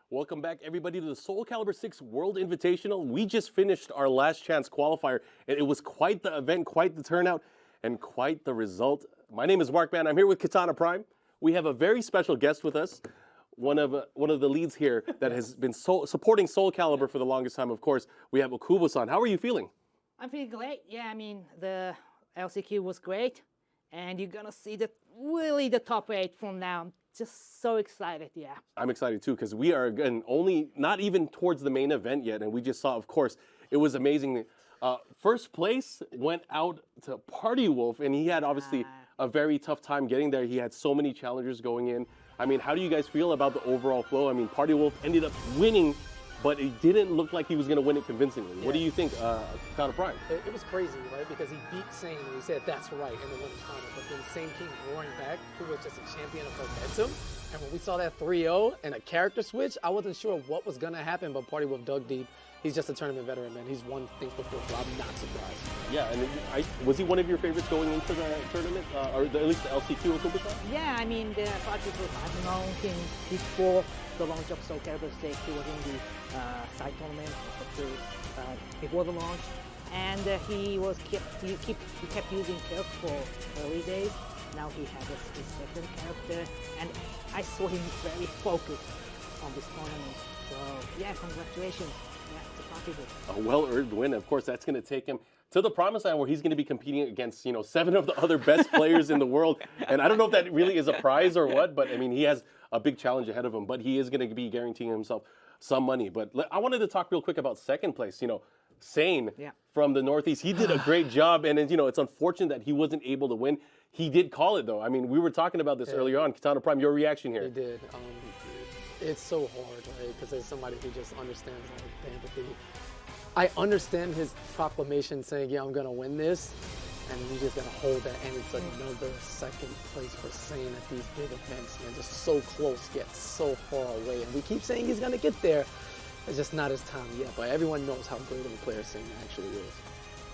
Welcome back, everybody, to the Soulcalibur VI World Invitational. We just finished our last chance qualifier, and it was quite the event, quite the turnout, and quite the result. My name is Mark Mann. I'm here with Katana Prime. We have a very special guest with us, one of the leads here that has been supporting Soulcalibur for the longest time. Of course, we have Okubo-san. How are you feeling? I'm feeling great. Yeah, I mean, the LCQ was great, and you're gonna see the top 8 from now. I'm just so excited, yeah. I'm excited too, because we are, again, not even towards the main event yet, and we just saw, of course, it was amazing. First place went out to Party Wolf, and he had obviously a very tough time getting there. He had so many challengers going in. I mean, how do you guys feel about the overall flow? I mean, Party Wolf ended up winning, but it didn't look like he was going to win it convincingly. Yeah. What do you think, Katana Prime? It was crazy, right? Because he beat Sane and he said, that's right, in the women's final. But then Sane came roaring back, who was just a champion of momentum. And when we saw that 3-0 and a character switch, I wasn't sure what was going to happen, but Party Wolf dug deep. He's just a tournament veteran, man. He's won things before, so I'm not surprised. Yeah, and was he one of your favorites going into the tournament, or at least the LCQ, Okubo-san? Yeah, I mean, the Party Wolf, I've known him before the launch of Soulcalibur VI. He was in the side tournament before the launch, and he kept using Keev for early days. Now he has his second character, and I saw him very focused on this tournament. So yeah, congratulations. Yeah, to Party Wolf. A well-earned win. Of course, that's going to take him to the promised land where he's going to be competing against, 7 of the other best players in the world. And I don't know if that really is a prize or what, but I mean, he has a big challenge ahead of him, but he is going to be guaranteeing himself some money. But I wanted to talk real quick about second place. Sane from the Northeast, he did a great job, and it's unfortunate that he wasn't able to win. He did call it, though. I mean, we were talking about this earlier on. Katana Prime, your reaction here? He did. It's so hard, right? Because there's somebody who just understands the empathy. I understand his proclamation saying, yeah, I'm going to win this, and you just got to hold that, and it's another second place for Sane at these big events, man. Just so close, yet so far away. And we keep saying he's going to get there. It's just not his time yet, but everyone knows how great of a player Sane actually is.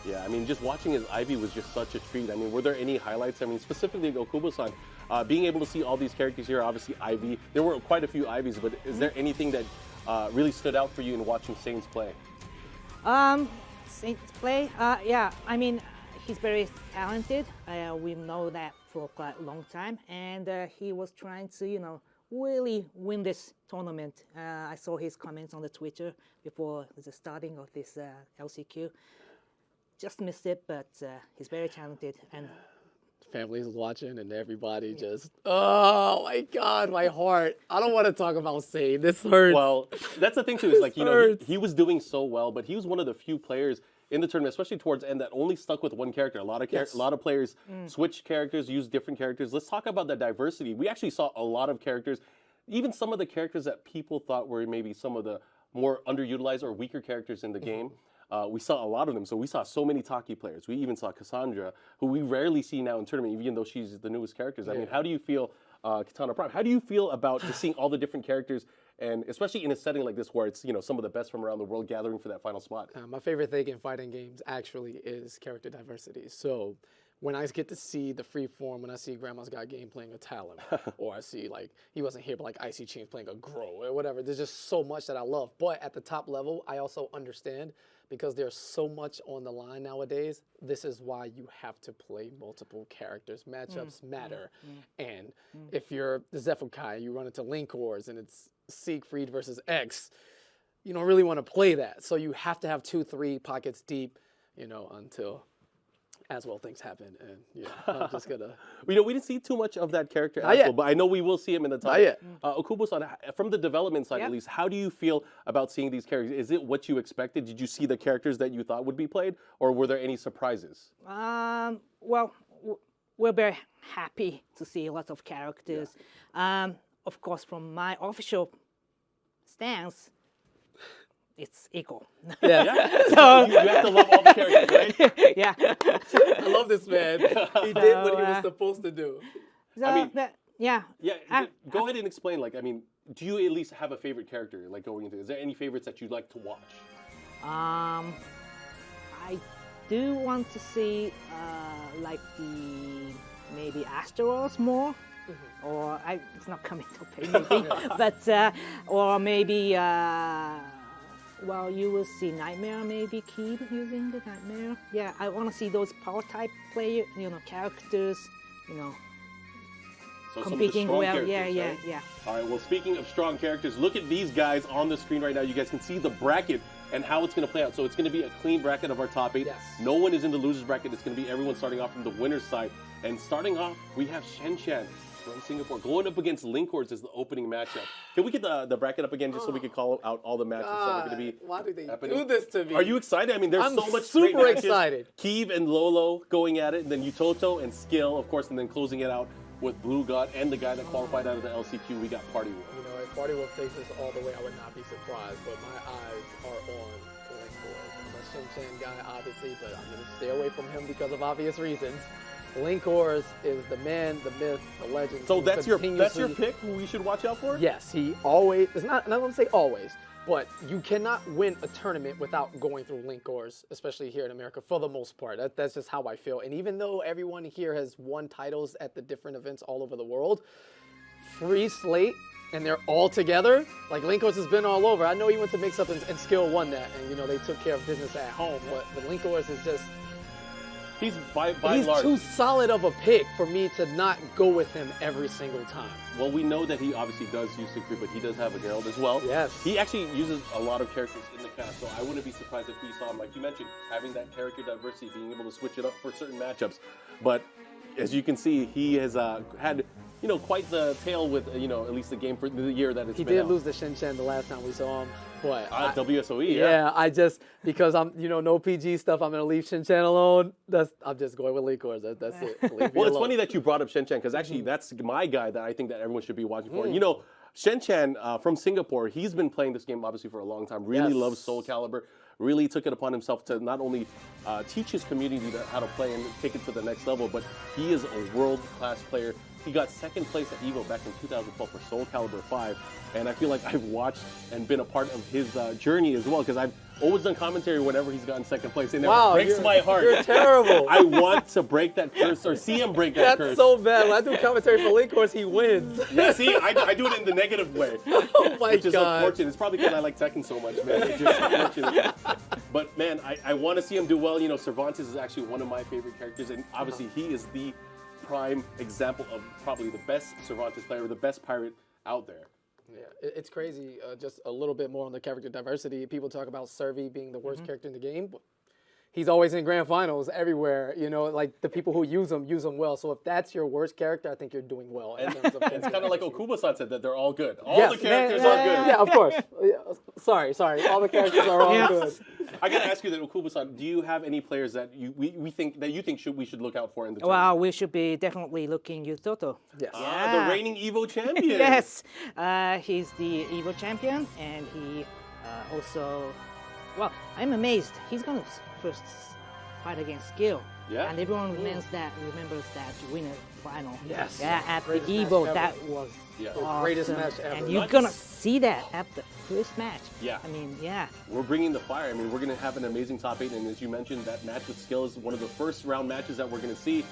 Yeah, I mean, just watching his Ivy was just such a treat. I mean, were there any highlights? I mean, specifically Okubo-san, being able to see all these characters here, obviously Ivy. There were quite a few Ivies, but is there anything that really stood out for you in watching Sane's play? Sane's play? Yeah, I mean, he's very talented. We know that for quite a long time, and he was trying to, really win this tournament. I saw his comments on the Twitter before the starting of this LCQ. Just missed it, but he's very talented. And family's watching, and everybody just, oh my God, my heart. I don't want to talk about Sane. This hurts. Well, that's the thing too. Is like he was doing so well, but he was one of the few players in the tournament, especially towards the end, that only stuck with one character. A lot of players switch characters, use different characters. Let's talk about the diversity. We actually saw a lot of characters, even some of the characters that people thought were maybe some of the more underutilized or weaker characters in the game. We saw a lot of them. So we saw so many Taki players. We even saw Cassandra, who we rarely see now in tournament, even though she's the newest characters. I mean, how do you feel, Katana Prime, how do you feel about just seeing all the different characters, and especially in a setting like this where it's some of the best from around the world gathering for that final spot? My favorite thing in fighting games actually is character diversity. So when I get to see the free form, when I see Grandma's Got Game playing a Talon, or I see he wasn't here, but like Icy Chains playing a Grow or whatever, there's just so much that I love. But at the top level, I also understand, because there's so much on the line nowadays, this is why you have to play multiple characters. Matchups matter. And if you're the Zephyr, you run into Linkorz and it's Siegfried versus X, you don't really want to play that. So you have to have 2-3 pockets deep, until as well things happen. And I'm just gonna. We didn't see too much of that character as well, but I know we will see him in the top. Okubo-san, from the development side at least, how do you feel about seeing these characters? Is it what you expected? Did you see the characters that you thought would be played, or were there any surprises? Well, we're very happy to see lots of characters. Of course, from my official stance, it's equal. So you have to love all the characters, right? Yeah. I love this man. He did what he was supposed to do. So, I mean, go ahead and explain. Like, I mean, do you at least have a favorite character, like, going into? Is there any favorites that you'd like to watch? I do want to see like maybe Asteros more. or it's not coming to pay maybe, but or maybe well, you will see Nightmare maybe Keev using the Nightmare. Yeah, I want to see those power type player, characters, So competing some of the strong well. characters, Yeah, right? yeah. All right, well, speaking of strong characters, look at these guys on the screen right now. You guys can see the bracket and how it's going to play out. So it's going to be a clean bracket of our top 8. Yes. No one is in the losers bracket. It's going to be everyone starting off from the winner's side. And starting off, we have Shen from Singapore going up against Linkorz as the opening matchup. Can we get the bracket up again just so we can call out all the matches that are going to be Why do they happening? do this to me? Are you excited? I mean, there's I'm so much super great matches. excited. Keev and Lolo going at it, and then Yuttoto and Skyll, of course, and then closing it out with Bluegod and the guy that qualified out of the LCQ. We got Party World. If Party World takes this all the way, I would not be surprised. But my eyes are on Linkorz. I'm a Shen guy, obviously, but I'm going to stay away from him because of obvious reasons. Linkorz is the man, the myth, the legend. So that's your continuously- pick who we should watch out for? Yes, he always, it's not, and I don't say always, but you cannot win a tournament without going through Linkorz, especially here in America, for the most part. That's just how I feel. And even though everyone here has won titles at the different events all over the world, free slate, and they're all together, like Linkorz has been all over. I know he went to Mix Up and Skyll won that, and they took care of business at home, but Linkorz is just, He's by he's large. too solid of a pick for me to not go with him every single time. Well, we know that he obviously does use Siegfried, but he does have a Herald as well. Yes. He actually uses a lot of characters in the cast, so I wouldn't be surprised if we saw him, like you mentioned, having that character diversity, being able to switch it up for certain matchups. But as you can see, he has had, quite the tale with, at least the game for the year that it's He been did out. lose to Shen the last time we saw him, but WSOE, yeah, I just, because I'm, no PG stuff, I'm gonna leave Shen alone. I'm just going with Linkorz. That's it. Leave me Well, it's alone. funny that you brought up Shen because actually that's my guy that I think that everyone should be watching for. Mm. Shen from Singapore, he's been playing this game obviously for a long time. Really Yes. loves Soulcalibur. Really took it upon himself to not only teach his community how to play and take it to the next level, but he is a world-class player. He got second place at EVO back in 2012 for Soulcalibur V, and I feel like I've watched and been a part of his journey as well because I've always done commentary whenever he's gotten second place, and it breaks my heart. You're terrible. I want to break that curse or see him break that curse. That's so bad. When I do commentary for Linkorz, he wins. Yeah, see, I do it in the negative way. Oh my Which is God. unfortunate. It's probably because I like Tekken so much, man. It's just unfortunate. But man, I want to see him do well. Cervantes is actually one of my favorite characters, and obviously he is the prime example of probably the best Cervantes player, the best pirate out there. Yeah, it's crazy. Just a little bit more on the character diversity. People talk about Servi being the worst character in the game. But he's always in grand finals everywhere. Like the people who use him well. So if that's your worst character, I think you're doing well. In terms of It's kind of like Okuba-san said that they're all good. All Yes, the characters yeah, are good. Yeah, of course. Sorry. All the characters are all good. I gotta ask you that, Okuba-san, do you have any players that you think we should look out for in the Well, tournament? we should be definitely looking Yuttoto. Yes. The reigning EVO champion. Yes, he's the EVO champion, and he also, well, I'm amazed. He's gonna first fight against Skyll. Yeah. And everyone remembers that winner final. Yes. Yeah, at the Greatest match EVO, ever. that was Yeah. awesome. Greatest match ever. And you're Nuts. gonna see that at the first match. Yeah. I mean, yeah. We're bringing the fire. I mean, we're going to have an amazing top 8, and as you mentioned, that match with Skyll is one of the first round matches that we're going to see.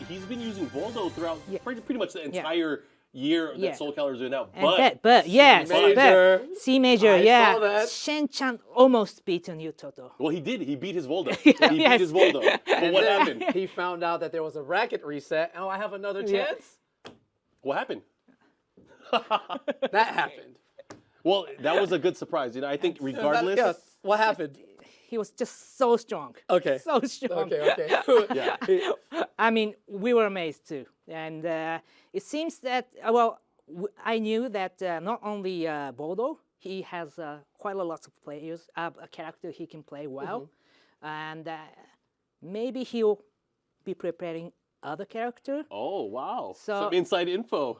He's been using Voldo throughout pretty much the entire year Yeah. that Soulcalibur's been out. And yes, major. C major, I yeah. saw that. Shen-chan almost beaten Yuttoto. Well, he did. He beat his Voldo. He beat his Voldo. But what happened? He found out that there was a racket reset. Oh, I have another chance? What happened? That happened. Well, that was a good surprise. I think regardless. Yes. What happened? He was just so strong. Okay. So strong. Okay. Yeah. I mean, we were amazed too. And it seems that, I knew that not only Bodo, he has quite a lot of players, a character he can play well. And maybe he'll be preparing other character. Oh, wow. So- Some inside info.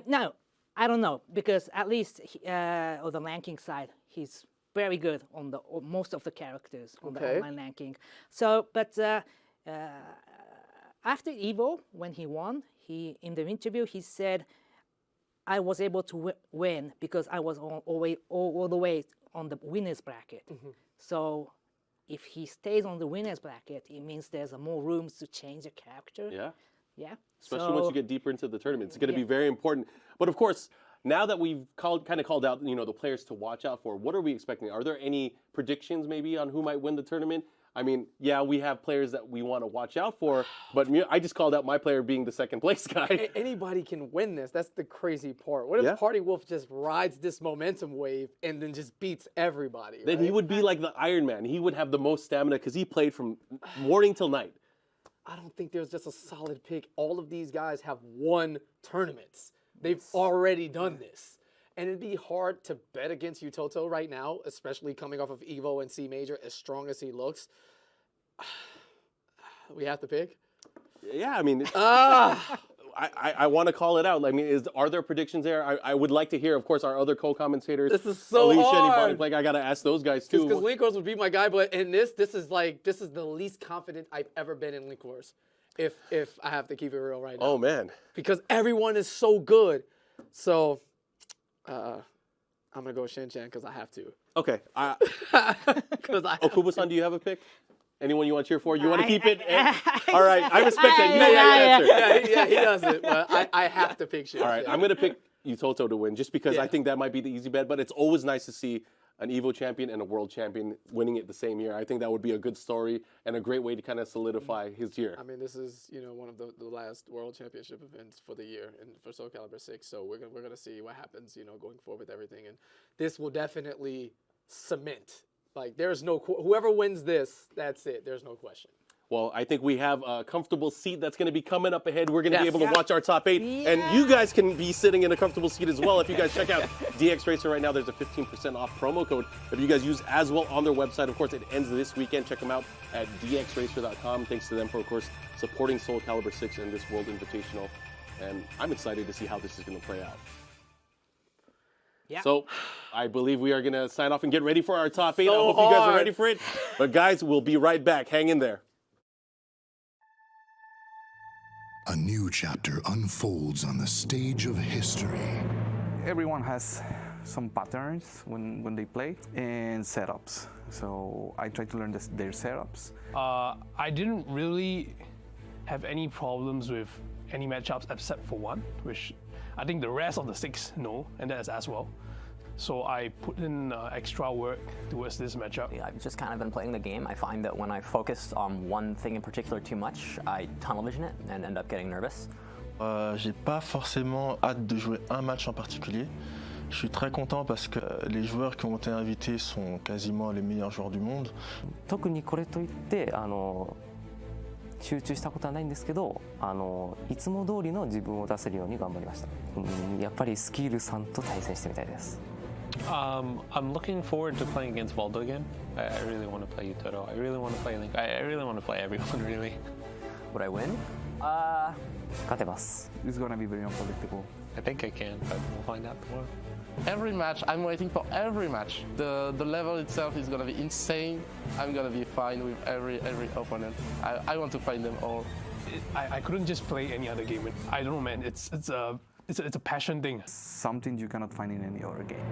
No, I don't know, because at least on the ranking side, he's very good on most of the characters on the online ranking. So, but after Evo, when he won, in the interview he said, "I was able to win because I was all the way on the winners bracket." So, if he stays on the winners bracket, it means there's more rooms to change the character. Yeah. Yeah. Especially once you get deeper into the tournament. It's going to be very important. But of course, now that we've kind of called out, the players to watch out for, what are we expecting? Are there any predictions maybe on who might win the tournament? I mean, yeah, we have players that we want to watch out for, but I just called out my player being the second place guy. Anybody can win this. That's the crazy part. What if Party Wolf just rides this momentum wave and then just beats everybody? Then he would be like the Iron Man. He would have the most stamina because he played from morning till night. I don't think there's just a solid pick. All of these guys have won tournaments. They've already done this. And it'd be hard to bet against Yuttoto right now, especially coming off of Evo and C Major, as strong as he looks. We have to pick? Yeah, I mean, I want to call it out. I mean, are there predictions there? I would like to hear, of course, our other co-commentators. This is so Alicia hard. And I got to ask those guys too. Because Linkorz would be my guy, but in this is the least confident I've ever been in Linkorz. If I have to keep it real right now. Oh, man. Because everyone is so good. So, I'm going to go with Shen because I have to. Okay. Okubo-san, do you have a pick? Anyone you want to cheer for? You want to keep it? All right. I respect that. You know the answer. He does it. But I have to pick Shen. All right. I'm going to pick Yuttoto to win just because I think that might be the easy bet. But it's always nice to see an Evo champion and a world champion winning it the same year. I think that would be a good story and a great way to kind of solidify his year. I mean, this is one of the last world championship events for the year and for Soulcalibur 6. So we're gonna see what happens, going forward with everything. And this will definitely cement. Like, there's no whoever wins this, that's it. There's no question. Well, I think we have a comfortable seat that's going to be coming up ahead. We're going to be able to watch our top 8. Yeah. And you guys can be sitting in a comfortable seat as well. If you guys check out DX Racer right now, there's a 15% off promo code. If you guys use as well on their website, of course, it ends this weekend. Check them out at dxracer.com. Thanks to them for, of course, supporting Soulcalibur 6 and this World Invitational. And I'm excited to see how this is going to play out. Yeah. So I believe we are going to sign off and get ready for our top 8. I hope you guys are ready for it. But guys, we'll be right back. Hang in there. A new chapter unfolds on the stage of history. Everyone has some patterns when they play and setups. So I try to learn their setups. I didn't really have any problems with any matchups except for one, which I think the rest of the 6 know, and that is as well. So I put in extra work towards this matchup. Yeah, I've just kind of been playing the game. I find that when I focus on one thing in particular too much, I tunnel vision it and end up getting nervous. J'ai pas forcément hâte de jouer un match en particulier. Je suis très content parce que les joueurs qui ont été invités sont quasiment les meilleurs joueurs du monde. 特にこれといって集中したことはないんですけど、いつも通りの自分を出せるように頑張りました。やっぱりスキルさんと対戦してみたいです。I'm looking forward to playing against Valdo again. I really want to play Yuttoto. I really want to play Link. I really want to play everyone, really. Would I win? 勝てます。It's gonna be very unpredictable. I think I can, but we'll find out tomorrow. Every match, I'm waiting for every match. The level itself is gonna be insane. I'm gonna be fine with every opponent. I want to find them all. I couldn't just play any other game. I don't know, man. It's a passion thing. Something you cannot find in any other game.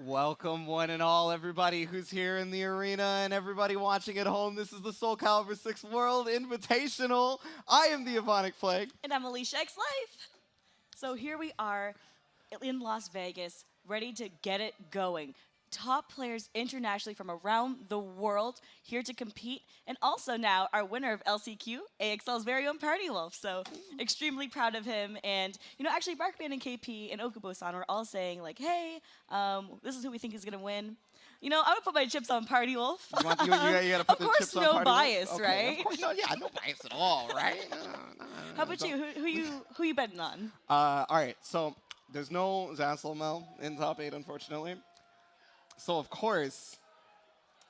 Welcome one and all, everybody who's here in the arena and everybody watching at home. This is the Soulcalibur VI World Invitational. I am the Ebonic Flag. And I'm Alicia X Life. So here we are in Las Vegas, ready to get it going. Top players internationally from around the world here to compete. And also now our winner of LCQ, AXL's very own Party Wolf. So extremely proud of him. And, actually Barkman and KP and Okubo-san were all saying like, hey, this is who we think is going to win. I would put my chips on Party Wolf. You gotta put the chips on Party Wolf? No bias, okay, right? Of course, no bias at all, right? How about you? Who you betting on? All right, so there's no Zasselmel in top 8, unfortunately. So, of course,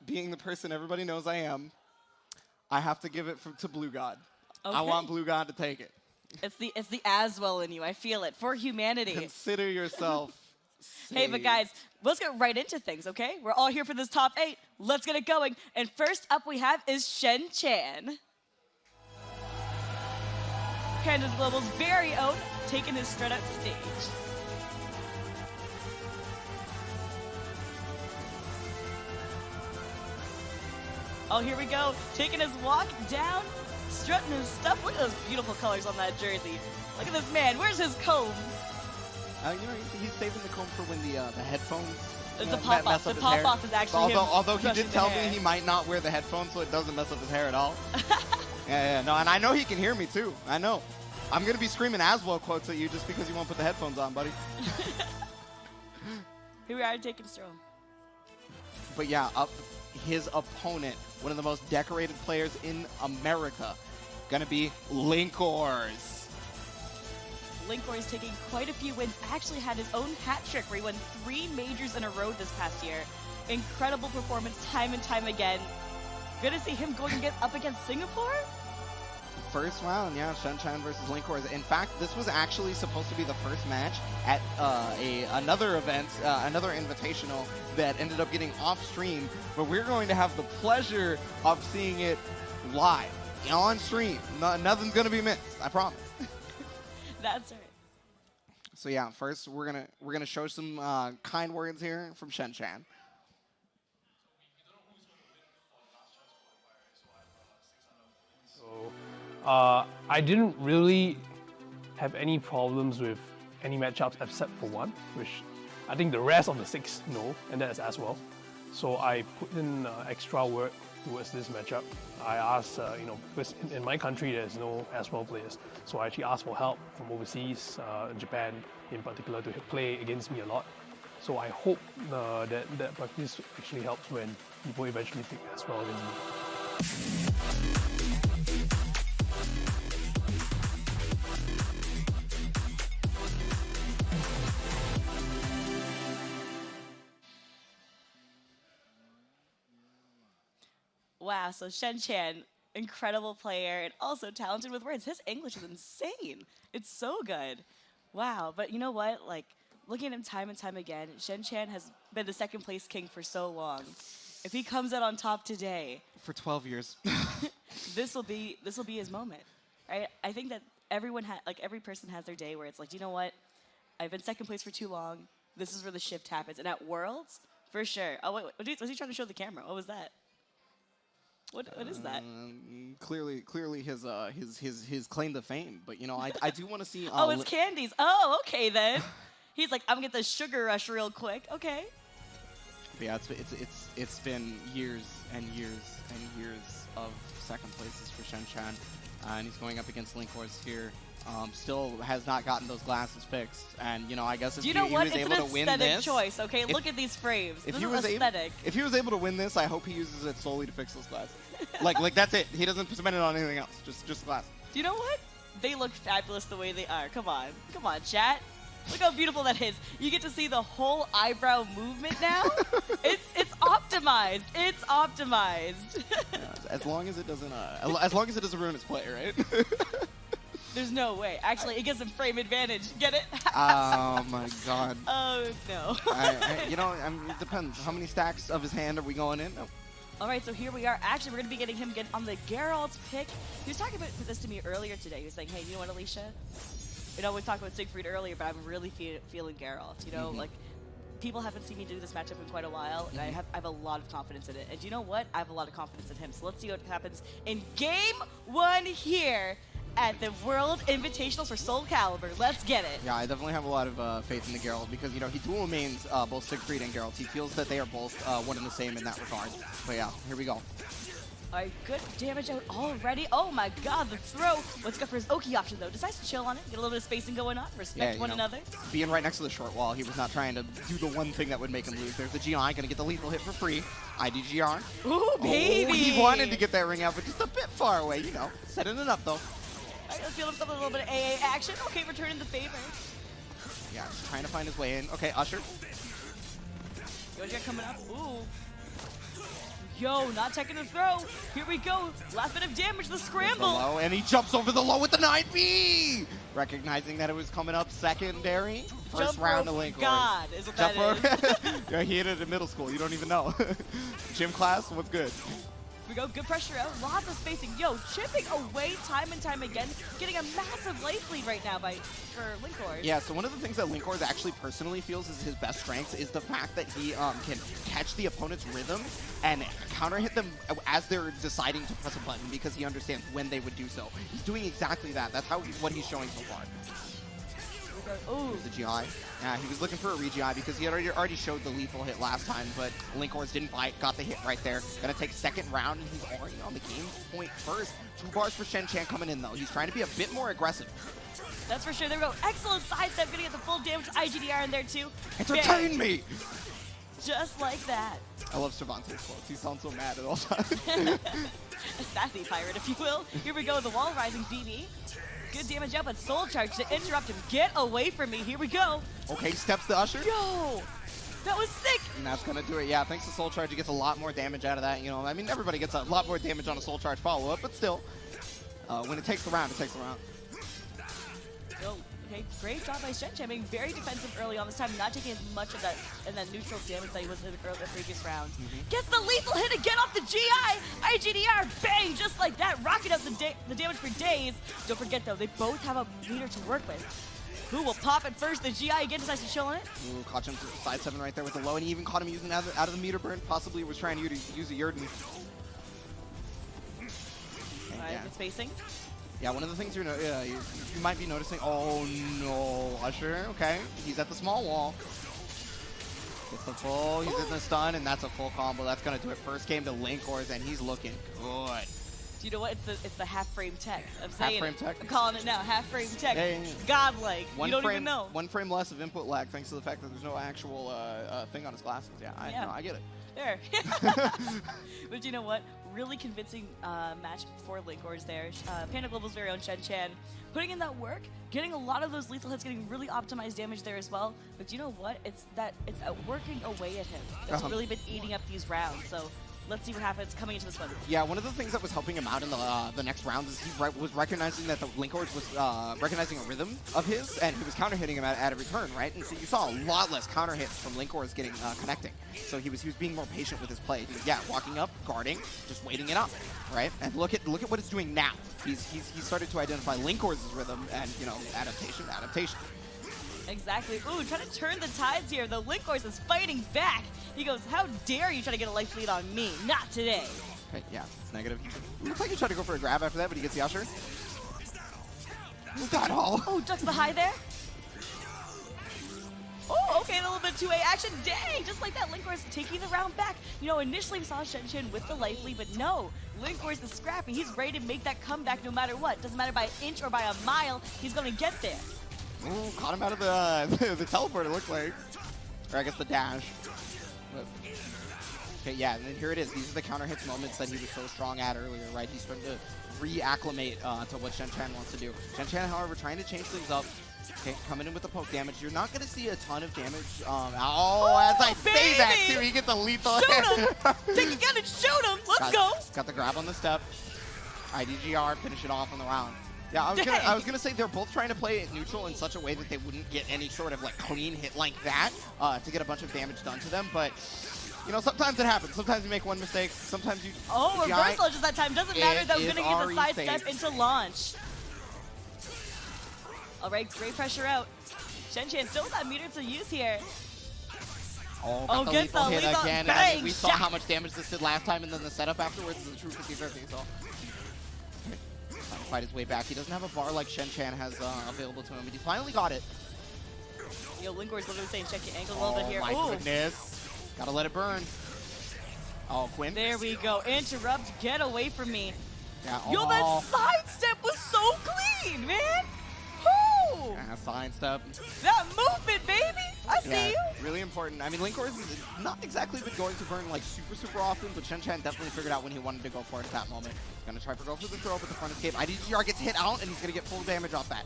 being the person everybody knows I am, I have to give it to Bluegod. Okay. I want Bluegod to take it. It's the Aswell in you. I feel it. For humanity. Consider yourself saved. Hey, but guys, let's get right into things, okay? We're all here for this top 8. Let's get it going. And first up we have is Shen Chan. Canada's Global's very own, taking his strut out to stage. Oh, here we go. Taking his walk down, strutting his stuff. Look at those beautiful colors on that jersey. Look at this man. Where's his comb? You know, he's saving the comb for when the headphones. The pop-off. The pop-off is actually although he brushing did the tell hair. me he might not wear the headphones, so it doesn't mess up his hair at all. Yeah, no, and I know he can hear me too. I know. I'm gonna be screaming Aswell quotes at you just because you won't put the headphones on, buddy. Here we are taking a stroll. But yeah, his opponent, one of the most decorated players in America, gonna be Linkorz. Linkorz taking quite a few wins. Actually had his own hat trick where he won 3 majors in a row this past year. Incredible performance time and time again. Good to see him going up against Singapore. First round, yeah, Shen versus Linkorz. In fact, this was actually supposed to be the first match at another event, another invitational that ended up getting off stream, but we're going to have the pleasure of seeing it live, on stream. Nothing's going to be missed, I promise. That's right. So yeah, first we're gonna show some kind words here from Shen. I didn't really have any problems with any matchups except for one, which I think the rest of the 6 know, and that's as well. So I put in extra work towards this matchup. I asked, because in my country there's no as well players, so I actually asked for help from overseas, Japan in particular, to play against me a lot. So I hope that practice actually helps when people eventually pick as well against me. Wow, so Shen, incredible player and also talented with words. His English is insane. It's so good. Wow, but you know what? Like, looking at him time and time again, Shen has been the 2nd place king for so long. If he comes out on top today, For 12 years. this will be his moment, right? I think that every person has their day where it's like, you know what? I've been 2nd place for too long. This is where the shift happens. And at Worlds, for sure. Oh wait, was he trying to show the camera? What was that? What is that? Clearly his claim to fame. But you know, I do want to see. Oh, it's candies. Oh, okay then. He's like, I'm gonna get the sugar rush real quick. Okay. But yeah, it's been years and years and years of 2nd places for Shen, and he's going up against Linkorz here. Still has not gotten those glasses fixed, and you know, I guess if he was able to win this, it's an aesthetic choice. Okay, look at these frames. This is aesthetic. If he was able to win this, I hope he uses it solely to fix those glasses. like that's it. He doesn't spend it on anything else. Just glasses. Do you know what? They look fabulous the way they are. Come on, chat. Look how beautiful that is. You get to see the whole eyebrow movement now. It's optimized. It's optimized. As long as it doesn't ruin his play, right? There's no way. Actually, it gives him frame advantage. Get it? Oh my god. Oh no. It depends. How many stacks of his hand are we going in? No. All right, so here we are. Actually, we're going to be getting him on the Geralt pick. He was talking about this to me earlier today. He was saying, hey, you know what, Alicia? You know, we talked about Siegfried earlier, but I'm really feeling Geralt. You know, like, people haven't seen me do this matchup in quite a while, and I have a lot of confidence in it. And you know what? I have a lot of confidence in him. So let's see what happens in Game 1 here at the World Invitational for Soulcalibur. Let's get it. Yeah, I definitely have a lot of faith in the Geralt because, you know, he dual mains both Siegfried and Geralt. He feels that they are both one and the same in that regard. But yeah, here we go. All right, good damage out already. Oh my god, the throw. Let's go for his Oki option, though. Decides to chill on it, get a little bit of spacing going on, respect one another. Being right next to the short wall, he was not trying to do the one thing that would make him lose. There's the GI, gonna get the lethal hit for free. IDGR. Ooh, baby. Oh, he wanted to get that ring out, but just a bit far away, you know. Setting it up, though. All right, let's feel himself a little bit of AA action. Okay, returning the favor. Yeah, just trying to find his way in. Okay, Usher. Yoja coming up. Ooh. Yo, not taking the throw. Here we go. Last bit of damage, the scramble. Low, and he jumps over the low with the 9B. Recognizing that it was coming up secondary. First Jump round rope of Linkorz. God is what that is. Yeah, he hit it in middle school. You don't even know. Gym class, what's good? We go, good pressure out, lots of spacing. Yo, chipping away time and time again, getting a massive life lead right now for Linkorz. Yeah, so one of the things that Linkorz actually personally feels is his best strengths is the fact that he can catch the opponent's rhythm and counter hit them as they're deciding to press a button because he understands when they would do so. He's doing exactly that. That's what he's showing so far. Oh, the GI. Yeah, he was looking for a re-GI because he had already showed the lethal hit last time, but Linkorz didn't bite, got the hit right there. Gonna take second round, and he's already on the game point first. 2 bars for Shen coming in, though. He's trying to be a bit more aggressive. That's for sure. There we go. Excellent sidestep, gonna get the full damage. IGDR in there, too. Entertain me! Just like that. I love Cervantes' quotes. He sounds so mad at all times. A sassy pirate, if you will. Here we go, the wall rising BB. Good damage out, but Soul Charge to interrupt him. Get away from me. Here we go. Okay, steps the Usher. Yo! That was sick! And that's going to do it. Yeah, thanks to Soul Charge, he gets a lot more damage out of that. You know, I mean, everybody gets a lot more damage on a Soul Charge follow-up, but still, when it takes the round, it takes the round. Yo, okay, great job by Shen being very defensive early on this time, not taking as much of that neutral damage that he was in the previous round. Gets the lethal hit again off the GI! IGDR, bang, just like that, rocking up the damage for days. Don't forget though, they both have a meter to work with. Who will pop it first? The GI again decides to chill on it. Ooh, caught him to the side 7 right there with the low, and he even caught him using out of the meter burn. Possibly was trying to use a Yurden. Alright, good spacing. Yeah, one of the things you might be noticing. Oh no, Usher. Okay, he's at the small wall. Gets the full. He's in the stun, and that's a full combo. That's gonna do it. First game to Linkorz, and he's looking good. Do you know what? It's the half frame tech. I'm saying half frame tech. I'm calling it now. Half frame tech. Yeah. Godlike. One you don't frame, even know. 1 frame less of input lag, thanks to the fact that there's no actual thing on his glasses. Yeah, I get it. There. But you know what? Really convincing match for Linkorz there. Panda Global's very own Shen, putting in that work, getting a lot of those lethal hits, getting really optimized damage there as well. But you know what? It's working away at him. That's really been eating up these rounds. So let's see what happens coming into this one. Yeah, one of the things that was helping him out in the next rounds is he was recognizing that the Linkorz was recognizing a rhythm of his, and he was counter hitting him at a return, right? And so you saw a lot less counter hits from Linkorz getting connecting. So he was being more patient with his play. He was, walking up, guarding, just waiting it up, right? And look at what it's doing now. He's started to identify Linkorz's rhythm, and adaptation. Exactly. Ooh, trying to turn the tides here. The Linkorz is fighting back. He goes, how dare you try to get a life lead on me? Not today. Okay, yeah, it's negative. Looks like he tried to go for a grab after that, but he gets the Usher. Is that all? Oh, ducks the high there. Oh, okay, a little bit 2A action. Dang, just like that, Linkorz taking the round back. You know, initially we saw Shen with the life lead, but no, Linkorz is scrappy. He's ready to make that comeback no matter what. Doesn't matter by an inch or by a mile, he's going to get there. Ooh, caught him out of the teleport, it looks like. Or I guess the dash. But, okay, yeah, and then here it is. These are the counter hits moments that he was so strong at earlier, right? He's starting to reacclimate to what Shen wants to do. Shen, however, trying to change things up. Okay, coming in with the poke damage. You're not going to see a ton of damage. As I say that, too, he gets a lethal hit. Shoot him! Take a gun and shoot him! Let's go! Got the grab on the step. IDGR, finish it off on the round. Yeah, I was gonna say they're both trying to play it neutral in such a way that they wouldn't get any sort of clean hit like that to get a bunch of damage done to them. But sometimes it happens. Sometimes you make one mistake. Sometimes you. Oh, reversal just that time. Doesn't matter though. Gonna get the side step into launch. All right, great pressure out. Shen still with that meter to use here. Oh, the lethal hit again. Bang, and we saw how much damage this did last time, and then the setup afterwards is a true 50-50. So. Trying to fight his way back. He doesn't have a bar like Shen has available to him, but he finally got it. Yo, Linkorz literally saying check your ankle a little bit here. Oh my goodness. Gotta let it burn. Oh, Quinn. There we go. Interrupt. Get away from me. Yeah, Yo, that sidestep was so clean, man. Woo! Yeah, sidestep. That movement, baby. I see you. Really important. I mean, Linkorz has not exactly been going to burn super often, but Shen definitely figured out when he wanted to go for it at that moment. Gonna try for go for the throw, but the front escape. IDGR gets hit out, and he's gonna get full damage off that.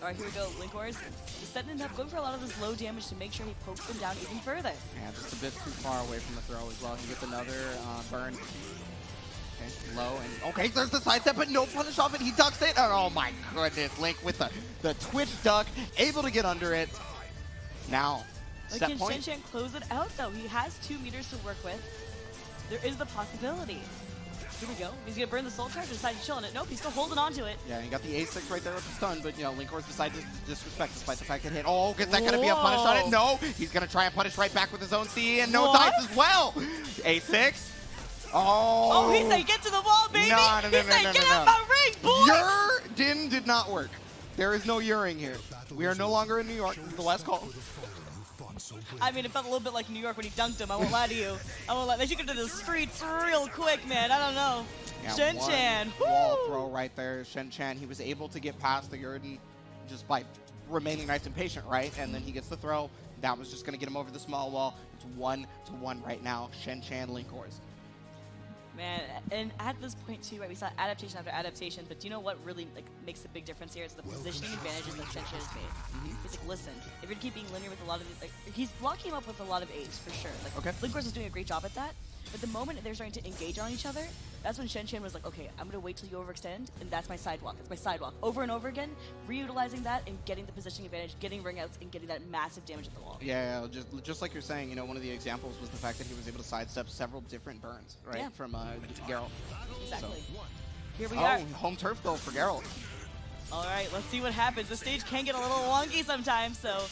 All right, here we go. Linkorz is setting it up, going for a lot of this low damage to make sure he pokes them down even further. Yeah, just a bit too far away from the throw as well. He gets another burn. Okay, low, and okay, there's the sidestep, but no punish off it. He ducks it. Oh my goodness, Link with the twitch duck, able to get under it. Now, set point. Can Shen close it out though? He has 2 meters to work with. there is the possibility. Here we go. He's gonna burn the soul charge and decide to chill on it. Nope, he's still holding on to it. Yeah, you got the A6 right there with the stun, but you know, Linkorz decided to disrespect despite the fact that hit. Oh, is that gonna be a punish on it? No, he's gonna try and punish right back with his own C and no dice as well. A6. Oh, he said get to the wall, baby. No, He said get out my ring, boy. Your din did not work. There is no yuring here. We are no longer in New York. This is the last call. I mean, it felt a little bit like New York when he dunked him. I won't lie to you. I won't lie. They took him to the streets real quick, man. I don't know. Yeah, Shen. Wall throw right there. Shen, he was able to get past the Yurden just by remaining nice and patient, right? And then he gets the throw. That was just going to get him over the small wall. It's 1-1 right now. Shen, Linkorz. Man, and at this point too, right, we saw adaptation after adaptation, but do you know what really makes a big difference here? It's the positioning advantages that Shen has made. He's like, listen, if you're keep being linear with a lot of these, he's blocking him up with a lot of A's for sure. Linkorz is doing a great job at that. But the moment they're starting to engage on each other, that's when Shen was like, okay, I'm going to wait till you overextend, and that's my sidewalk. That's my sidewalk. Over and over again, reutilizing that and getting the positioning advantage, getting ring outs, and getting that massive damage at the wall. Yeah, just like you're saying, you know, one of the examples was the fact that he was able to sidestep several different burns, right, from Geralt. Exactly. So. Here we are. Home turf, though, for Geralt. All right, let's see what happens. The stage can get a little wonky sometimes, so...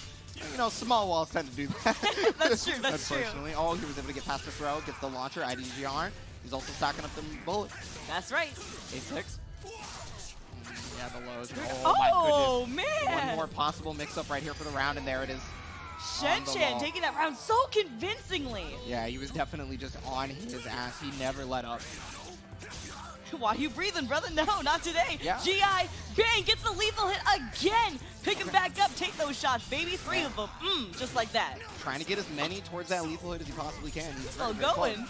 You know, small walls tend to do that. That's true, that's true. Unfortunately. Oh, he was able to get past the throw, gets the launcher, IDGR. He's also stacking up the bullets. That's right. A6. Yeah, the lows. Oh, my goodness. man. One more possible mix-up right here for the round, and there it is. Shen taking that round so convincingly. Yeah, he was definitely just on his ass. He never let up. Why are you breathing, brother? No, not today. Yeah. GI, bang, gets the lethal hit again. Pick him back up, take those shots, baby. 3 of them, just like that. Trying to get as many towards that lethal hit as he possibly can. He's still going.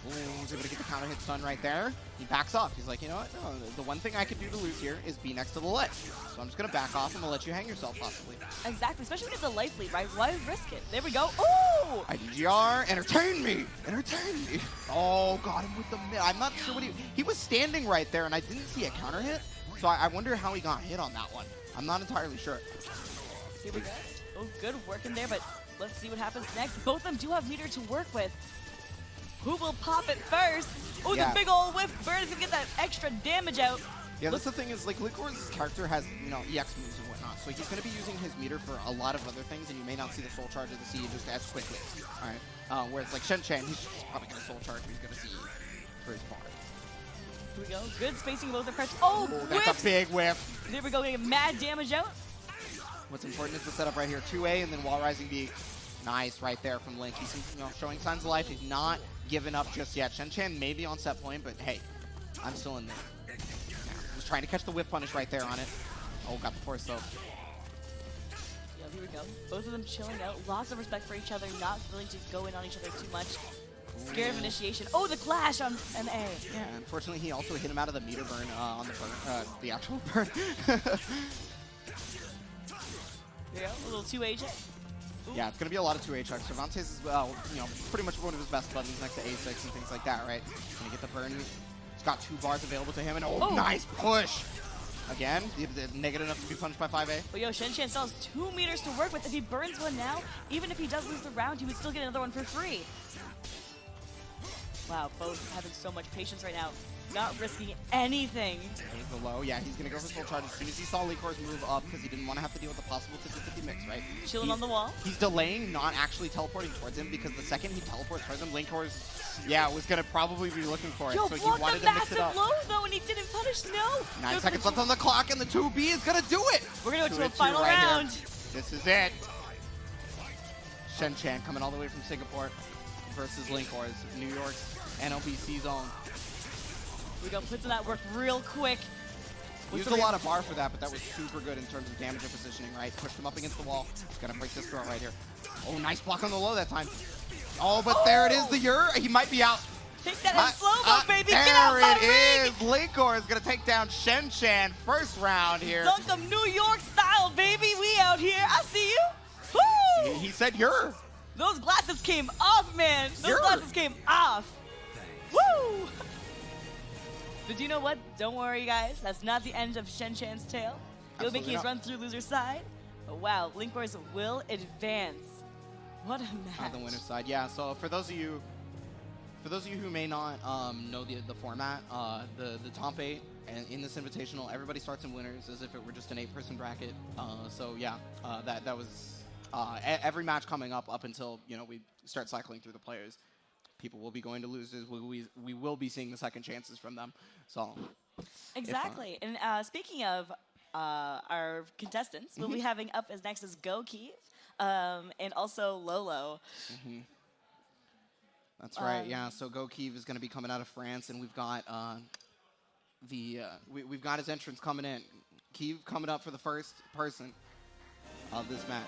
Ooh, he's able to get the counter hit stun right there. He backs off. He's like, you know what? No, the one thing I could do to lose here is be next to the ledge. So I'm just going to back off. I'm going to let you hang yourself, possibly. Exactly, especially when it's a life lead, right? Why risk it? There we go. Ooh! IDGR, entertain me! Entertain me! Oh, got him with the mid. I'm not sure what he was standing right there, and I didn't see a counter hit. So I wonder how he got hit on that one. I'm not entirely sure. Here we go. Oh, good work in there, but let's see what happens next. Both of them do have meter to work with. Who will pop it first? Oh, the big old whiff burn is gonna get that extra damage out. Yeah, that's the thing is, like, Linkorz's character has, you know, EX moves and whatnot, so he's gonna be using his meter for a lot of other things, and you may not see the soul charge of the C just as quickly. All right. Whereas like Shen, he's probably gonna soul charge, but he's gonna see for his bar. Here we go. Good spacing of both the parts. Oh, that's a big whiff. There we go. Getting mad damage out. What's important is the setup right here. 2A and then wall rising B. Nice right there from Link. He's showing signs of life. He's not giving up just yet. Shen may be on set point, but hey, I'm still in there. Just trying to catch the whip punish right there on it. Oh, got the force though. Yeah, here we go. Both of them chilling out. Lots of respect for each other. Not willing to go in on each other too much. Scared of initiation. Oh, the clash on an A. Yeah, unfortunately, he also hit him out of the meter burn on the burn, the actual burn. Yeah, a little 2A check. Yeah, it's going to be a lot of 2A checks. Cervantes is, pretty much one of his best buttons next to A6 and things like that, right? He's going to get the burn. He's got 2 bars available to him, and nice push! Again, negative enough to be punched by 5A. But yo, Shen still has 2 meters to work with. If he burns one now, even if he does lose the round, he would still get another one for free. Wow, both having so much patience right now. Not risking anything. Here's the low. Yeah, he's going to go for full charge as soon as he saw Linkorz move up because he didn't want to have to deal with the possible 50-50 mix, right? Chilling on the wall. He's delaying, not actually teleporting towards him because the second he teleports towards him, Linkorz, was going to probably be looking for it. Yo, so he wanted to mix it up. low though, and he didn't punish. No. 9 seconds left on the clock, and the 2B is going to do it. We're going to go to a final round. This is it. Shen coming all the way from Singapore versus Linkorz, New York's NLBC zone. We go, puts in that work real quick. Used a lot of bar for that, but that was super good in terms of damage and positioning, right? Pushed him up against the wall. He's got to break this throw right here. Oh, nice block on the low that time. Oh, but there it is, the Ur. He might be out. Take that in slow-mo, baby. Get out my ring. There it is. Linkorz is going to take down Shen first round here. Dunk him New York style, baby. We out here. I see you. Woo! He said Ur. Those glasses came off, man. Those glasses came off. Woo! But you know what? Don't worry, guys. That's not the end of Shen's tale. He'll make his run through loser's side. But wow, Linkorz will advance. What a match. On the winner's side, yeah. So for those of you For those of you who may not know the format, the top 8 and in this invitational, everybody starts in winners as if it were just an 8-person bracket. So yeah, that was every match coming up until we start cycling through the players. People will be going to losers. We will be seeing the second chances from them. So exactly. And speaking of our contestants, we'll be having up as next as Keev and also Lolo. That's right. Yeah. So Keev is going to be coming out of France, and we've got we've got his entrance coming in. Keev coming up for the first person of this match.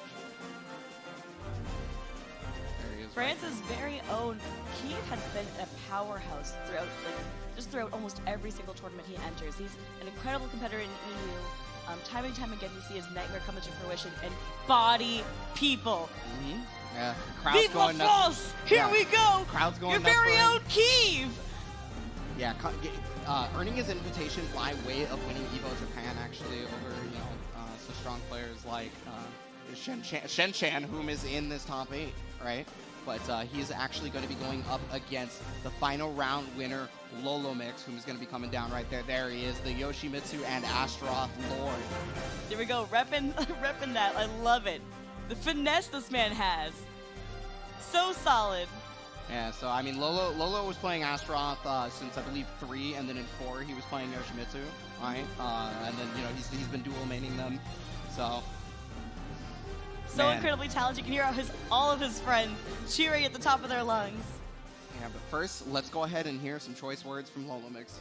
There he is. France's very own Keev has been a powerhouse throughout almost every single tournament he enters. He's an incredible competitor in EU. Time and time again, we see his nightmare come into fruition and body people. Yeah, crowd's going nuts. Here we go. Crowd's going Your nuts. very own Keev. Yeah, earning his invitation by way of winning Evo Japan, actually, over such strong players like Shen, whom is in this top 8, right? But he is actually going to be going up against the final round winner, LoloMx, who's going to be coming down right there. There he is, the Yoshimitsu and Astaroth Lord. There we go, repping that. I love it. The finesse this man has. So solid. Yeah, so I mean, Lolo was playing Astaroth since I believe 3, and then in 4 he was playing Yoshimitsu, right? And then he's been dual maining them, so. So incredibly talented. You can hear all of his friends cheering at the top of their lungs. Yeah, but first, let's go ahead and hear some choice words from LoloMx.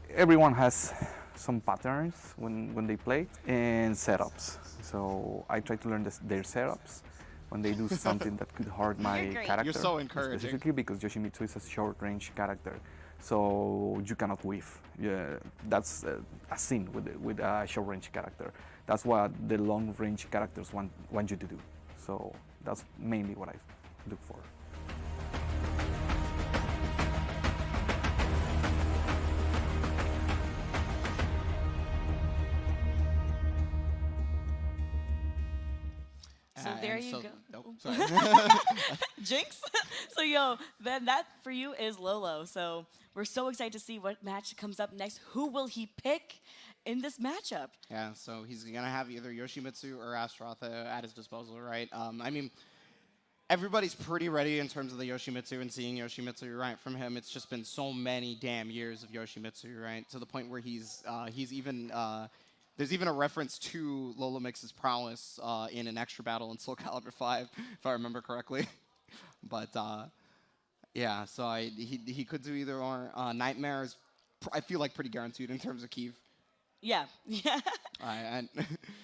Everyone has some patterns when they play and setups. So I try to learn their setups when they do something that could hurt my character. You're so encouraging. Specifically because Yoshimitsu is a short-range character, so you cannot whiff. Yeah, that's a sin with a short-range character. That's what the long-range characters want you to do. So that's mainly what I look for. So there you go. Nope, sorry. Jinx. So then that for you is Lolo. So we're so excited to see what match comes up next. Who will he pick in this matchup? Yeah, so he's gonna have either Yoshimitsu or Astaroth at his disposal, right? I mean, everybody's pretty ready in terms of the Yoshimitsu and seeing Yoshimitsu, right? From him, it's just been so many damn years of Yoshimitsu, right? To the point where he's even. There's even a reference to LoloMx's prowess in an extra battle in Soulcalibur V, if I remember correctly. But yeah, so he could do either or. Nightmare is, I feel like, pretty guaranteed in terms of Keev. Yeah. And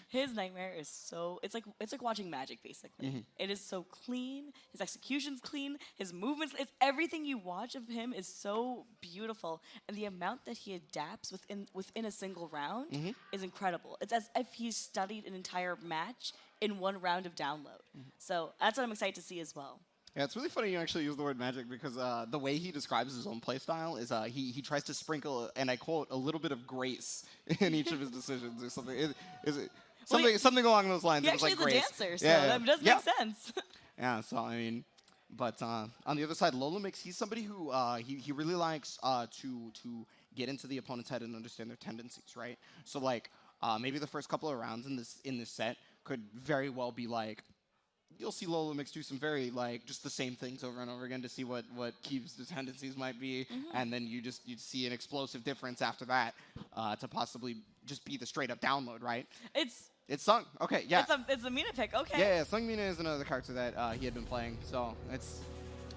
his nightmare is so it's like watching magic basically. It is so clean. His execution's clean. His movements, it's everything you watch of him is so beautiful, and the amount that he adapts within a single round is incredible. It's as if he's studied an entire match in one round of download. So that's what I'm excited to see as well. Yeah, it's really funny you actually use the word magic because the way he describes his own playstyle is he tries to sprinkle, and I quote, a little bit of grace in each of his decisions or something. Something along those lines? He actually is a dancer, so yeah. that does make sense. Yeah, so I mean, but on the other side, LoloMx, he's somebody who he really likes to get into the opponent's head and understand their tendencies, right? So like maybe the first couple of rounds in this set could very well be like, you'll see LoloMx do some very just the same things over and over again to see what Keev's tendencies might be, and then you'd see an explosive difference after that to possibly just be the straight up download, right? It's Sung. Okay, yeah. It's a Mina pick. Okay. Yeah, Sung Mina is another character that he had been playing, so it's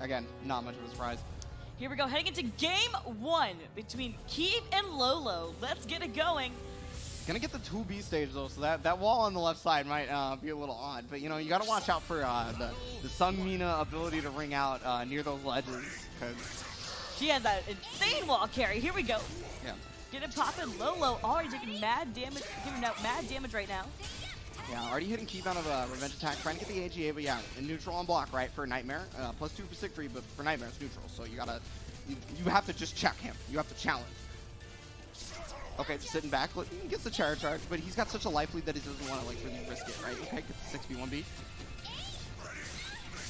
again not much of a surprise. Here we go, heading into game 1 between Keev and Lolo. Let's get it going. Gonna get the 2B stage though, so that wall on the left side might be a little odd. But you gotta watch out for the Sung Mina ability to ring out near those ledges, because she has that insane wall carry. Here we go. Yeah. Get it poppin'. Lolo already taking mad damage, giving out mad damage right now. Yeah, already hitting Keev out of a revenge attack, trying to get the AGA, but yeah, in neutral on block, right, for Nightmare. +2 for Siegfried, but for Nightmare it's neutral, so you have to just check him. You have to challenge. Okay, just sitting back. Look, he gets the charge, but he's got such a life lead that he doesn't want to really risk it, right? Okay, gets the 6v1b.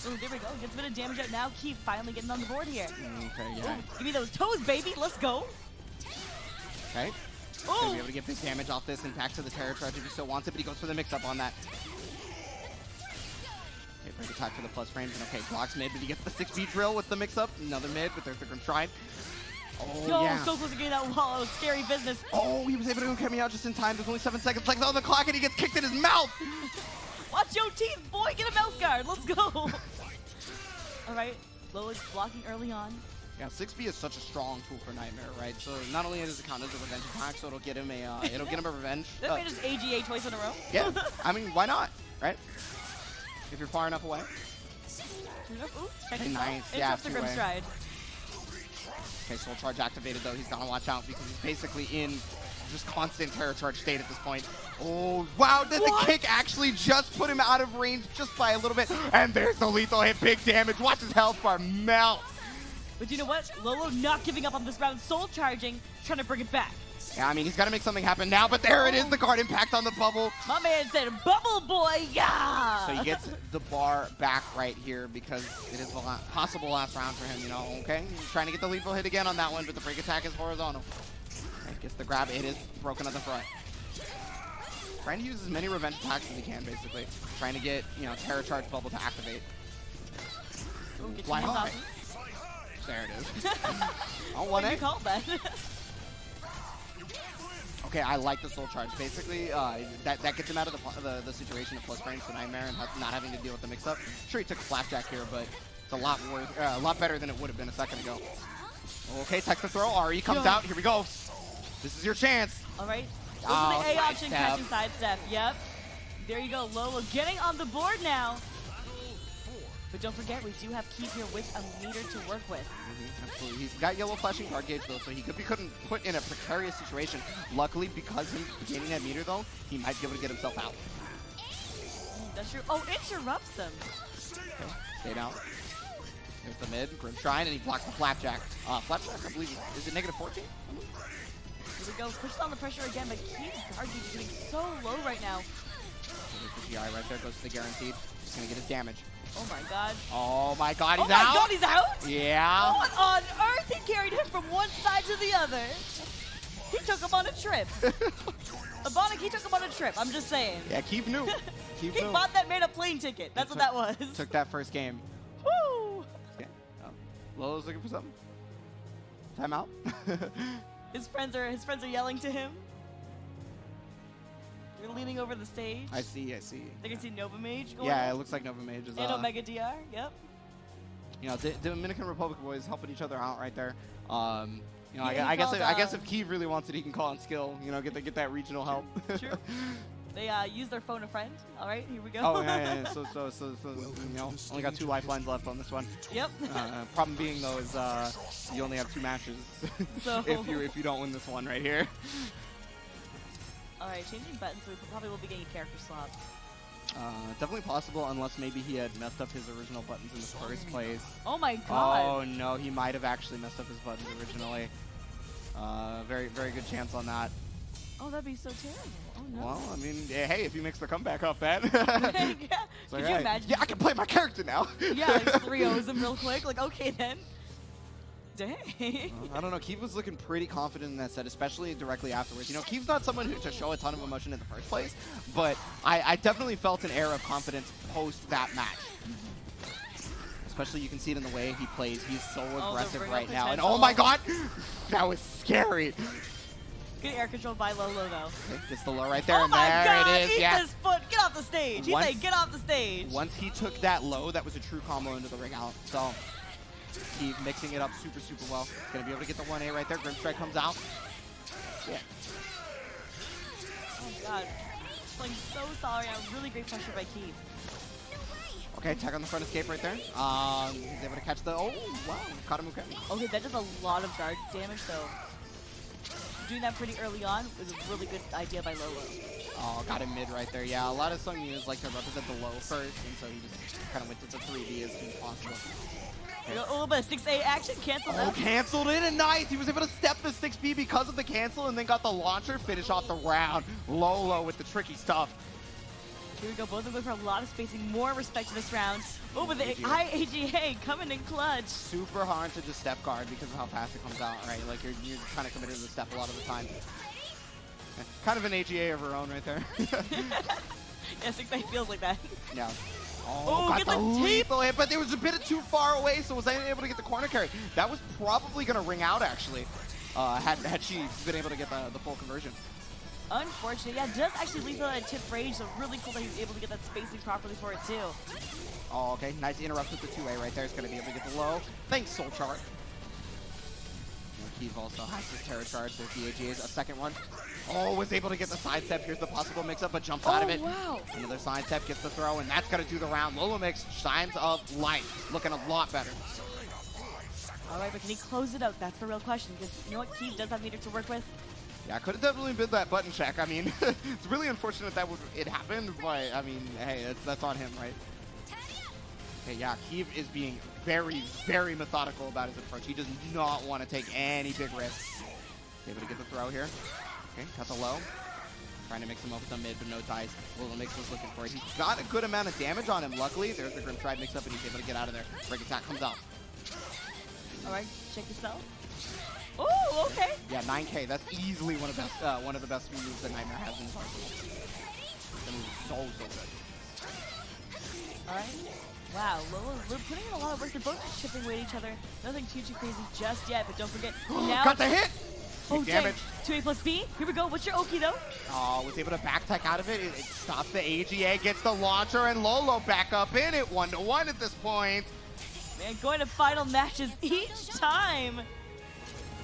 Oh, there we go. Gets a bit of damage out now. Keev finally getting on the board here. Okay, yeah. Ooh, give me those toes, baby. Let's go. Okay. Oh. Gonna be able to get big damage off this and back to the Terror Charge if he still wants it, but he goes for the mix-up on that. Okay, break attack for the plus frames, and okay, blocks mid, but he gets the 6B drill with the mix-up. Another mid, but there's the Grim Stride. Oh, Yo, yeah. so close to getting that wall. It was scary business. Oh, he was able to get me out just in time. There's only 7 seconds left on the clock, and he gets kicked in his mouth. Watch your teeth, boy. Get a mouth guard. Let's go. All right, Lolo's blocking early on. Yeah, 6B is such a strong tool for Nightmare, right? So not only does it count as a revenge attack, so it'll get him a revenge. That man just AGA twice in a row. Yeah, I mean, why not, right? If you're far enough away. Ooh, check Okay, this out. nice, yeah, Interrupt the Grim two-way. Stride. Okay, Soul Charge activated though. He's gotta watch out because he's basically in just constant Terror Charge state at this point. Oh, wow, did the kick actually just put him out of range just by a little bit? And there's the lethal hit, big damage. Watch his health bar melt. But you know what? Lolo not giving up on this round. Soul charging, trying to bring it back. Yeah, I mean, he's got to make something happen now, but there it is, the guard impact on the bubble. My man said, bubble boy, yeah! So he gets the bar back right here because it is the possible last round for him, you know, okay? He's trying to get the lethal hit again on that one, but the break attack is horizontal. Okay, gets the grab, it is broken at the front. Trying to use as many revenge attacks as he can, basically. Trying to get, you know, Terror Charge bubble to activate. Ooh, Fly high. There it is. On 1A. You call that. Okay, I like the Soul Charge. Basically, that gets him out of the situation of plus frames for Nightmare and not having to deal with the mix-up. Sure, he took a flapjack here, but it's a lot better than it would have been a second ago. Okay, text the throw. RE comes out. Here we go. This is your chance. All right. Goes Oh, to the A option, sidestep. catch and sidestep. Yep. There you go. Lolo getting on the board now. But don't forget, we do have Keev here with a meter to work with. Absolutely. He's got yellow flashing guard gauge though, so he could be put in a precarious situation. Luckily, because he's gaining that meter though, he might be able to get himself out. That's true. Oh, interrupts them. Okay, stay down. There's the mid, Grim Shrine, and he blocks the flapjack. Flapjack, I believe, is it negative 14? Here we go. Pushes on the pressure again, but Keev's guard gauge is getting so low right now. There's the GI right there, goes to the guaranteed. Just gonna get his damage. Oh my god. Oh my god, he's Oh my out! god, he's out? Yeah. What on earth? He carried him from one side to the other. He took him on a trip. Ebonic, he took him on a trip. I'm just saying. Yeah, Keev knew. He bought that man a plane ticket. That's what that was. Took that first game. Woo! Okay. Lolo's looking for something. Timeout. His friends are yelling to him. They're leaning over the stage. I see. They can see Nova Mage going Yeah, on. it looks like Nova Mage is And Omega DR, yep. You know, Dominican Republic boys helping each other out right there. You know, Yeah, I guess if Keev really wants it, he can call on Skyll. You know, get that regional help. True. They use their phone a friend. All right, here we go. Oh yeah. So you know, only got 2 lifelines left on this one. Yep. Problem being though is you only have 2 matches So if you don't win this one right here. All right, changing buttons, so we probably will be getting character swaps. Definitely possible unless maybe he had messed up his original buttons in the first place. Oh my god. Oh no, he might have actually messed up his buttons originally. Very good chance on that. Oh, that'd be so terrible. Oh no. Well, I mean, hey, if he makes the comeback off that. Yeah. Could you imagine? Yeah, I can play my character now. Yeah, like 3-0s him real quick. Like, okay then. Dang. I don't know. Keev was looking pretty confident in that set, especially directly afterwards. You know, Keev's not someone who to show a ton of emotion in the first place, but I definitely felt an air of confidence post that match. Especially you can see it in the way he plays. He's so aggressive right now. And oh my god, that was scary. Good air control by Lolo though. Okay, gets the low right there, Oh and my there god, it is. eat Yeah. this foot. Get off the stage. He said, get off the stage. Once he took that low, that was a true combo into the ring out. So Keev mixing it up super well. Gonna be able to get the 1A right there. Grim Strike comes out. Yeah. Oh my god. Playing so solid now. Really great pressure by Keev. Okay, tag on the front escape right there. He's able to catch the. Oh wow, caught him okay. Okay, that does a lot of guard damage, so doing that pretty early on was a really good idea by Lolo. Oh, got him mid right there. Yeah, a lot of Sung units like to represent the low first, and so he just kind of went to the 3D as soon as possible. Okay. A little bit of 6A action, cancel that. Oh, canceled it, and nice! He was able to step the 6B because of the cancel, and then got the launcher, finish off the round. Lolo with the tricky stuff. Here we go, both of them for a lot of spacing, more respect to this round. Oh, but the high AGA coming in clutch. Super hard to just step guard because of how fast it comes out, right? Like you're kind of committed to the step a lot of the time. Kind of an AGA of her own right there. Yeah, 6-8 feels like that. Yeah. Oh, got the lethal hit, but it was a bit too far away, so was I able to get the corner carry? That was probably going to ring out, actually, had she been able to get the full conversion. Unfortunate. Yeah, does actually lethal at tip range, so really cool that he was able to get that spacing properly for it, too. Oh, okay. Nice interrupt with the 2A right there. It's going to be able to get the low. Thanks, Soul Chart. Keev also has his Terror Charge. There's the AGA's a second one. Oh, was able to get the sidestep. Here's the possible mix-up, but jumps out of it. Wow. Another sidestep, gets the throw, and that's going to do the round. LoloMx, Shines of Light, looking a lot better. All right, but can he close it out? That's the real question, because you know what? Keev does have meter to work with. Yeah, could have definitely been that button check. I mean, it's really unfortunate that it happened, but I mean, hey, that's on him, right? Okay, yeah, Keev is being very, very methodical about his approach. He does not want to take any big risks. Able to get the throw here. Okay, cut the low. Trying to mix him up with the mid, but no dice. LoloMx was looking for it. He's got a good amount of damage on him, luckily. There's the Grim Stride mix up, and he's able to get out of there. Break attack comes out. All right, check yourself. Oh, okay. Yeah, 9K. That's easily one of the best moves that Nightmare has in his arsenal. That move is so good. All right. Wow, Lolo, we're putting in a lot of work. They're both chipping away at each other. Nothing too crazy just yet, but don't forget. Now got the hit! Oh, damage. 2A plus B. Here we go. What's your Oki, though? Oh, was able to back tech out of it. It stops the AGA, gets the launcher, and Lolo back up in it. 1-1 at this point. Man, going to final matches each time.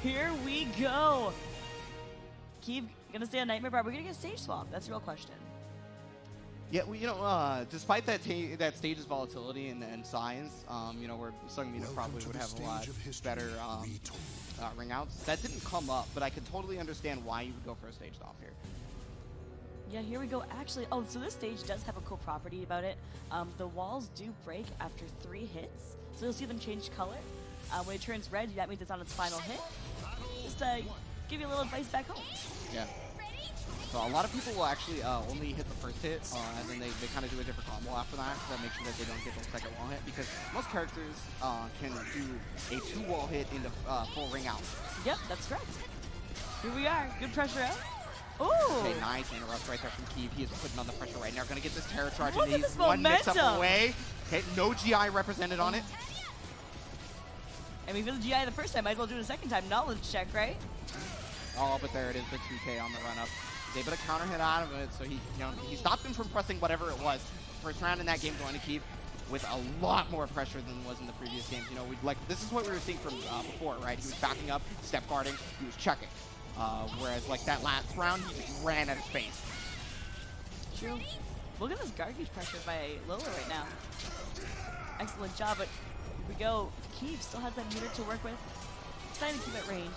Here we go. Keev gonna stay on Nightmare Bar. We're gonna get a stage swap. That's the real question. Yeah, well, you know, despite that stage's volatility and size, you know, where Sungmina probably would have a lot better ring outs. That didn't come up, but I could totally understand why you would go for a stage stop here. Yeah, here we go. Actually, oh, so this stage does have a cool property about it. The walls do break after 3 hits, so you'll see them change color. When it turns red, that means it's on its final hit. Just give you a little advice back home. Yeah. So a lot of people will actually only hit the first hit, and then they kind of do a different combo after that to make sure that they don't get the second wall hit, because most characters can do a 2-wall hit into full ring out. Yep, that's correct. Here we are. Good pressure out. Ooh. Okay, nice interrupt right there from Keev. He is putting on the pressure right now. Going to get this Terror Charge, Look and at he's this one momentum. mix-up away. Okay, no GI represented on it. I mean, for the GI the first time, might as well do it a second time. Knowledge check, right? Oh, but there it is, the 2K on the run-up. He's able to counter hit out of it, so he stopped him from pressing whatever it was. First round in that game going to Keev with a lot more pressure than was in the previous games. You know, this is what we were seeing from before, right? He was backing up, step guarding, he was checking. Whereas like that last round, he just ran at his face. True. Look at this garbage pressure by Lolo right now. Excellent job, but here we go. Keev still has that meter to work with. Excited to keep at range.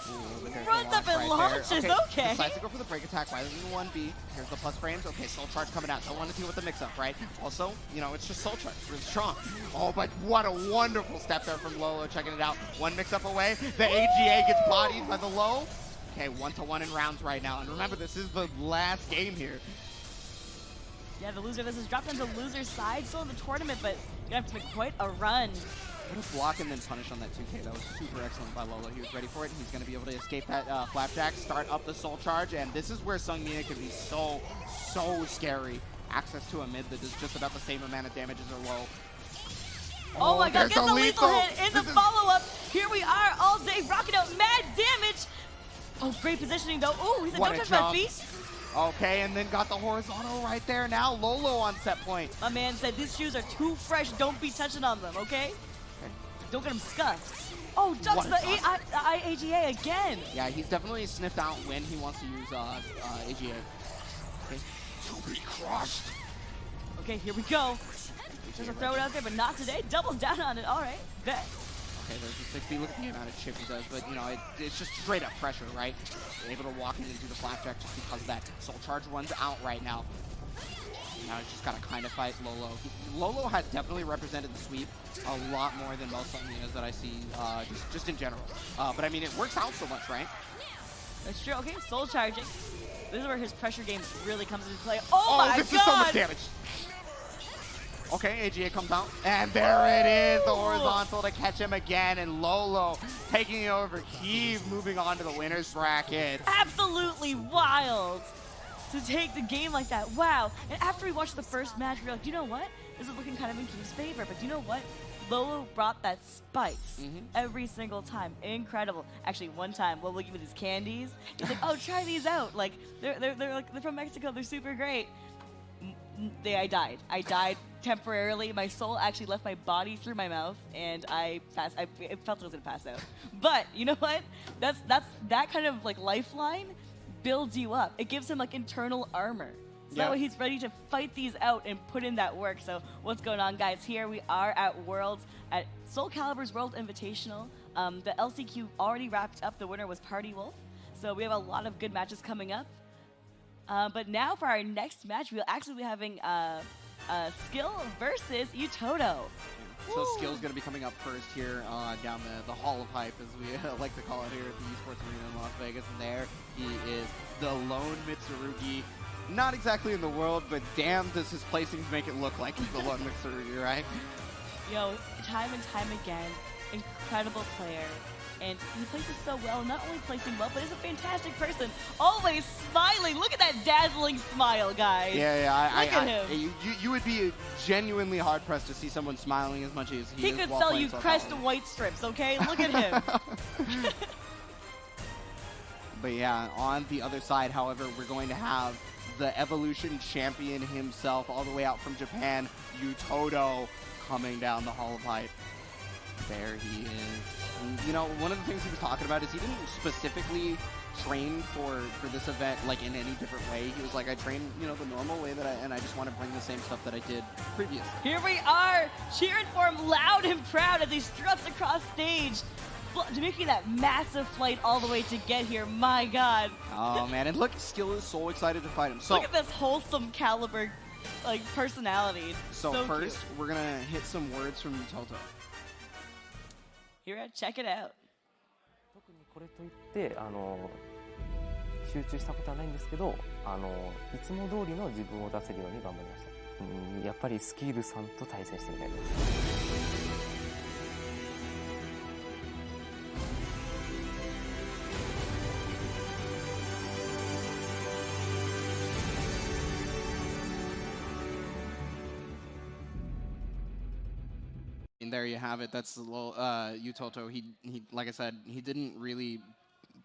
Ooh, runs up and launches, okay. Decides to go for the break attack rather than the 1B. Here's the plus frames. Okay, Soul Charge coming out. Don't want to deal with the mix-up, right? Also, you know, it's just Soul Charge. Really strong. Oh, but what a wonderful step there from Lolo, checking it out. One mix-up away. The AGA gets bodied by the low. Okay, 1-1 in rounds right now. And remember, this is the last game here. Yeah, the loser, this is dropped on the loser's side still in the tournament, but you're going to have to make quite a run. What a block and then punish on that 2K. That was super excellent by Lolo. He was ready for it. He's going to be able to escape that flapjack, start up the Soul Charge, and this is where Sungmina can be so scary. Access to a mid that does just about the same amount of damage as her low. Oh my god, gets a lethal hit in the follow-up. Here we are all day, rocking out mad damage. Oh, great positioning though. Oh, he's a no touch my feet. Okay, and then got the horizontal right there. Now Lolo on set point. My man said these shoes are too fresh. Don't be touching on them, okay? Don't get him scuffed. Oh, ducks the AGA again. Yeah, he's definitely sniffed out when he wants to use AGA. Okay, to be crushed. Okay, here we go. There's a throw it out there, but not today. Doubles down on it. All right, bet. Okay, there's the 6B. Look at the amount of chip he does, but you know, it's just straight up pressure, right? Able to walk in and do the flapjack just because of that. Soul Charge runs out right now. Now he's just got to kind of fight Lolo. Lolo has definitely represented the sweep a lot more than most Sungminas that I see just in general. But I mean, it works out so much, right? That's true. Okay, Soul Charging. This is where his pressure game really comes into play. Oh my this god! is so much damage. Okay, AGA comes out, and there it is, the horizontal to catch him again, and Lolo taking it over. Keev moving on to the winner's bracket. Absolutely wild to take the game like that. Wow. And after we watched the first match, we were like, you know what? This is looking kind of in Keev's favor, but you know what? Lolo brought that spice every single time. Incredible. Actually, one time, we'll give you these candies. He's like, oh, try these out. Like, they're from Mexico. They're super great. I died. I died temporarily. My soul actually left my body through my mouth, and it felt like I was gonna pass out. But you know what? That kind of like lifeline builds you up. It gives him like internal armor. So that way he's ready to fight these out and put in that work. So what's going on, guys? Here we are at Worlds, at Soulcalibur's World Invitational. The LCQ already wrapped up. The winner was Party Wolf. So we have a lot of good matches coming up. But now for our next match, we'll actually be having Skyll versus Yuttoto. So Skyll's going to be coming up first here down the Hall of Hype, as we like to call it here at the Esports Arena in Las Vegas. And there he is, the lone Mitsurugi. Not exactly in the world, but damn does his placings make it look like he's the lone Mitsurugi, right? Yo, time and time again, incredible player. And he places so well, not only placing well, but he's a fantastic person. Always smiling. Look at that dazzling smile, guys. Yeah, Look at him. You would be genuinely hard-pressed to see someone smiling as much as he is. He could while sell playing you Soul Crest Calibur. white strips, okay? Look at him. But yeah, on the other side, however, we're going to have the Evolution champion himself, all the way out from Japan, Yuttoto, coming down the Hall of Hype. There he is. You know, one of the things he was talking about is he didn't specifically train for this event like in any different way. He was like, I train, you know, the normal way that I just want to bring the same stuff that I did previously. Here we are, cheering for him loud and proud as he struts across stage, making that massive flight all the way to get here. My God. Oh man, and look, Skyll is so excited to fight him. So look at this wholesome Caliber like personality. So first, cute. we're gonna hit some words from Yuttoto. Here, check it out. 特にこれといって集中したことはないんですけど、いつも通りの自分を出せるように頑張りました。やっぱりスキルさんと対戦してみたいです。 And there you have it. That's the little Yuttoto. He, like I said, he didn't really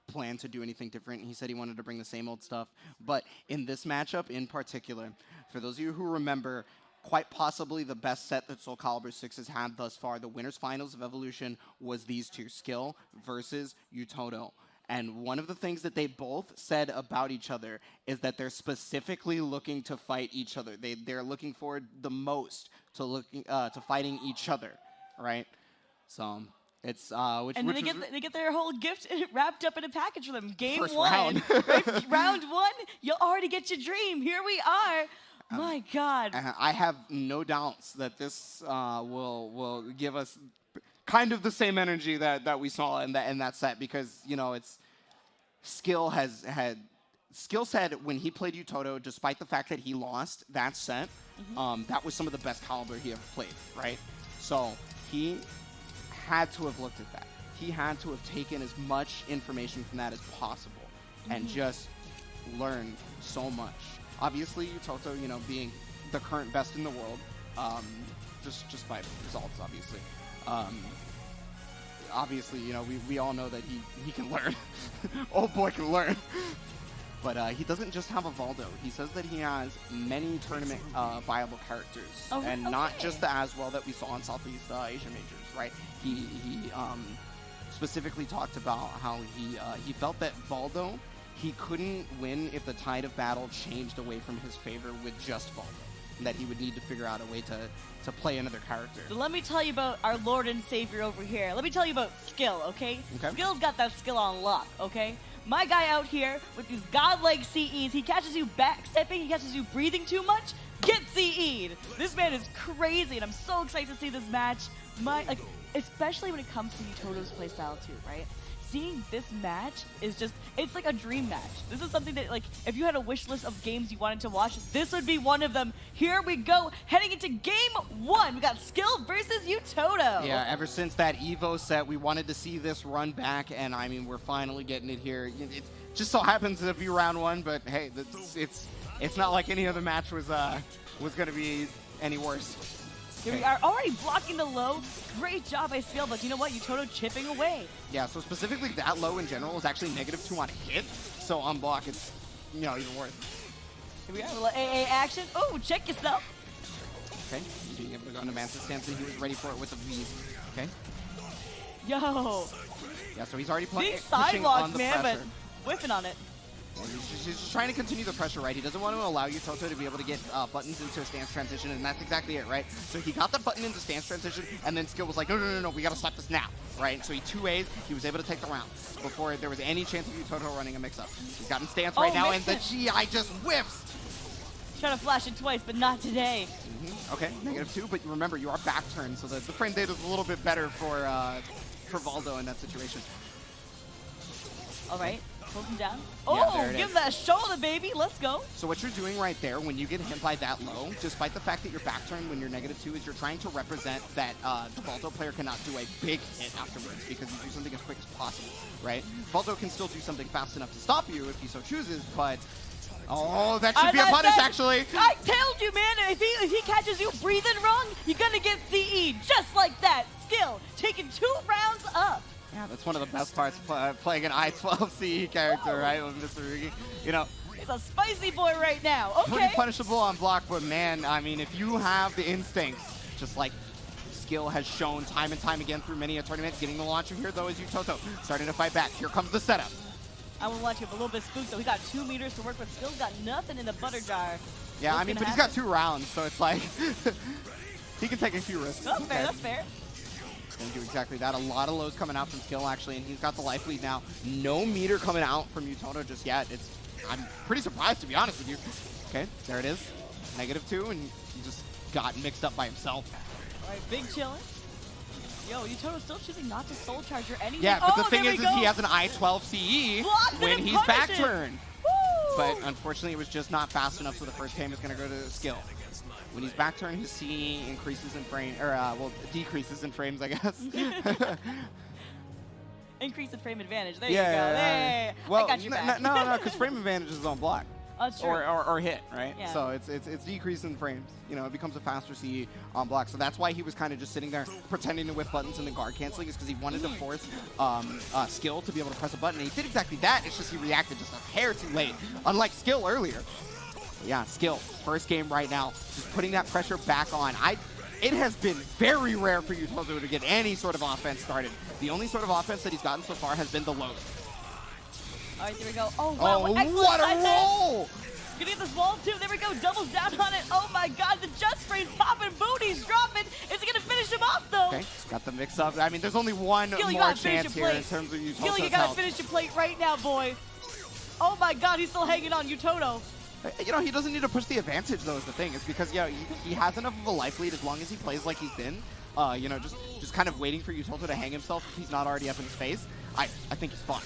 plan to do anything different. He said he wanted to bring the same old stuff. But in this matchup in particular, for those of you who remember, quite possibly the best set that Soulcalibur VI has had thus far, the winners finals of Evolution, was these two, Skyll versus Yuttoto. And one of the things that they both said about each other is that they're specifically looking to fight each other. They're looking forward the most to fighting each other, right? So it's and then they get their whole gift wrapped up in a package for them. Game first one, round. right? Round one, you'll already get your dream. Here we are. My God. I have no doubts that this will give us kind of the same energy that we saw in that set, because you know it's Skyll said when he played Yuttoto, despite the fact that he lost that set, that was some of the best caliber he ever played, right? So he had to have looked at that. He had to have taken as much information from that as possible and just learned so much. Obviously, Yuttoto, you know, being the current best in the world, just by results, obviously. Obviously, you know, we all know that he can learn. Old boy can learn. But he doesn't just have a Valdo. He says that he has many tournament viable characters, and not just the Aswell that we saw in Southeast Asia Majors, right? He specifically talked about how he felt that Valdo, he couldn't win if the tide of battle changed away from his favor with just Valdo. That he would need to figure out a way to play another character. So let me tell you about our Lord and Savior over here. Let me tell you about Skyll, okay? Skyll's got that skill on lock, okay? My guy out here with these godlike CEs, he catches you backstepping, he catches you breathing too much, get CE'd. This man is crazy, and I'm so excited to see this match. Especially when it comes to Yuttoto's playstyle too, right? seeing this match is just, it's like a dream match. This is something that, like, if you had a wish list of games you wanted to watch, this would be one of them. Here we go, heading into game 1. We got Skyll versus Yuttoto. Yeah, ever since that Evo set, we wanted to see this run back, and I mean, we're finally getting it here. It just so happens to be round 1, but hey, it's not like any other match was going to be any worse. Here we are, already blocking the low. Great job by Skyll, but you know what? Yuttoto chipping away. Yeah, so specifically that low in general is actually -2 on hit, so on block it's, you know, even worse. Here we are, a little AA action. Oh, check yourself. Okay, being able to go into Mance's stance, and he was ready for it with the V's. Okay. Yo. Yeah, so he's already Big pushing sidewalks, on the man, pressure. but whiffing on it. He's just trying to continue the pressure, right? He doesn't want to allow Yuttoto to be able to get buttons into a stance transition, and that's exactly it, right? So he got the button into stance transition, and then Skyll was like, no, we got to stop this now, right? So he 2A'd, he was able to take the round before there was any chance of Yuttoto running a mix-up. He's got in stance right now, and the GI just whiffs! Trying to flash it twice, but not today. Okay, -2, but remember, you are back turned, so the frame data is a little bit better for Valdo in that situation. All right, pulls him down. Yeah, Oh, give him that shoulder, baby. Let's go. So what you're doing right there, when you get hit by that low, despite the fact that you're back turned when you're -2, is you're trying to represent that the Valdo player cannot do a big hit afterwards because you do something as quick as possible, right? Valdo can still do something fast enough to stop you if he so chooses, but... Oh, that should be a punish, actually. I told you, man. If he catches you breathing wrong, you're going to get CE just like that. Skyll taking 2 rounds up. Yeah, that's one of the best parts playing an I-12 CE character, right, with Mr. Rugi. You know, he's a spicy boy right now. Okay. Pretty punishable on block, but man, I mean, if you have the instincts, just like Skyll has shown time and time again through many a tournament, getting the launcher here, though, is Yuttoto starting to fight back. Here comes the setup. I will watch him a little bit spooked, though. He got 2 meters to work with. Skyll's got nothing in the butter jar. Yeah, I mean, but he's got 2 rounds, so it's like he can take a few risks. That's fair, that's fair. Gonna do exactly that. A lot of lows coming out from Skyll, actually, and he's got the life lead now. No meter coming out from Yuttoto just yet. I'm pretty surprised, to be honest with you. Okay, there it is. -2, and he just got mixed up by himself. All right, big chillin'. Yo, Yuttoto's still choosing not to soul charge or anything. Yeah, but the thing is he has an I-12 CE when he's back turned. But unfortunately, it was just not fast enough, so the first game is going to go to Skyll. When he's back turned, his CE increases in frame, or well, decreases in frames, I guess. Increase in frame advantage. There you go. Hey, well, I got you back. No, because frame advantage is on block. Oh, that's true. Or hit, right? Yeah. So it's decrease in frames. You know, it becomes a faster CE on block. So that's why he was kind of just sitting there pretending to whiff buttons and then guard canceling, is because he wanted to force Skyll to be able to press a button. And he did exactly that. It's just he reacted just a hair too late, unlike Skyll earlier. Yeah, Skyll, first game right now, just putting that pressure back on. It has been very rare for Yuttoto to get any sort of offense started. The only sort of offense that he's gotten so far has been the lows. All right, there we go. Oh, wow, what a roll! Gonna get this wall, too. There we go, doubles down on it. Oh, my God, the just frames popping, booties dropping. Is it gonna finish him off, though? Okay, got the mix-up. I mean, there's only one Skyll, more chance here in terms of Yuttoto's Skyll, you gotta finish your plate right now, boy. Oh, my God, he's still hanging on, Yuttoto. You know, he doesn't need to push the advantage, though, is the thing. It's because, yeah, he has enough of a life lead as long as he plays like he's been. You know, just kind of waiting for Yuttoto to hang himself if he's not already up in his face. I think he's fine.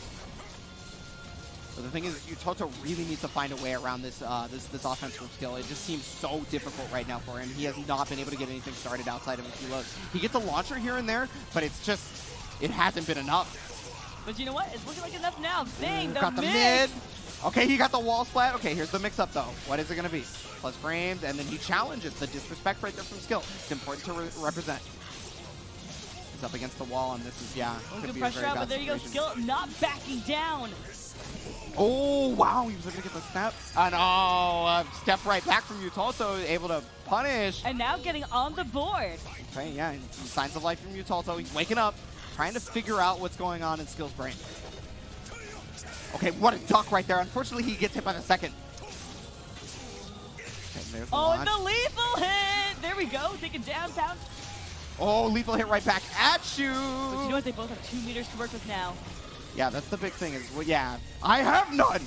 So the thing is, Yuttoto really needs to find a way around this this offense from Skyll. It just seems so difficult right now for him. He has not been able to get anything started outside of a few lows. He gets a launcher here and there, but it hasn't been enough. But you know what? It's looking like enough now. Dang, got the mid. Okay, he got the wall splat. Okay, here's the mix-up, though. What is it going to be? Plus frames, and then he challenges the disrespect right there from Skyll. It's important to represent. He's up against the wall, and this is, could be a very bad but there you go, situation. Skyll not backing down. Oh, wow, he was able to get the step. And step right back from Yuttoto, able to punish. And now getting on the board. Okay, yeah, signs of life from Yuttoto. He's waking up, trying to figure out what's going on in Skyll's brain. Okay, what a duck right there. Unfortunately, he gets hit by the second. Okay, there's the launch. And the lethal hit! There we go, taking downtown. Oh, lethal hit right back at you! But you know what? They both have 2 meters to work with now. Yeah, that's the big thing is, well, yeah, I have none!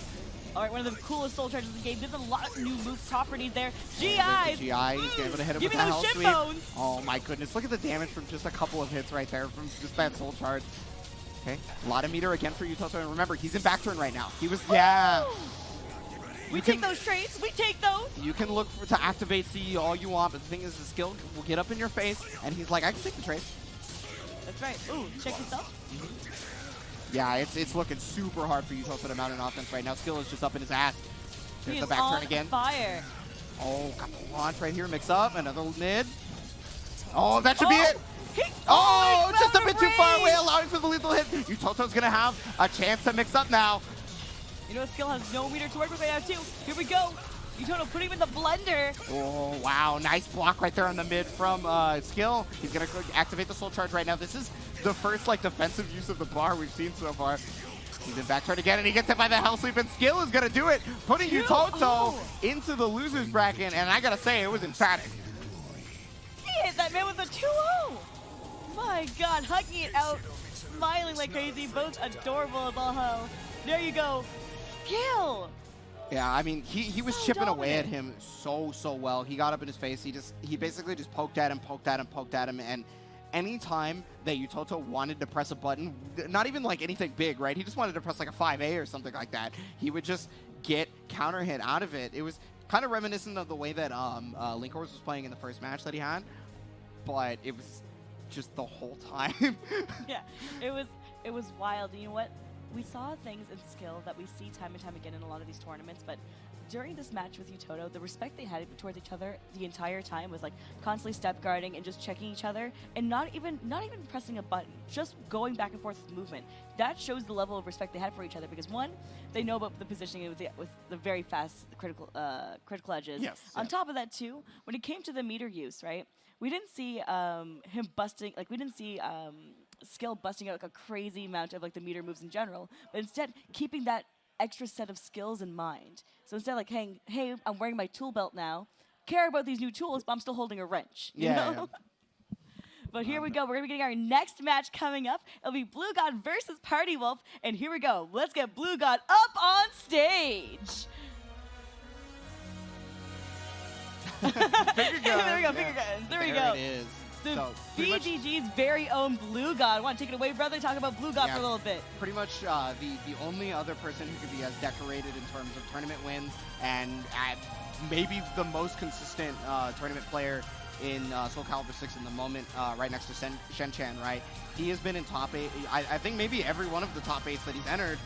All right, one of the coolest soul charges in the game. There's a lot of new move properties there. GI! GI, he's able to hit him with the hell sweep. Oh my goodness, look at the damage from just a couple of hits right there from just that soul charge. Okay, a lot of meter again for Yuttoto, and remember, he's in back turn right now. He was, yeah. We take those trades. We take those. You can look to activate CE all you want, but the thing is, the skill will get up in your face, and he's like, I can take the trade. That's right. Ooh, check yourself. Yeah, it's looking super hard for Yuttoto to mount an offense right now. Skill is just up in his ass. There's He the is back on turn again. fire. Oh, got the launch right here. Mix up. Another mid. Oh, that should be it. He, Oh, he's just a out bit of too far away, range. allowing for the lethal hit. Yutoto's going to have a chance to mix up now. You know, Skyll has no meter to work with right now, too. Here we go. Yuttoto putting him in the blender. Oh, wow. Nice block right there on the mid from Skyll. He's going to activate the soul charge right now. This is the first, like, defensive use of the bar we've seen so far. He's in back turn again, and he gets hit by the Hell Sweep, and Skyll is going to do it, putting Yuttoto into the loser's bracket, and I got to say, it was emphatic. He hit that man with a 2-0. My God, hugging it out, smiling like crazy, both adorable as all hell. There you go. Skyll. Yeah, I mean, he was So chipping away at dominant. him so well. He got up in his face. He basically just poked at him, and anytime that Yuttoto wanted to press a button, not even like anything big, right? He just wanted to press like a 5A or something like that. He would just get counter hit out of it. It was kind of reminiscent of the way that Linkorz was playing in the first match that he had, but it was just the whole time. Yeah, it was wild. And you know what? We saw things in Skyll that we see time and time again in a lot of these tournaments, but during this match with Yuttoto, the respect they had towards each other the entire time was like constantly step guarding and just checking each other and not even pressing a button, just going back and forth with movement. That shows the level of respect they had for each other because one, they know about the positioning with the very fast critical edges. Yes. On top of that too, when it came to the meter use, right? We didn't see him busting, like we didn't see Skyll busting out like a crazy amount of like the meter moves in general, but instead keeping that extra set of skills in mind. So instead like, hey, I'm wearing my tool belt now, care about these new tools, but I'm still holding a wrench. You know? But here we go. We're going to be getting our next match coming up. It'll be Bluegod versus Party Wolf. And here we go. Let's get Bluegod up on stage. Finger guns. There we go, finger guns. There we go. There it is. So pretty much- BGG's very own Bluegod. Want to take it away, brother? Talk about Bluegod Yeah. for a little bit. Pretty much the only other person who could be as decorated in terms of tournament wins and maybe the most consistent tournament player in Soulcalibur 6 in the moment, right next to Shen, right? He has been in top 8. I think maybe every one of the top 8s that he's entered,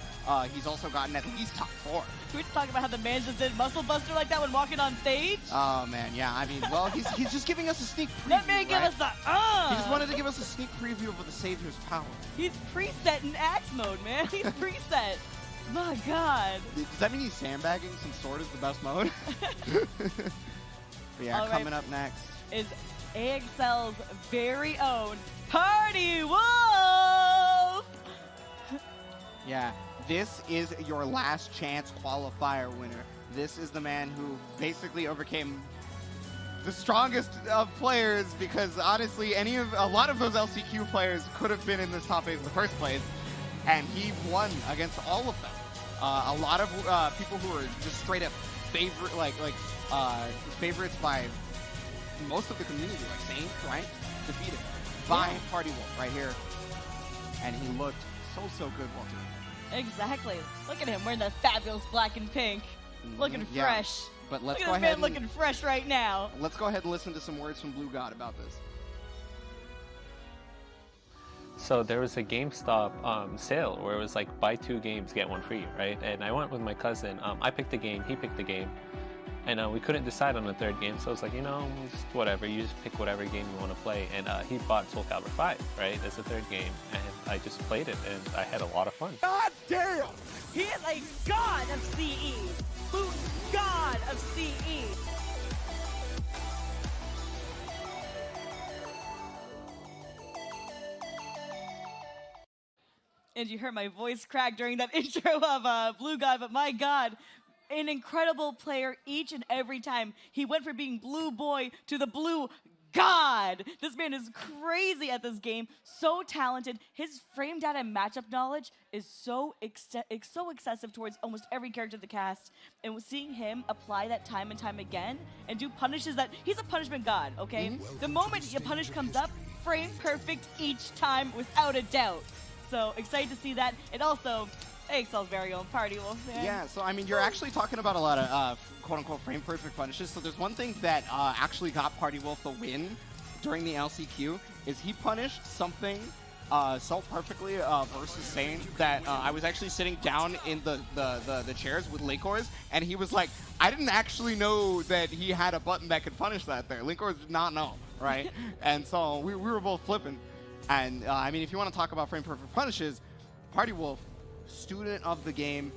he's also gotten at least top 4. Can we talk about how the man just did muscle buster like that when walking on stage? Oh man, yeah. I mean, well, he's just giving us a sneak preview. That man give right? us the He just wanted to give us a sneak preview of the Savior's power. He's preset in axe mode, man. He's preset. My God. Does that mean he's sandbagging since Sword is the best mode? But yeah, All right. coming up next Is AXL's very own Party Wolf! Yeah, this is your last chance qualifier winner. This is the man who basically overcame the strongest of players because honestly, a lot of those LCQ players could have been in this top 8 in the first place, and he won against all of them. A lot of people who are just straight up favorites by most of the community, like Saint, right? Defeated by Party Wolf right here, and he looked so good while doing it. Exactly. Look at him wearing the fabulous black and pink. Looking Yeah. fresh. But let's Look go at this ahead man and looking fresh right now. let's go ahead and listen to some words from Bluegod about this. So there was a GameStop sale where it was like buy 2 games, get 1 free, right? And I went with my cousin. I picked a game, he picked a game. And we couldn't decide on the 3rd game, so I was like, just whatever, you just pick whatever game you want to play. And he bought Soulcalibur V, right, as the 3rd game, and I just played it, and I had a lot of fun. God damn! He is a god of CE. Who's god of CE? And you heard my voice crack during that intro of Bluegod, but my God, an incredible player each and every time. He went from being Blue Boy to the Blue God. This man is crazy at this game, so talented. His frame data and matchup knowledge is so excessive towards almost every character of the cast. And seeing him apply that time and time again and do punishes that, he's a punishment god, okay? The moment a punish comes up, frame perfect each time without a doubt. So excited to see that. And also, AXL's very own Party Wolf fan. Yeah, so I mean, you're actually talking about a lot of quote-unquote frame-perfect punishes. So there's one thing that actually got Party Wolf the win during the LCQ is he punished something so perfectly versus Shen that I was actually sitting down in the chairs with Linkorz, and he was like, I didn't actually know that he had a button that could punish that there. Linkorz did not know, right? And so we were both flipping. And I mean, if you want to talk about frame-perfect punishes, Party Wolf, student of the game,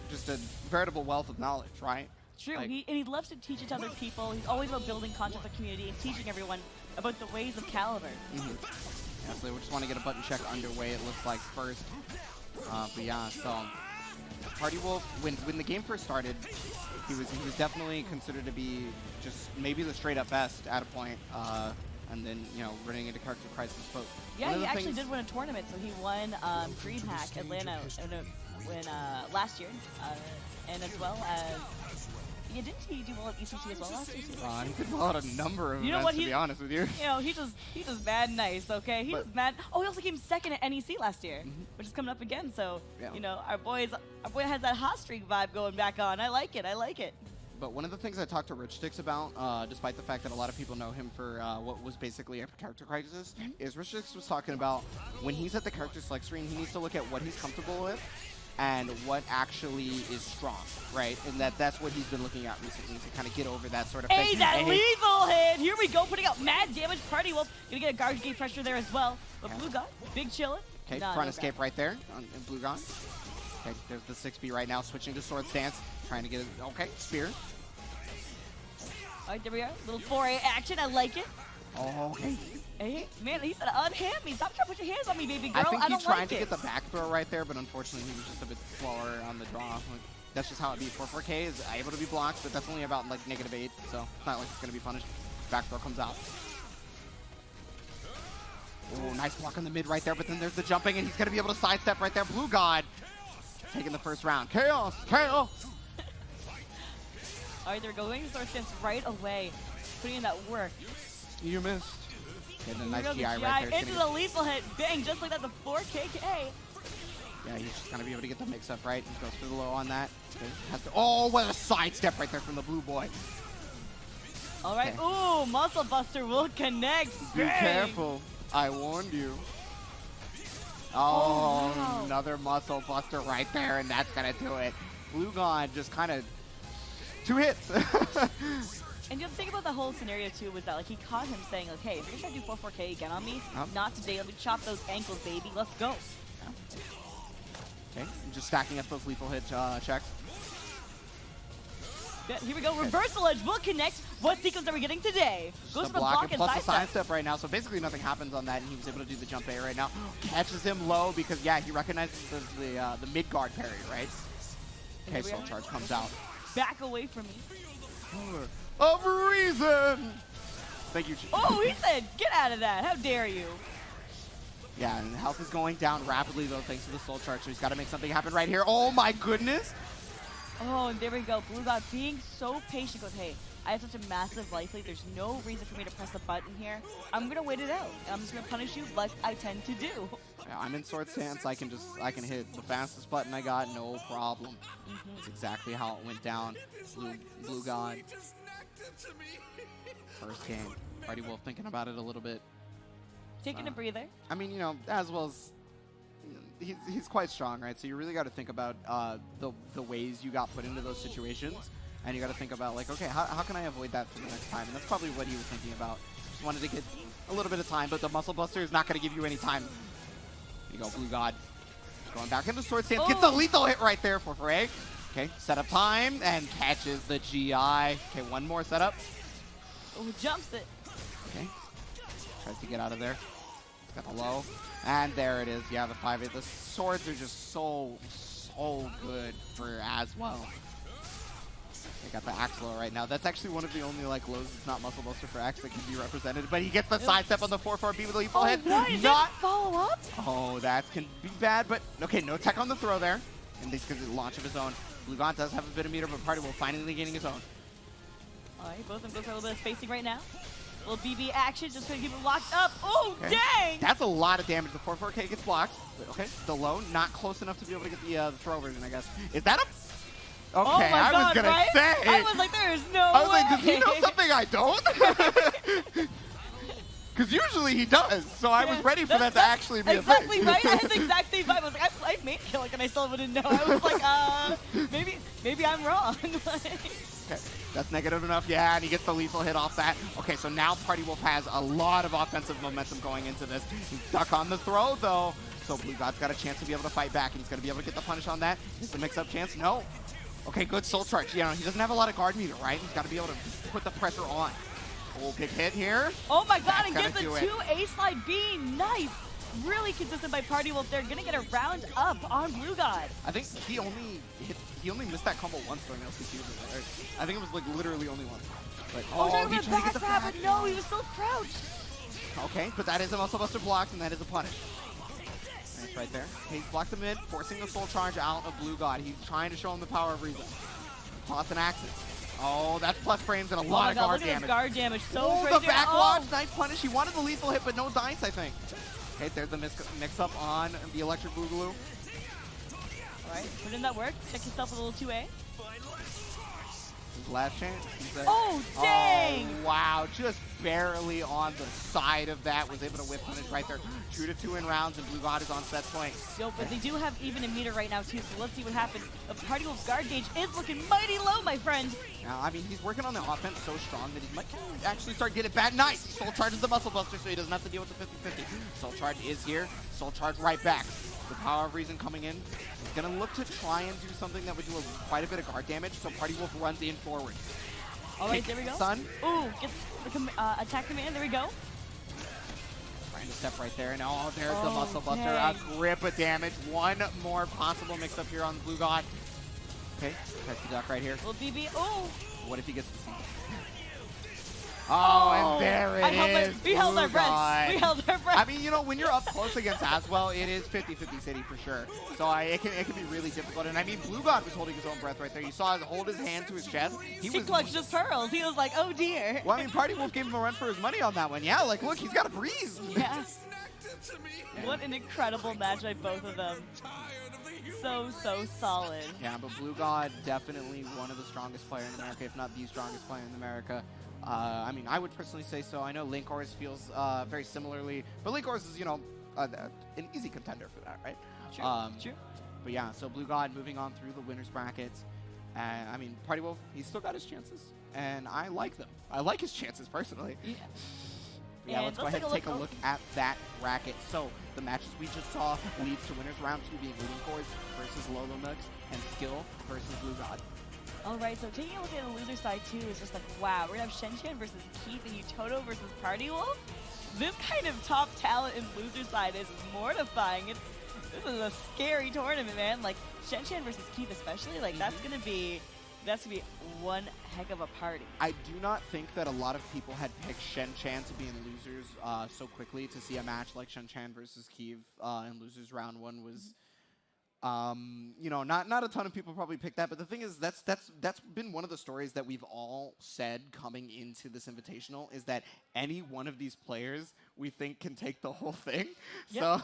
just a veritable wealth of knowledge, right? True, Like, and he loves to teach it to other people. He's always about building content for the community and teaching everyone about the ways of Calibur. Yeah, so we just want to get a button check underway, it looks like, first. But yeah, so Party Wolf, when the game first started, he was definitely considered to be just maybe the straight up best at a point. And then, you know, running into character crisis. But yeah, he actually did win a tournament, so he won DreamHack Atlanta last year, and as well as didn't he do well at ECT as well last year? He did well at a number of you know events, what, to be honest with you. You know, he's just mad nice, okay? He's just mad. Oh, he also came second at NEC last year, which is coming up again. So you know, our boy has that hot streak vibe going back on. I like it. I like it. But one of the things I talked to Rich Sticks about, despite the fact that a lot of people know him for what was basically a character crisis, is Rich Sticks was talking about when he's at the character select screen, he needs to look at what he's comfortable with and what actually is strong, right? And that's what he's been looking at recently to kind of get over that sort of thing. Hey, that lethal hit! Here we go, putting out mad damage. Party Wolf gonna get a guard gate pressure there as well. But Bluegod, big chillin'. Okay, front escape right there on Bluegod. Okay, there's the 6B right now, switching to sword stance, trying to get it. Okay, spear. All right, there we are. Little 4A action. I like it. Oh, okay. Hey, man, he said unhand me. Stop trying to put your hands on me, baby girl. I think he's trying like to get the back throw right there, but unfortunately he was just a bit slower on the draw. Like, that's just how it be. 4-4K is able to be blocked, but that's only about like -8, so it's not like it's going to be punished. Back throw comes out. Oh, nice block on the mid right there, but then there's the jumping, and he's going to be able to sidestep right there. Bluegod taking the first round. Chaos! Chaos! All right, they're going to sword stance right away, putting in that work. You missed. Getting a nice the GI right there. Into the lethal hit. Bang, just like that, the 4KK. Yeah, he's just going to be able to get the mix-up right. He goes for the low on that. Oh, what a sidestep right there from the blue boy. All right, ooh, Muscle Buster will connect. Be careful. I warned you. Oh, wow. Another Muscle Buster right there, and that's going to do it. Bluegod just kind of 2 hits. And the thing about the whole scenario too was that like he caught him saying like, hey, if you're trying to do 4-4K again on me, not today. Let me chop those ankles, baby. Let's go. Okay, just stacking up those lethal hit checks. Yeah, here we go. Reversal edge will connect. What sequence are we getting today? Goes for the block and plus the sidestep right now, so basically nothing happens on that, and he was able to do the jump A right now. Catches him low because yeah, he recognizes the mid guard parry, right? Okay, Soul Charge comes out. Back away from me. Of reason. Thank you. Oh, he said, get out of that. How dare you? Yeah, and health is going down rapidly though, thanks to the Soul Charge. So he's got to make something happen right here. Oh my goodness. Oh, and there we go. Bluegod being so patient goes, hey, I have such a massive life lead. There's no reason for me to press a button here. I'm going to wait it out. And I'm just going to punish you like I tend to do. Yeah, I'm in sword stance. I can hit the fastest button I got, no problem. That's exactly how it went down. Bluegod. First game. Party Wolf thinking about it a little bit. Taking a breather. I mean, you know, as well as he's quite strong, right? So you really got to think about the ways you got put into those situations, and you got to think about like, okay, how can I avoid that for the next time? And that's probably what he was thinking about. Just wanted to get a little bit of time, but the Muscle Buster is not going to give you any time. There you go, Bluegod. Going back into sword stance, gets the lethal hit right there for Frey. Okay, setup time, and catches the GI. Okay, one more setup. Oh, jumps it. Okay, tries to get out of there. Got the low, and there it is. Yeah, the 5-8. The swords are just so good for as well. They got the axe low right now. That's actually one of the only like lows that's not Muscle Buster for axe that can be represented. But he gets the sidestep on the 4-4B with a lethal hit. Not follow up. Oh, that can be bad. But okay, no tech on the throw there, and this gives it a launch of his own. Bluegod does have a bit of meter, but Party Wolf finally gaining his own. All right, both of them go for a little bit of spacing right now. Little BB action, just gonna keep it locked up. Oh, dang! That's a lot of damage. The 4-4K gets blocked. Okay, the low, not close enough to be able to get the throw version, I guess. Is that a... Okay, Oh my I was God, gonna right? say. I was like, there is no I was way. like, does he know something I don't? Because usually he does, so I was ready for that to actually be exactly a thing. right. I had the exact same vibe. I was like, I made Kill and I still didn't know. I was like, maybe I'm wrong. Okay, that's negative enough. Yeah, and he gets the lethal hit off that. Okay, so now Party Wolf has a lot of offensive momentum going into this. He's stuck on the throw, though. So Bluegod's got a chance to be able to fight back, and he's going to be able to get the punish on that. Is the mix-up chance? No. Okay, good soul charge. Yeah, he doesn't have a lot of guard meter, right? He's got to be able to put the pressure on. Oh, big hit here. Oh my God, and That's gets the gonna do 2 A slide B. Nice. Really consistent by Party Wolf. They're going to get a round up on Bluegod. I think he only missed that combo once during LCQ. I think it was like literally only once. But, He tried to get the back, but no, he was still crouched. Okay, but that is a Muscle Buster blocked, and that is a punish. Nice right there. Okay, he's blocked the mid, forcing the soul charge out of Bluegod. He's trying to show him the power of reason. Toss an Axis. Oh, that's plus frames and a lot of guard look at damage. His guard damage. So oh, crazy. the backwatch, nice punish. He wanted the lethal hit, but no dice, I think. Okay, there's the mix-up on the Electric Boogaloo. All right, put in that work. Check yourself a little 2A. His last chance. Oh, dang! Oh, wow, just barely on the side of that. Was able to whip punish right there. 2-2 in rounds, and Bluegod is on set point. Yo, but they do have even a meter right now, too, so let's see what happens. The Party Wolf's guard gauge is looking mighty low, my friend. Now, I mean, he's working on the offense so strong that he might actually start getting it bad. Nice! Soul charges the Muscle Buster, so he doesn't have to deal with the 50-50. Soul charge is here. Soul charge right back. The power of reason coming in. He's going to look to try and do something that would do quite a bit of guard damage, so Party Wolf runs in forward. All right, there we go. Stun. Ooh, gets the attack command. There we go. Trying to step right there, and oh, there's the Muscle Buster. A grip of damage. One more possible mix-up here on Bluegod. Okay, tries to duck right here. Little BB. Oh! What if he gets the seed? Oh, and there it is. We held our breath. We held our breath. I mean, you know, when you're up close against Aswell, it is 50-50 city for sure. So it can be really difficult. And I mean, Bluegod was holding his own breath right there. You saw him hold his hand to his chest. He clutched his pearls. He was like, oh dear. Well, I mean, Party Wolf gave him a run for his money on that one. Yeah, like, look, he's got to breathe. Yes. What an incredible match by both of them. So solid. Yeah, but Bluegod, definitely one of the strongest players in America, if not the strongest player in America. I mean, I would personally say so. I know Linkorz feels very similarly, but Linkorz is, you know, an easy contender for that, right? Sure. But yeah, so Bluegod moving on through the winners brackets. I mean, Party Wolf, he's still got his chances, and I like them. I like his chances personally. Yeah. Yeah, let's go ahead and take a look at that bracket. So the matches we just saw leads to winners round 2 being Linkorz versus LoloMx and Skyll versus Bluegod. All right, so taking a look at the loser side too is just like, wow, we're gonna have Shen versus Keev and Yuttoto versus Party Wolf. This kind of top talent in loser side is mortifying. This is a scary tournament, man. Like Shen versus Keev especially, like that's gonna be one heck of a party. I do not think that a lot of people had picked Shen to be in losers so quickly. To see a match like Shen versus Keev in losers round 1 was, you know, not a ton of people probably picked that. But the thing is, that's been one of the stories that we've all said coming into this invitational is that any one of these players we think can take the whole thing. Yep. So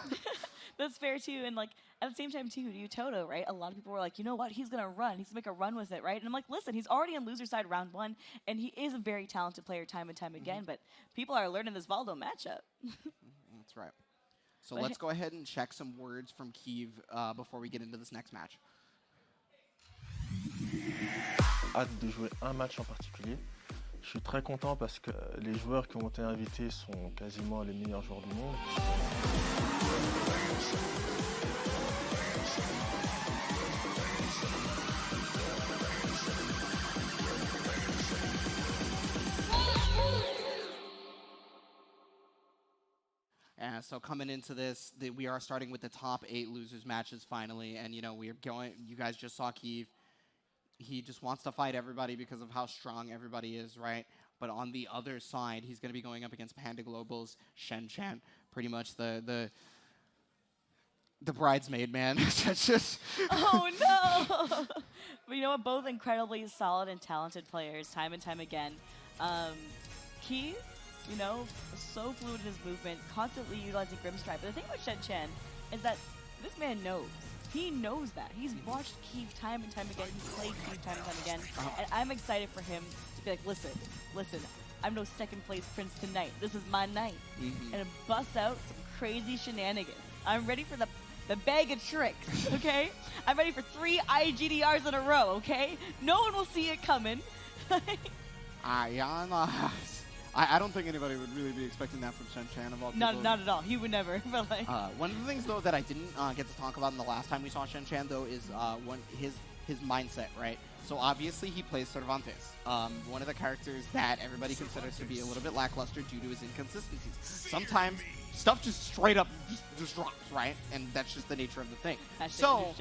that's fair too, and like at the same time too, Yuttoto, right? A lot of people were like, you know what? He's gonna run. He's gonna make a run with it, right? And I'm like, listen, he's already in loser side round 1, and he is a very talented player time and time again. But people are learning this Valdo matchup. That's right. So let's go ahead and check some words from Keev before we get into this next match. Hâte de jouer un match en particulier. Je suis très content parce que les joueurs qui ont été invités sont quasiment les meilleurs joueurs du monde. So coming into this, we are starting with the top 8 losers matches finally, and you know we're going. You guys just saw Keev. He just wants to fight everybody because of how strong everybody is, right? But on the other side, he's going to be going up against Panda Global's Shen, pretty much the bridesmaid, man. That's just. Oh no! But you know what? Both incredibly solid and talented players, time and time again. Keev you know, so fluid in his movement, constantly utilizing Grimstrike. But the thing about Shen is that this man knows. He knows that. He's watched Keev time and time again. He's played Keev time and time again. And I'm excited for him to be like, listen, I'm no second place prince tonight. This is my night. And bust out some crazy shenanigans. I'm ready for the bag of tricks, okay? I'm ready for 3 IGDRs in a row, okay? No one will see it coming. I don't think anybody would really be expecting that from Shen of all people. Not at all. He would never. But like, one of the things though that I didn't get to talk about in the last time we saw Shen though is his mindset, right? So obviously he plays Cervantes, one of the characters that everybody considers to be a little bit lackluster due to his inconsistencies. Sometimes stuff just straight up just drops, right? And that's just the nature of the thing. So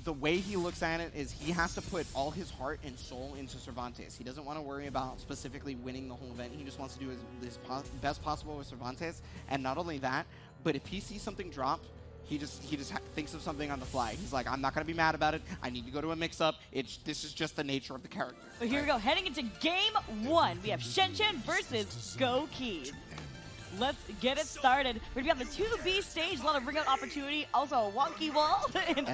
the way he looks at it is he has to put all his heart and soul into Cervantes. He doesn't want to worry about specifically winning the whole event. He just wants to do his best possible with Cervantes. And not only that, but if he sees something drop, he just thinks of something on the fly. He's like, I'm not going to be mad about it. I need to go to a mix-up. This is just the nature of the character. But here we go. Heading into game 1, we have Shen versus Go Keev. Let's get it started. We're going to be on the 2B stage, a lot of ring out opportunity, also a wonky wall, and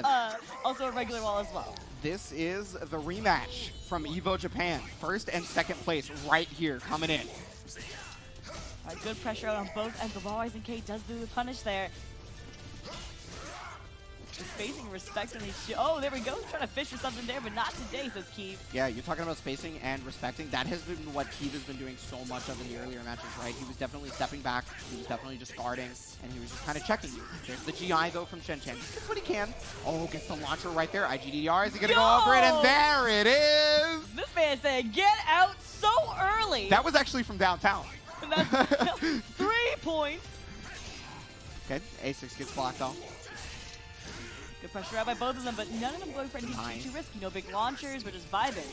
also a regular wall as well. This is the rematch from Evo Japan. First and second place right here coming in. All right, good pressure out on both ends. The Walleyes and K does do the punish there. The spacing, respecting these. Oh, there we go. Trying to fish for something there, but not today, says Keev. Yeah, you're talking about spacing and respecting. That has been what Keev has been doing so much of in the earlier matches, right? He was definitely stepping back. He was definitely just guarding, and he was just kind of checking you. There's the GI, though, from Shen. Gets what he can. Oh, gets the launcher right there. IGDR, is he going to go over it? And there it is! This man said, get out so early. That was actually from downtown. 3 points. Okay, A6 gets blocked, though. Good pressure out by both of them, but none of them going for anything too risky. No big launchers, but just vibing.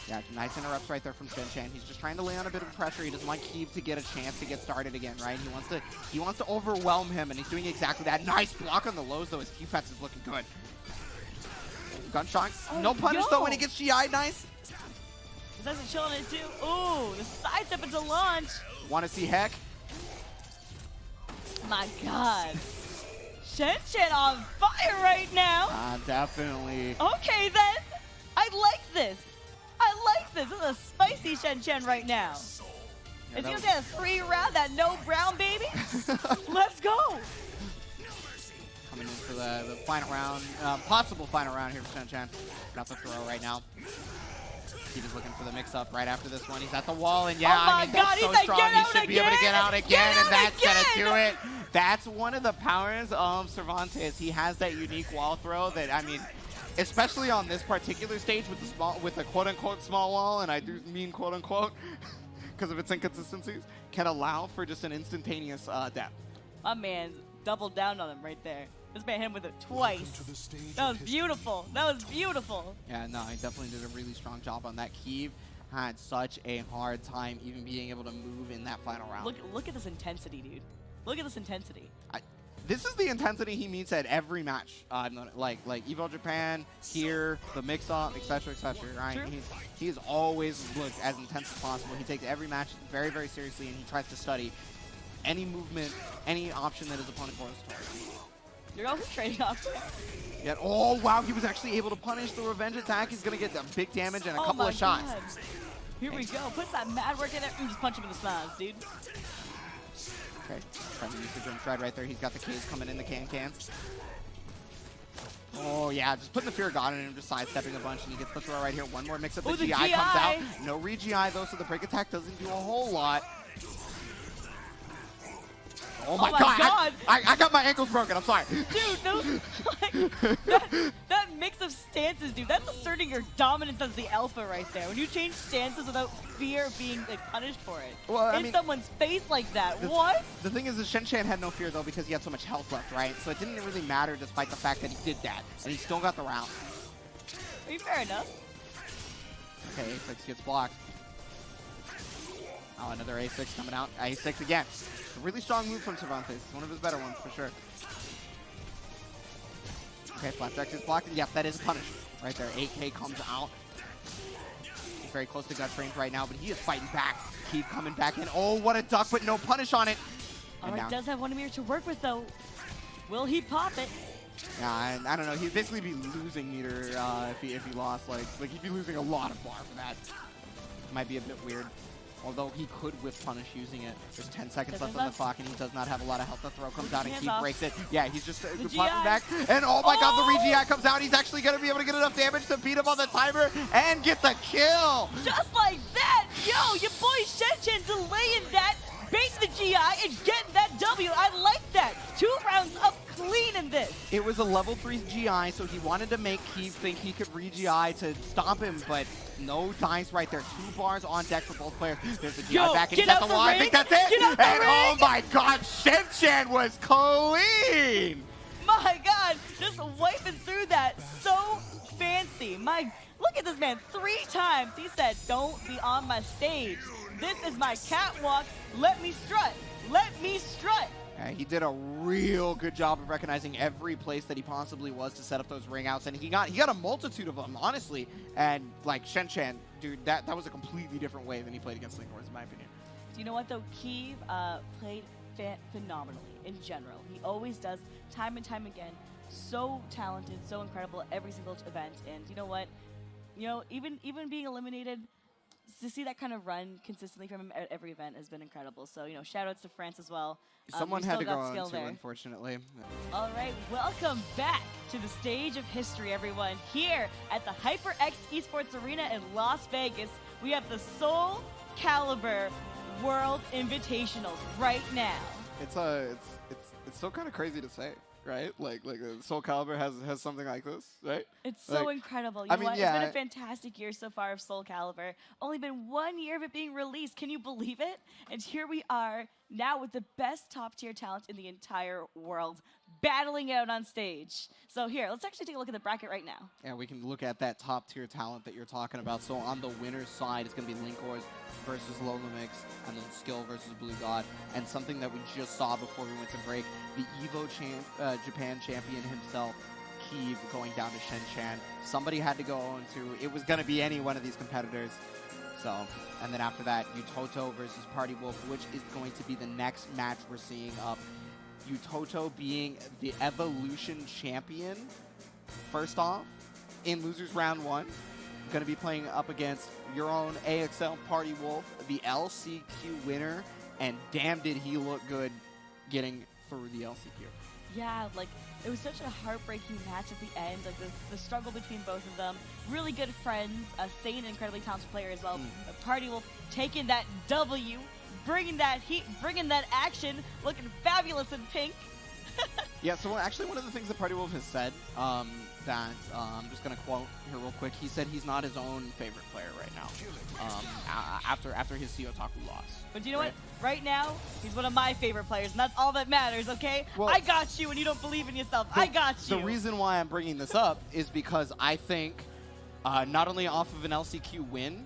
Yeah, nice interrupts right there from Shen. He's just trying to lay on a bit of pressure. He doesn't want Keev to get a chance to get started again, right? He wants to overwhelm him, and he's doing exactly that. Nice block on the lows, though. His defense is looking good. Gunshots. No punish, though, when he gets GI. Nice. He's nice and chilling it, too. Ooh, the sidestep into launch. Want to see Heck? My God. Shen on fire right now. Definitely. Okay, then. I like this. This is a spicy Shen right now. Yeah, is he going to get a 3-round, that no brown, baby? Let's go. Coming into the final round, possible final round here for Shen. Got the throw right now. Keev is looking for the mix-up right after this one. He's at the wall, and yeah, I mean, that's so strong. He should be able to get out again, and that's going to do it. That's one of the powers of Cervantes. He has that unique wall throw that, I mean, especially on this particular stage with the quote-unquote small wall, and I do mean quote-unquote because of its inconsistencies, can allow for just an instantaneous death. My man doubled down on him right there. This man hit him with it twice. That was beautiful. Yeah, no, he definitely did a really strong job on that. Keev had such a hard time even being able to move in that final round. Look at this intensity, dude. Look at this intensity. This is the intensity he meets at every match. Like Evo Japan, here, the mix-up, etc., right? He has always looked as intense as possible. He takes every match very, very seriously, and he tries to study any movement, any option that his opponent goes towards. You're also trading off. Yeah. Oh, wow, he was actually able to punish the revenge attack. He's going to get a big damage and a couple of shots. God. Here we go. Puts that mad work in there and just punch him in the snaz, dude. Okay, trying to use the Grim Shred right there. He's got the Ks coming in, the cans. Oh, yeah, just putting the Fear of God in him, just sidestepping a bunch, and he gets the throw right here. One more mix-up. The GI comes out. No re-GI, though, so the break attack doesn't do a whole lot. Oh my God. I got my ankles broken. I'm sorry. Dude, that mix of stances, dude, that's asserting your dominance as the alpha right there. When you change stances without fear of being punished for it. Well, in someone's face like that. What? The thing is Shen had no fear, though, because he had so much health left, right? So it didn't really matter despite the fact that he did that. And he still got the round. I mean, fair enough. Okay, A6 gets blocked. Oh, another A6 coming out. A6 again. A really strong move from Cervantes. One of his better ones, for sure. Okay, Flapjack is blocked. Yes, that is punished right there. AK comes out. very close to gut range right now, but he is fighting back. Keev coming back in. Oh, what a duck, but no punish on it. Alright, does have 1 meter to work with though. Will he pop it? Yeah, I don't know. He'd basically be losing meter if he lost. Like he'd be losing a lot of bar for that. Might be a bit weird. Although he could whiff punish using it. There's 10 seconds left on the clock, and he does not have a lot of health. The throw comes out, and Keev breaks it. Yeah, he's just popping back. And oh my god, the re-GI comes out. He's actually going to be able to get enough damage to beat him on the timer and get the kill. Just like that! Yo, your boy Shen delaying that, baiting the GI, and getting that W. I like that. 2 rounds up clean in this. It was a level 3 GI, so he wanted to make Keev think he could re-GI to stop him, but no dice right there. 2 bars on deck for both players. There's the GI back, and he's at the wall. I think that's it. And oh my god, Shen was clean. My god, just wiping through that. So fancy. Look at this man. 3 times he said, don't be on my stage. This is my catwalk. Let me strut. Let me strut. He did a real good job of recognizing every place that he possibly was to set up those ring outs, and he got a multitude of them, honestly. And like Shen, dude, that was a completely different way than he played against Linkorz, in my opinion. Do you know what though? Keev played phenomenally in general. He always does, time and time again. So talented, so incredible at every single event. And you know what? You know, even being eliminated, to see that kind of run consistently from him at every event has been incredible. So, you know, shout outs to France as well. Someone had to go on too, unfortunately. All right, welcome back to the stage of history, everyone. Here at the HyperX Esports Arena in Las Vegas, we have the Soulcalibur World Invitationals right now. It's still kind of crazy to say, right? Like Soulcalibur has something like this, right? It's so incredible. You know what? It's been a fantastic year so far of Soulcalibur. Only been 1 year of it being released. Can you believe it? And here we are now with the best top-tier talent in the entire world battling out on stage. So here, let's actually take a look at the bracket right now. Yeah, we can look at that top-tier talent that you're talking about. So on the winner's side, it's going to be Linkorz versus LoloMx, and then Skyll versus Bluegod. And something that we just saw before we went to break, the EVO Japan champion himself, Keev, going down to Shen. Somebody had to go on to, it was going to be any one of these competitors. So, and then after that, Yuttoto versus Party Wolf, which is going to be the next match we're seeing up. Yuttoto being the Evolution champion, first off, in losers round 1. Going to be playing up against your own AXL Party Wolf, the LCQ winner, and damn did he look good getting through the LCQ. Yeah, like, it was such a heartbreaking match at the end, like the struggle between both of them. Really good friends, a sane and incredibly talented player as well. Party Wolf taking that W, bringing that heat, bringing that action, looking fabulous in pink. Yeah, so actually one of the things that Party Wolf has said, that I'm just going to quote here real quick, he said he's not his own favorite player right now, after his Yuttoto loss. But you know what? Right now, he's one of my favorite players, and that's all that matters, okay? Well, I got you when you don't believe in yourself. I got you. The reason why I'm bringing this up is because I think not only off of an LCQ win,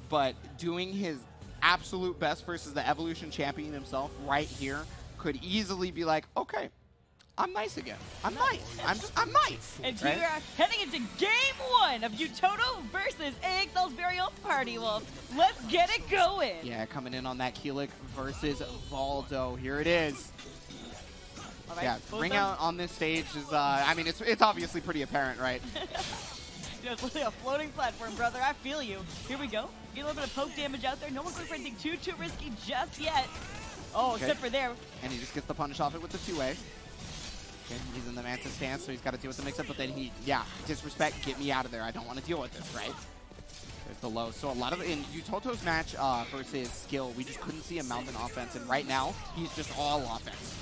but doing his absolute best versus the Evolution champion himself right here could easily be like, okay, I'm nice again. I'm nice. I'm nice. And here we are heading into game 1 of Yuttoto versus AXL's very own Party Wolf. Let's get it going. Yeah, coming in on that Keelik versus Valdo. Here it is. All right, yeah, ring out on this stage is, I mean, it's obviously pretty apparent, right? It's literally a floating platform, brother. I feel you. Here we go. Get a little bit of poke damage out there. No one's going for anything too risky just yet. Oh, okay. Except for there. And he just gets the punish off it with the 2A. Okay, he's in the Manta stance, so he's got to deal with the mix-up, but then he, disrespect, get me out of there. I don't want to deal with this, right? There's the low. So a lot of, in Yuttoto's match versus Skyll, we just couldn't see a mountain offense, and right now, he's just all offense.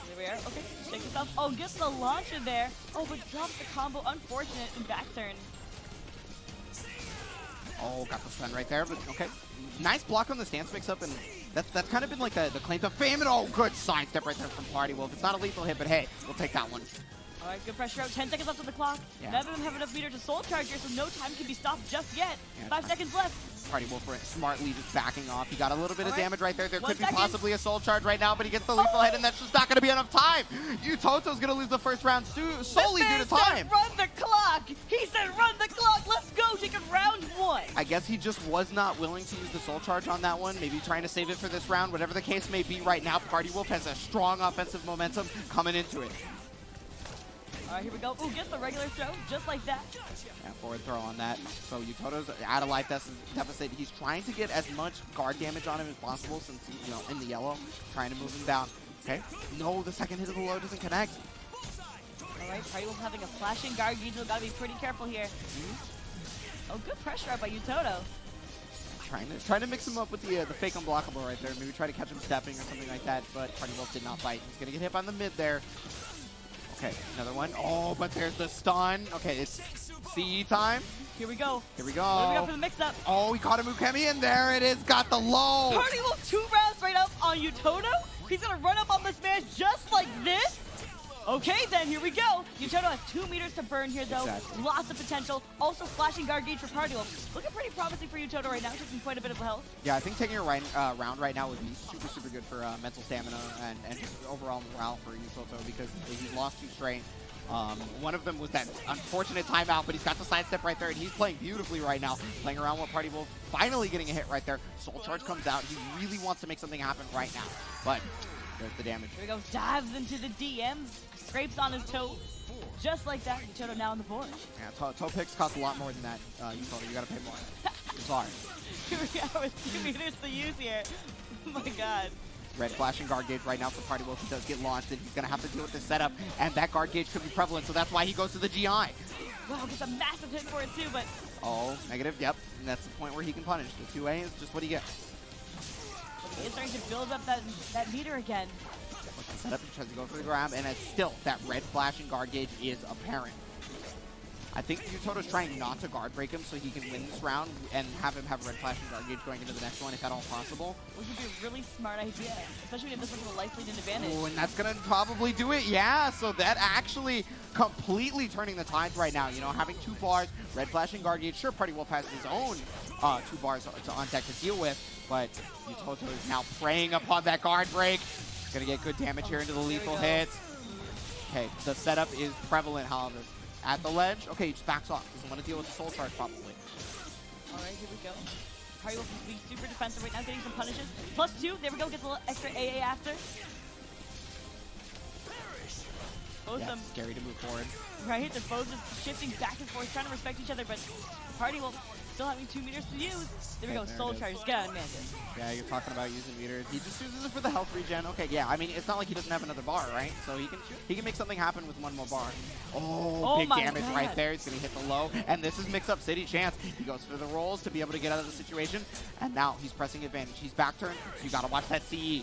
There we are. Okay, shake yourself. Oh, gets the launcher there. Oh, but drops the combo. Unfortunate in back turn. Oh, got the stun right there, but okay. Nice block on the stance mix-up, and that's kind of been like the claim to fame, and oh, good side step right there from Party Wolf. It's not a lethal hit, but hey, we'll take that one. All right, good pressure out. 10 seconds left on the clock. Yeah. None of them have enough meter to soul charge here, so no time can be stopped just yet. Yeah, 5 seconds left. Party Wolf smartly just backing off. He got a little bit of damage right there. There could be possibly a soul charge right now, but he gets the lethal hit, and that's just not going to be enough time. Yuttoto's going to lose the first round solely due to time. Run the clock. He said run the clock. Let's go. Take it round 1. I guess he just was not willing to use the Soul Charge on that one, maybe trying to save it for this round. Whatever the case may be right now, Party Wolf has a strong offensive momentum coming into it. All right, here we go. Ooh, gets the regular throw, just like that. Yeah, forward throw on that. So Yuttoto's out of life deficit. He's trying to get as much guard damage on him as possible since he's, in the yellow, trying to move him down. Okay, no, the second hit of the low doesn't connect. All right, Party Wolf having a flashing guard. Yuttoto got to be pretty careful here. Oh, good pressure up by Yuttoto. Trying to mix him up with the fake unblockable right there. Maybe try to catch him stepping or something like that, but Party Wolf did not bite. He's going to get hit on the mid there. Okay, another one. Oh, but there's the stun. Okay, it's CE time. Here we go. Here we go. What do we got for the mix-up? Oh, we caught a Mukemi, and there it is. Got the low. Party Wolf 2 rounds right up on Yuttoto. He's going to run up on this man just like this. Okay, then, here we go. Yuttoto has 2 meters to burn here, though. Exactly. Lots of potential. Also, flashing guard gauge for Party Wolf. Looking pretty promising for Yuttoto right now, taking quite a bit of health. Yeah, I think taking a round right now would be super, super good for mental stamina and just overall morale for Yuttoto because he's lost 2 straight. One of them was that unfortunate timeout, but he's got the sidestep right there, and he's playing beautifully right now, playing around with Party Wolf, finally getting a hit right there. Soul Charge comes out. He really wants to make something happen right now, but there's the damage. Here we go. Dives into the DMs, scrapes on his toe. Just like that, Yuttoto now on the board. Yeah, toe picks cost a lot more than that, Yuttoto. You gotta pay more. I'm sorry. Here we go with 2 meters to use here. Oh my god. Red flashing guard gauge right now for Party Wolf. He does get launched, and he's going to have to deal with this setup, and that guard gauge could be prevalent, so that's why he goes to the GI. Wow, gets a massive hit for it too, but... Oh, negative, yep. And that's the point where he can punish. The 2A is just what he gets. But he is starting to build up that meter again. Setup, he tries to go for the grab, and it's still, that red flashing guard gauge is apparent. I think Yuttoto's trying not to guard break him so he can win this round and have him have a red flashing guard gauge going into the next one if at all possible. Which would be a really smart idea, especially when this one's a life lead advantage. Oh, and that's going to probably do it. Yeah, so that actually completely turning the tides right now. Having 2 bars, red flashing guard gauge. Sure, Party Wolf has his own 2 bars on deck to deal with, but Yuttoto is now preying upon that guard break. Going to get good damage here into the lethal hits. Okay, the setup is prevalent, however. At the ledge. Okay, he just backs off. Doesn't want to deal with the Soul Charge, probably. All right, here we go. Party Wolf is being super defensive right now, getting some punishes. +2. There we go. Gets a little extra AA after. Both of them. Scary to move forward. Right? They're both just shifting back and forth, trying to respect each other, but Party Wolf still having 2 meters to use. There we go. Soul Charge. Get on Mantis. Yeah, you're talking about using meters. He just uses it for the health regen. Okay, yeah. I mean, it's not like he doesn't have another bar, right? So he can make something happen with 1 more bar. Oh, big damage right there. He's going to hit the low. And this is Mix Up City chance. He goes for the rolls to be able to get out of the situation. And now he's pressing advantage. He's back turned. So you got to watch that CE.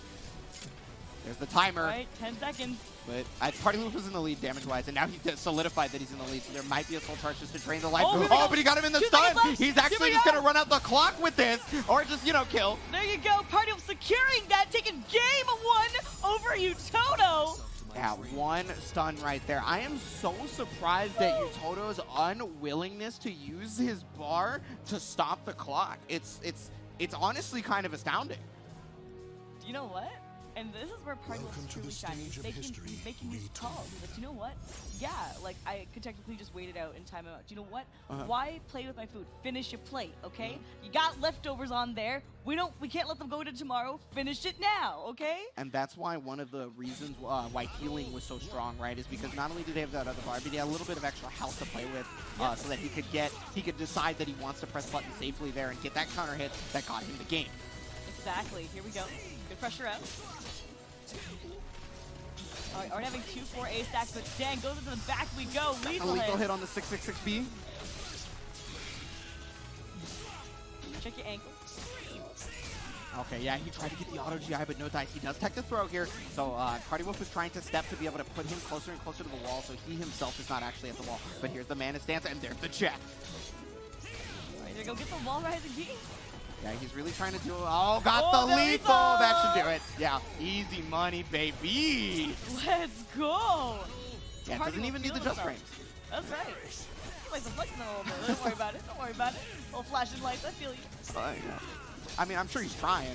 There's the timer. All right, 10 seconds. But Party Wolf is in the lead damage-wise, and now he solidified that he's in the lead, so there might be a Soul Charge just to drain the life. Oh, but he got him in the stun! He's actually just going to run out the clock with this, or just, kill. There you go. Party Wolf securing that, taking game 1 over Yuttoto. Yeah, 1 stun right there. I am so surprised at Yuttoto's unwillingness to use his bar to stop the clock. It's honestly kind of astounding. You know what? And this is where Party Wolf is truly shining. He's making these calls. He's like, you know what? Yeah, like, I could technically just wait it out and time it out. Do you know what? Why play with my food? Finish your plate, okay? You got leftovers on there. We can't let them go to tomorrow. Finish it now, okay? And that's why one of the reasons why healing was so strong, right, is because not only did they have that other bar, but he had a little bit of extra health to play with, so that he could decide that he wants to press button safely there and get that counter hit that got him the game. Exactly. Here we go. Good pressure out. Alright, already having 2-4 A stacks, but dang, goes into the back we go. Lethal hit on the 666B. Check your ankle. Okay, yeah, he tried to get the auto GI, but no dice. He does tech the throw here, so Party Wolf is trying to step to be able to put him closer and closer to the wall, so he himself is not actually at the wall. But here's the Mana Stance, and there's the check. Alright, there we go. Get the wall rising B. Yeah, he's really trying to do it. Oh, got the lethal! That should do it. Yeah, easy money, baby. Let's go. Yeah, it doesn't even need the just frames. That's right. Play some flexing a little bit. Don't worry about it. Don't worry about it. Little flashing lights. I feel you. I mean, I'm sure he's trying.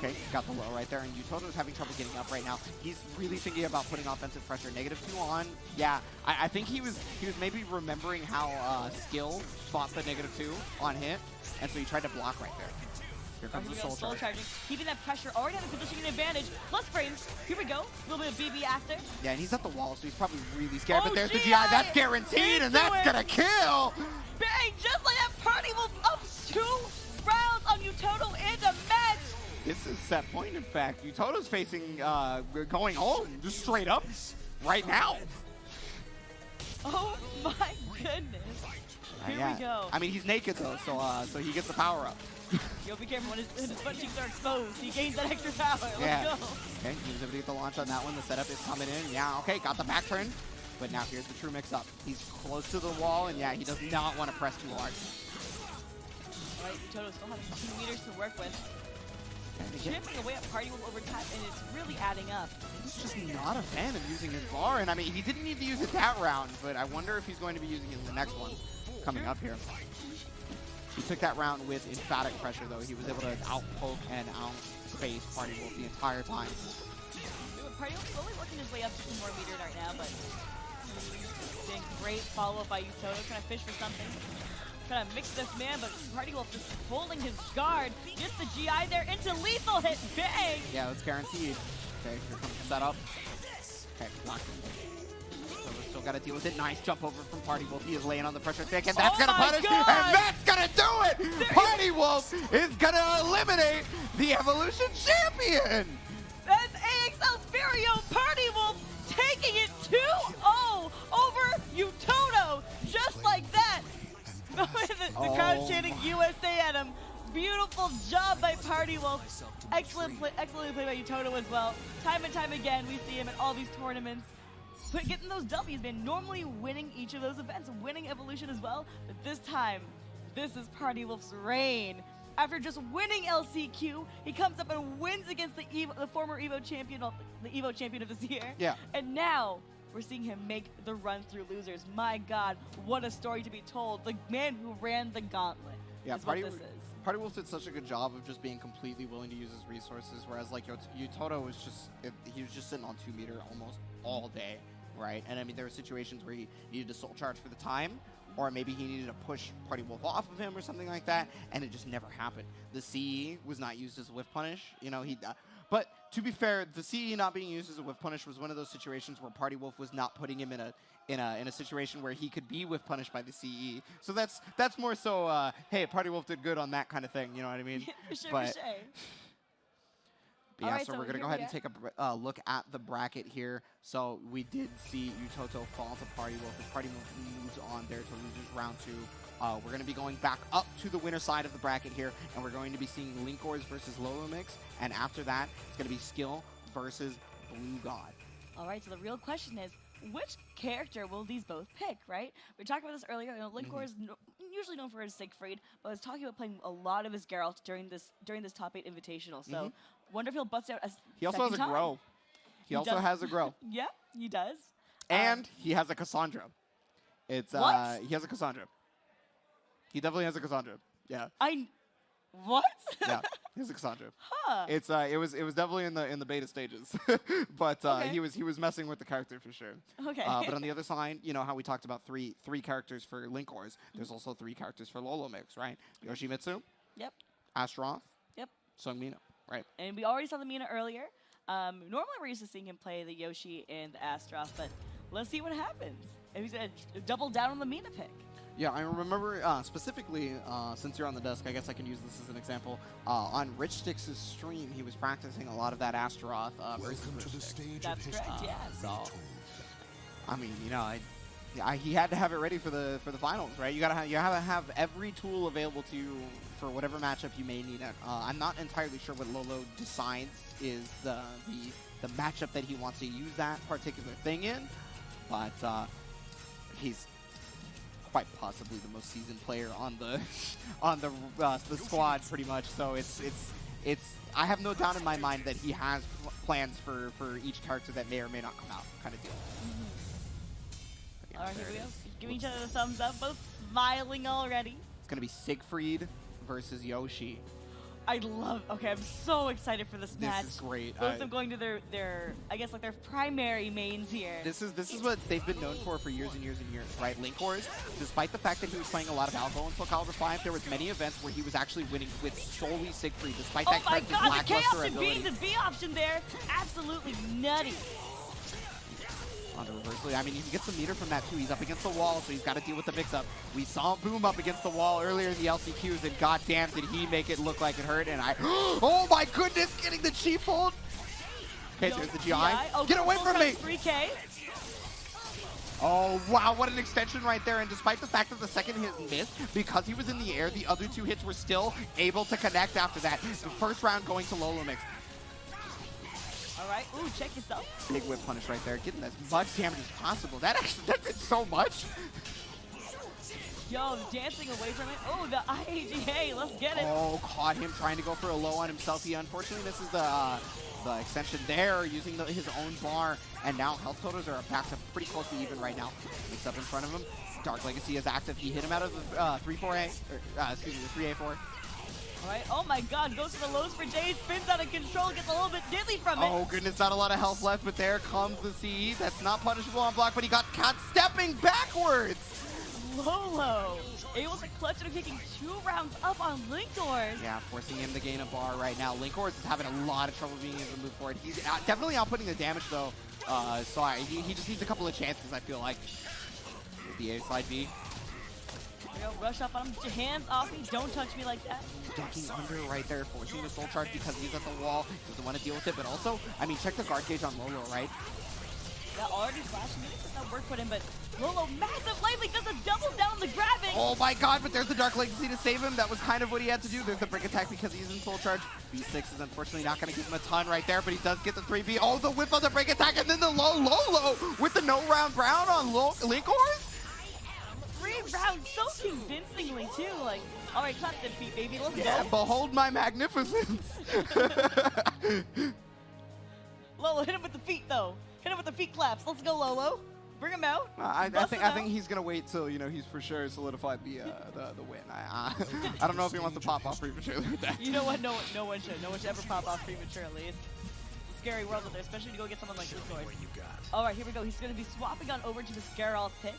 Okay, got the low right there, and Yuttoto's having trouble getting up right now. He's really thinking about putting offensive pressure. -2 on. Yeah, I think he was maybe remembering how Skyll fought the -2 on hit, and so he tried to block right there. Here comes the soul charging. Keeping that pressure, already having positioning advantage. Plus frames. Here we go. A little bit of BB after. Yeah, and he's at the wall, so he's probably really scared. But there's the GI. That's guaranteed, and that's gonna kill. Bang! Just like that, Party Wolf up 2 rounds on Yuttoto in the match. This is set point, in fact. Yuttoto's facing going home, just straight up, right now. Oh my goodness. Here we go. I mean, he's naked though, so he gets the power up. Yo, be careful when his butt cheeks are exposed. He gains that extra power. Yeah. Let's go. Okay, he was able to get the launch on that one. The setup is coming in. Yeah, okay, got the back turn. But now here's the true mix-up. He's close to the wall, and yeah, he does not want to press too hard. All right, Yuttoto still having 2 meters to work with. Chipping away at Party Wolf over time, and it's really adding up. He's just not a fan of using his bar, and I mean, he didn't need to use it that round, but I wonder if he's going to be using it in the next one coming up here. He took that round with emphatic pressure, though. He was able to out-poke and out-space Party Wolf the entire time. Party Wolf slowly working his way up to some more meters right now, but doing great follow-up by Yuttoto, trying to fish for something. Trying to mix this man, but Party Wolf just holding his guard. Gets the GI there into lethal hit. Bang! Yeah, that's guaranteed. Okay, here comes the setup. Okay, locked in. Still got to deal with it. Nice jump over from Party Wolf. He is laying on the pressure thick, and that's going to punish, and that's going to do it! Party Wolf is going to eliminate the Evolution Champion! That's AXL Sphero Party Wolf taking it 2-0 over Yuttoto, just like that. the crowd chanting USA at him. Beautiful job by Party Wolf. Excellently played by Yuttoto as well. Time and time again, we see him at all these tournaments. But getting those W's, man, normally winning each of those events, winning Evolution as well, but this time, this is Party Wolf's reign. After just winning LCQ, he comes up and wins against the former Evo champion, the Evo champion of this year. Yeah. And now, we're seeing him make the run through losers. My God, what a story to be told. The man who ran the gauntlet is what this is. Party Wolf did such a good job of just being completely willing to use his resources, whereas like Yuttoto was he was just sitting on 2 meter almost all day. Right, and I mean there were situations where he needed to soul charge for the time, or maybe he needed to push Party Wolf off of him or something like that, and it just never happened. The CE was not used as a whiff punish, you know. But to be fair, the CE not being used as a whiff punish was one of those situations where Party Wolf was not putting him in a situation where he could be whiff punished by the CE. So that's more so, hey, Party Wolf did good on that kind of thing, you know what I mean? For sure, but, for sure. Yeah, right, so so we're going to go ahead and take a look at the bracket here. So we did see Yuttoto fall to Party Wolf. As Party Wolf moves on there to losers round 2. We're going to be going back up to the winner side of the bracket here, and we're going to be seeing Linkorz versus LoloMx. And after that, it's going to be Skyll versus Bluegod. All right, so the real question is, which character will these both pick, right? We talked about this earlier. You know, Linkorz usually known for his Siegfried, but was talking about playing a lot of his Geralt during this top 8 invitational. So wonder if he'll bust out a He also has a grow. He also has a grow. Yep, he does. And he has a Cassandra. It's what? He has a Cassandra. He definitely has a Cassandra. Yeah. What? Yeah, he has a Cassandra. Huh. It's it was definitely in the beta stages, but he was messing with the character for sure. Okay. But on the other side, you know how we talked about three characters for Linkorz. There's also 3 characters for LoloMx, right? Yoshimitsu. Yep. Astroth. Yep. Sungmina. Right. And we already saw the Mina earlier. Normally we're used to seeing him play the Yoshi and the Astroth, but let's see what happens. And he's going to double down on the Mina pick. Yeah, I remember specifically, since you're on the desk, I guess I can use this as an example. On Rich Sticks' stream, he was practicing a lot of that Astroth versus Rich Sticks. That's correct, yeah. So, I mean, you know, he had to have it ready for the finals, right? You gotta have every tool available to you for whatever matchup you may need it. I'm not entirely sure what Lolo decides is the matchup that he wants to use that particular thing in, but he's quite possibly the most seasoned player on the squad, pretty much. So it's I have no doubt in my mind that he has plans for each character that may or may not come out, kind of deal. All right, here we go. Giving each other the thumbs up, both smiling already. It's gonna be Siegfried versus Yoshi. I love. Okay, I'm so excited for this match. This is great. Both of them going to their I guess like their primary mains here. This is what they've been known for years and years and years, right? Linkorz, despite the fact that he was playing a lot of algo in Soulcalibur 5, there was many events where he was actually winning with solely Siegfried, despite that Oh my character's god, the chaos lackluster and B, ability. the B option there, absolutely nutty. On the reversely, I mean, you can get some meter from that too. He's up against the wall, so he's got to deal with the mix-up. We saw Boom up against the wall earlier in the LCQs, and goddamn, did he make it look like it hurt? And oh my goodness, getting the Chief hold. Okay, there's the GI. Oh, Get away from me! 3K. Oh, wow, what an extension right there. And despite the fact that the second hit missed, because he was in the air, the other two hits were still able to connect after that. The first round going to LoloMx. All right, ooh, check yourself. Big whip punish right there, getting as much damage as possible. That did so much. Yo, dancing away from it. Oh, the IAGA, let's get it. Oh, caught him trying to go for a low on himself. He unfortunately misses the extension there, using his own bar. And now health totals are back to pretty close to even right now. Mixed up in front of him. Dark Legacy is active. He hit him out of the 3-4A, excuse me, the 3A4. All right, oh my god, goes for the lows for Jay, spins out of control, gets a little bit diddly from it. Oh goodness, not a lot of health left, but there comes the CE. That's not punishable on block, but he got caught stepping backwards. Lolo, able to clutch it and taking 2 rounds up on Linkorz. Yeah, forcing him to gain a bar right now. Linkorz is having a lot of trouble being able to move forward. He's definitely outputting the damage though. So he just needs a couple of chances, I feel like. The A slide B. Rush up on him, hands off me, don't touch me like that. Ducking under right there, forcing the soul charge because he's at the wall. Doesn't want to deal with it, but also, I mean, check the guard gauge on Lolo, right? Yeah, already flashing it, put that work put in, but Lolo, massive lively, does a double down the grabbing. Oh my god, but there's the Dark Legacy to save him. That was kind of what he had to do. There's the break attack because he's in soul charge. B6 is unfortunately not going to give him a ton right there, but he does get the 3B. Oh, the whip on the break attack, and then the low Lolo with the no round brown on Linkorz. 3 rounds so convincingly too, like, all right, clap the feet, baby, let's Yeah, go. behold my magnificence. Lolo, hit him with the feet though. Hit him with the feet claps. Let's go, Lolo. Bring him out. I think he's gonna wait till he's for sure solidified the win. I don't know if he wants to pop off prematurely with that. You know what? No one should ever pop off prematurely. It's a scary world out there, especially to go get someone like Linkorz. All right, here we go. He's gonna be swapping on over to this Geralt pick.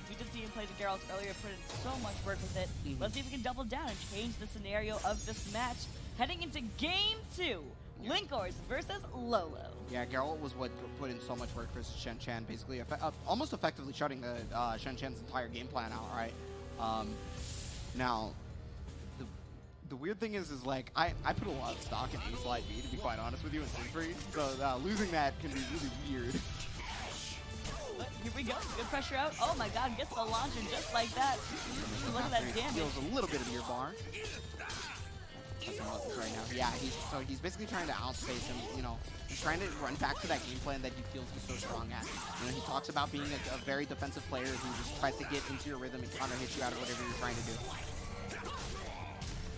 We did see him play the Geralt earlier, put in so much work with it. Let's see if we can double down and change the scenario of this match. Heading into game 2, Linkorz versus Lolo. Yeah, Geralt was what put in so much work for Shen Chan, basically almost effectively shutting the Shen Chan's entire game plan out, right? Now, the weird thing is like, I put a lot of stock in A slide B, to be quite honest with you, in Siegfried, so losing that can be really weird. But here we go, good pressure out. Oh my god, gets the launcher just like that. Look at that damage. Steals a little bit of your bar. Right now. Yeah, he's basically trying to outspace him, he's trying to run back to that game plan that he feels he's so strong at. He talks about being a very defensive player who just tries to get into your rhythm and counter hit you out of whatever you're trying to do.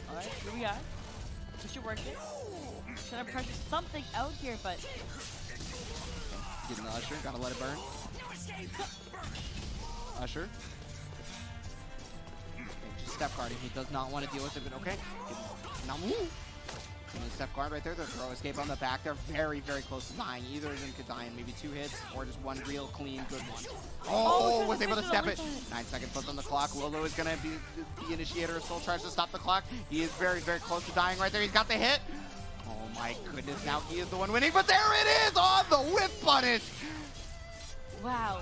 Alright, here we are. Push your work it. Trying to pressure something out here, but getting the Usher, gotta let it burn. Usher. Just step guarding. He does not want to deal with it, but okay. Now move. And the step guard right there, the throw escape on the back. They're very, very close to dying. Either of them could die in maybe 2 hits or just one real clean good one. Oh, was able to step it. 9 seconds left on the clock. Lolo is going to be the initiator of soul charge to stop the clock. He is very, very close to dying right there. He's got the hit. Oh my goodness, now he is the one winning, but there it is on the whip punish. wow.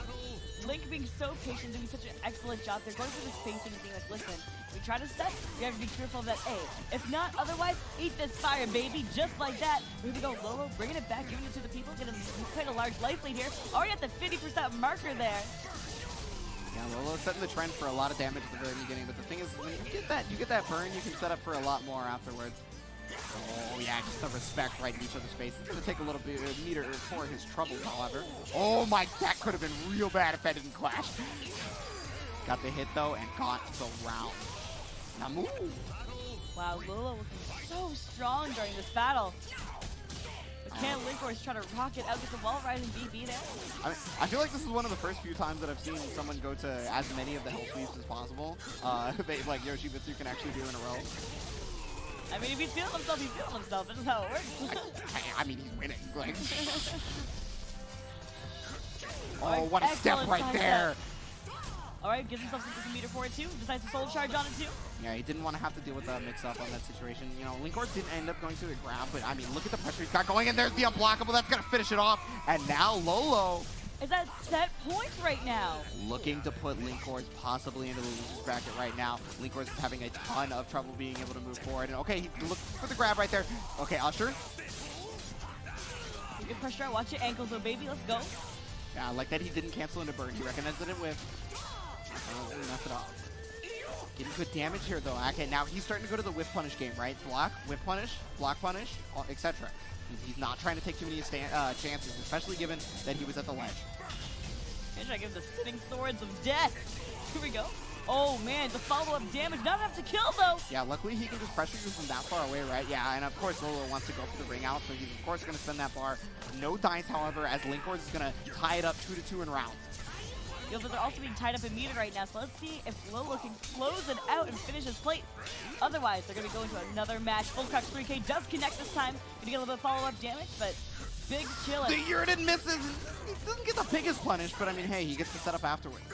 Link being so patient, doing such an excellent job. They're going through the spacing and being like, listen, if we try to step, we have to be careful of that A. If not, otherwise, eat this fire, baby. Just like that. Here we go, Lolo, bringing it back, giving it to the people, getting quite a large life lead here. Already at the 50% marker there. Yeah, Lolo's setting the trend for a lot of damage at the very beginning, but the thing is, when you get that burn, you can set up for a lot more afterwards. Oh yeah, just the respect right in each other's face. It's going to take a little bit of meter for his trouble, however. Oh my, that could have been real bad if that didn't clash. Got the hit though, and got the round. Now move. Wow, Lolo looking so strong during this battle. But can Linkorz try to rock it out with the wall riding BB there? I feel like this is one of the first few times that I've seen someone go to as many of the hell sweeps as possible. Like Yoshimitsu can actually do in a row. I mean, if he's feeling himself, he's feeling himself. That's just how it works. I mean, he's winning. Like. Right, Oh, what a step excellent right side there. step. All right, gives himself some meter for it too. Decides to soul charge on it too. Yeah, he didn't want to have to deal with the mix-up on that situation. You know, Linkorz didn't end up going to the grab, but I mean, look at the pressure he's got going, and there's the unblockable. That's going to finish it off. And now Lolo is at set point right now. looking to put Linkorz possibly into the loser's bracket right now. Linkorz is having a ton of trouble being able to move forward. And okay, he looked for the grab right there. Okay, Usher. Good pressure out. Watch your ankles, though, baby. Let's go. Yeah, I like that he didn't cancel into burn. He recognized it with. Oh, mess it up. Getting good damage here, though. Okay, now he's starting to go to the whiff punish game, right? Block, whiff punish, block punish, etc. He's not trying to take too many chances, especially given that he was at the ledge. He's trying to give the spinning swords of death. Here we go. Oh, man, the follow-up damage. Not enough to kill, though. Yeah, luckily he can just pressure you from that far away, right? Yeah, and of course Lolo wants to go for the ring out, so he's of course going to spend that bar. No dice, however, as Linkorz is going to tie it up 2-2 in rounds. Feels like they're also being tied up in meter right now, so let's see if Lolo can close it out and finish his plate. Otherwise, they're going to be going to another match. Full crack 3K does connect this time. Going to get a little bit of follow-up damage, but big killer. The Uridan misses. He doesn't get the biggest punish, but I mean, hey, he gets the setup afterwards.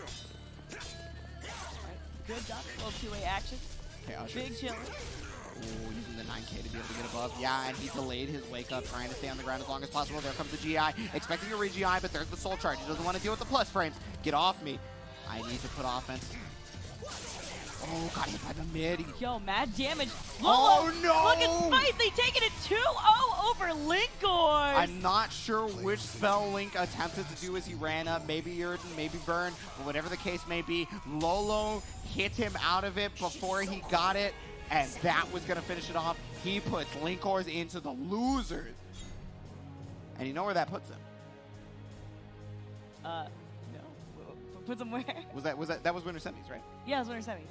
Good job. A little two-way action. Okay, Usher. Big chiller. Ooh, using the 9K to be able to get above. Yeah, and he delayed his wake up, trying to stay on the ground as long as possible. There comes the GI, expecting a re-GI, but there's the soul charge. He doesn't want to deal with the plus frames. Get off me. I need to put offense. Oh, got hit by the mid. Yo, mad damage. Oh, Lolo, no! Look at Spicy taking it 2-0 over Linkorz. I'm not sure which spell Link attempted to do as he ran up. Maybe Uridan, maybe Burn, but whatever the case may be, Lolo hit him out of it before he got it, and that was going to finish it off. He puts Linkorz into the losers. And you know where that puts him? No. Puts him where? That was winter semis, right? Yeah, it was winter semis.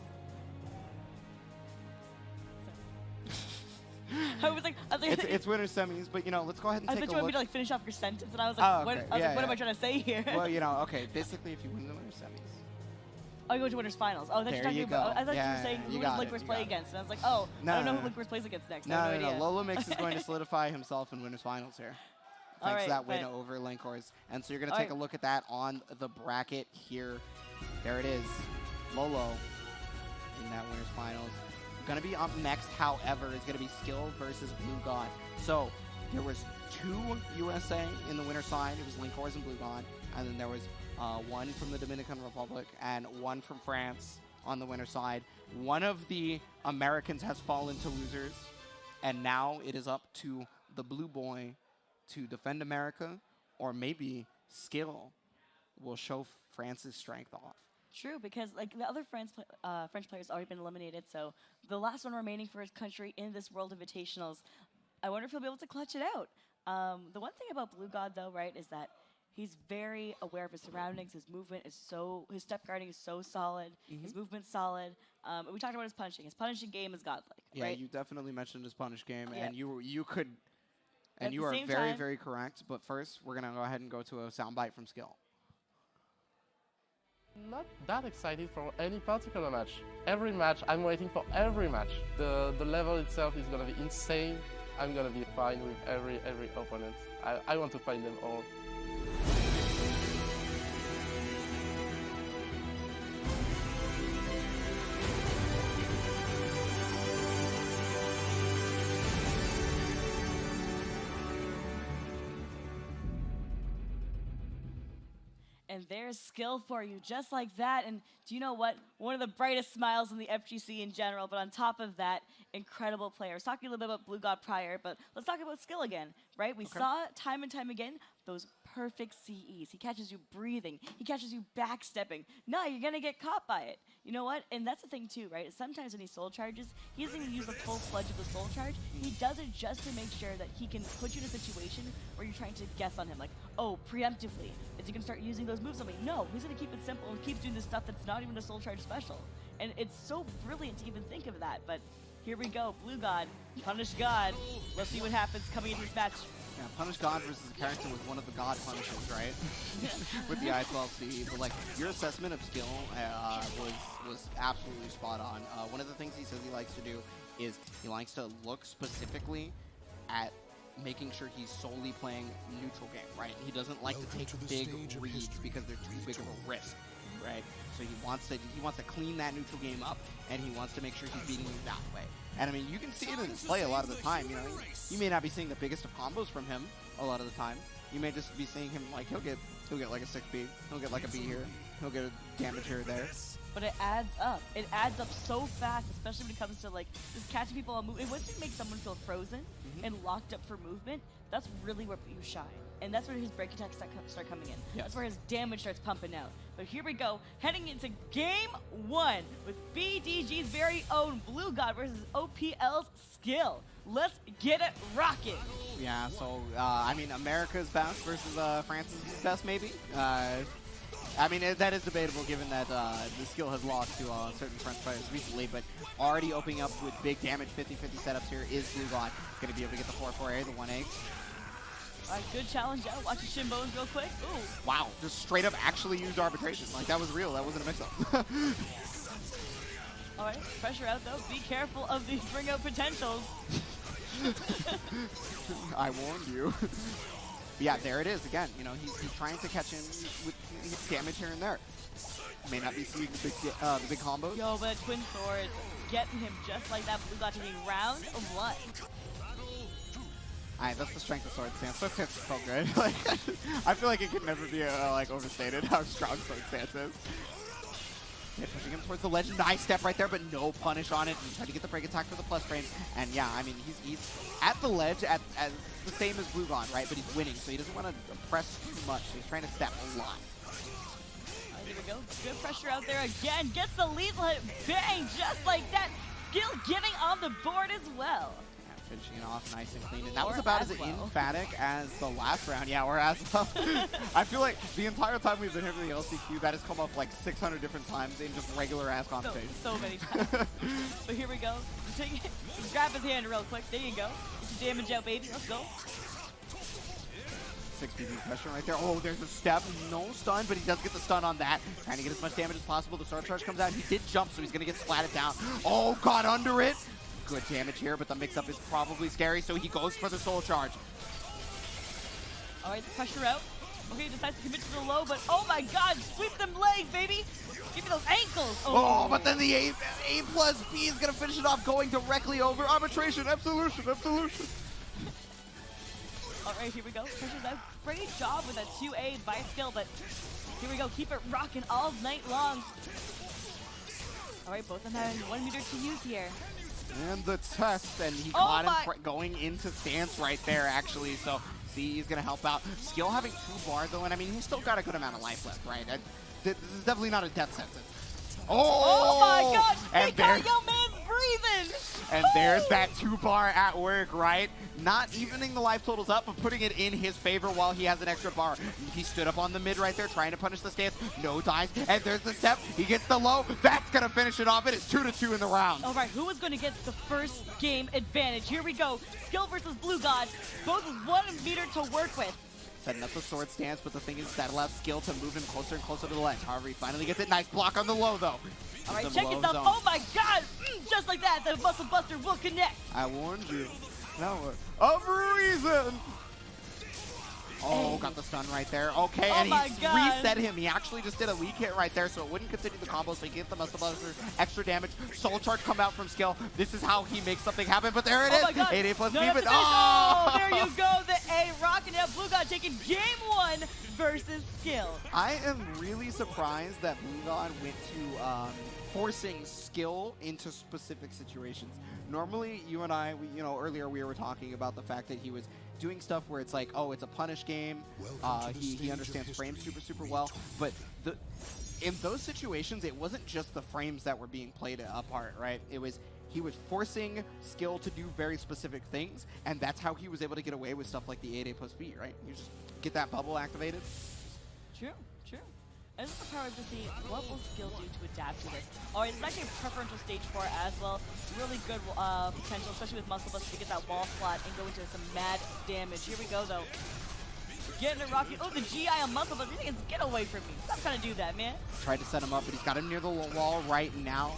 I was like, it's winter semis, but you know, let's go ahead and take a look. I thought you wanted me to like finish off your sentence, and I was like, oh, okay. what am I trying to say here? Well, you know, okay, basically, if you win the winter semis. Oh, you go to winter's finals. Oh, I thought you were saying who does Linkorz play against, and I was like, oh, I don't know who Linkorz plays against next. No, I have no idea. LoloMx is going to solidify himself in winter's finals here. Thanks to that win over Linkorz. And so you're going to take a look at that on the bracket here. There it is. Lolo in that winner's finals. Going to be up next, however, is going to be Skyll versus Bluegod. So there was 2 USA in the winner side. It was Linkorz and Bluegod. And then there was 1 from the Dominican Republic and 1 from France on the winner side. One of the Americans has fallen to losers. And now it is up to the blue boy to defend America, or maybe Skyll will show France's strength off. True, because like the other French players already been eliminated, so the last one remaining for his country in this World Invitationals, I wonder if he'll be able to clutch it out. The one thing about Bluegod, though, right, is that he's very aware of his surroundings. His movement is his step guarding is so solid. His movement's solid. We talked about his punching. His punching game is godlike. Yeah, right? You definitely mentioned his punish game, yeah. and you could. And you are very correct. But first, we're going to go ahead and go to a soundbite from Skyll. Not that excited for any particular match. Every match, I'm waiting for every match. The level itself is going to be insane. I'm going to be fine with every opponent. I want to fight them all. And there's Skyll for you, just like that. And do you know what? One of the brightest smiles in the FGC in general, but on top of that, incredible player. I was talking a little bit about Bluegod prior, but let's talk about Skyll again, right? We saw time and time again those perfect CEs. He catches you breathing. He catches you backstepping. No, you're going to get caught by it. You know what? And that's the thing too, right? Sometimes when he soul charges, he doesn't even use the full fledge of the soul charge. He does it just to make sure that he can put you in a situation where you're trying to guess on him. Like, oh, preemptively, is he going to start using those moves on me? No, he's going to keep it simple and keep doing this stuff that's not even a soul charge special. And it's so brilliant to even think of that. But Here we go, Bluegod, Punish God. Let's see what happens coming into this match. Yeah, Punish God versus a character with one of the God punishes, right? With the I-12C. But like, your assessment of skill was absolutely spot on. One of the things he says he likes to do is he likes to look specifically at making sure he's solely playing neutral game, right? He doesn't like to take big reads because they're too big of a risk, right? So he wants to clean that neutral game up, and he wants to make sure he's beating you that way. And I mean, you can see it in his play a lot of the time. You know, you may not be seeing the biggest of combos from him a lot of the time. You may just be seeing him like he'll get like a 6B, he'll get like a B here, he'll get a damage here or there. But it adds up. It adds up so fast, especially when it comes to like just catching people on movement. Once you make someone feel frozen and locked up for movement, that's really where you shine. And that's where his break attacks start coming in. Yes. That's where his damage starts pumping out. But here we go, heading into game 1 with BDG's very own Bluegod versus OPL's Skyll. Let's get it rocking. Yeah, so, I mean, America's best versus France's best, maybe. I mean, that is debatable given that the Skyll has lost to certain French players recently, but already opening up with big damage 50-50 setups here is Bluegod. Going to be able to get the 4-4A, the 1A. All right, good challenge out. Watch the shin bones real quick. Ooh. Wow, just straight up actually used arbitration. Like, that was real. That wasn't a mix-up. All right, pressure out, though. Be careful of these bring-out potentials. I warned you. Yeah, there it is again. You know, he's trying to catch him with damage here and there. May not be seeing the big combos. Yo, but Twin Sword getting him just like that. Bluegod taking round 1. Alright, that's the strength of Sword Stance. Sword Stance is so good. Like, I feel like it could never be like overstated how strong Sword Stance is. Yeah, pushing him towards the ledge. Nice step right there, but no punish on it. He's trying to get the break attack for the plus frame. And yeah, I mean, he's at the ledge at the same as Bluegod, right? But he's winning, so he doesn't want to press too much. So he's trying to step a lot. Here we go. Good pressure out there again. Gets the lethal hit. Bang! Just like that. Skyll getting on the board as well. Finishing it off nice and clean. And that was about as emphatic as the last round. Yeah, or as well. I feel like the entire time we've been here for the LCQ, that has come up like 600 different times in just regular ass conversation. So many times. But here we go. Grab his hand real quick. There you go. Get your damage out, baby. Let's go. 6 BB pressure right there. Oh, there's a step. No stun, but he does get the stun on that. Trying to get as much damage as possible. The sword charge comes out. He did jump, so he's going to get splatted down. Oh, got under it. Good damage here, but the mix-up is probably scary, so he goes for the soul charge. All right, pressure out. Okay, decides to commit to the low, but oh my god, sweep them legs, baby! Give me those ankles! Oh, but then the A plus B is going to finish it off, going directly over. Arbitration, absolution, absolution. All right, here we go. Pressure's out. Great job with that 2A by Skyll, but here we go. Keep it rocking all night long. All right, both of them having 1 meter to use here. And the test, and he caught him going into stance right there, actually. So C is going to help out. Skyll having 2 bar, though, and I mean, he's still got a good amount of life left, right? This is definitely not a death sentence. Oh my god! And yo man's breathing! And there's that 2 bar at work, right? Not evening the life totals up, but putting it in his favor while he has an extra bar. He stood up on the mid right there, trying to punish the stance. No dies. And there's the step. He gets the low. That's going to finish it off. It is 2-2 in the round. All right, who is going to get the first game advantage? Here we go. Skyll versus Bluegod. Both with 1 meter to work with. Setting up the sword stance, but the thing is that allows Skyll to move him closer and closer to the ledge. However, he finally gets it. Nice block on the low, though. All right, check this out. Oh my god! Just like that, the Muscle Buster will connect. I warned you. Now of reason. Oh, got the stun right there. Okay, and he reset him. He actually just did a leak hit right there, so it wouldn't continue the combo, so he gets the Muscle Buster, extra damage. Soul Charge come out from Skyll. This is how he makes something happen, but there it is. 8A plus B, but oh, there you go. The A rocking out. Bluegod taking game 1 versus Skyll. I am really surprised that Bluegod went to forcing Skyll into specific situations. Normally, you and I, earlier we were talking about the fact that he was doing stuff where it's like, oh, it's a punish game. He understands frames super well. But in those situations, it wasn't just the frames that were being played apart, right? He was forcing Skyll to do very specific things, and that's how he was able to get away with stuff like the 8A plus B, right? You just get that bubble activated. True. And this is the power to see what will Skyll do to adapt to this. Alright, it's actually a preferential stage 4 as well. Really good potential, especially with Muscle Buster to get that wall slot and go into some mad damage. Here we go though. Getting a rocket. Oh, the GI on Muscle Buster. You think it's get away from me. Stop trying to do that, man. Tried to set him up, but he's got him near the wall right now.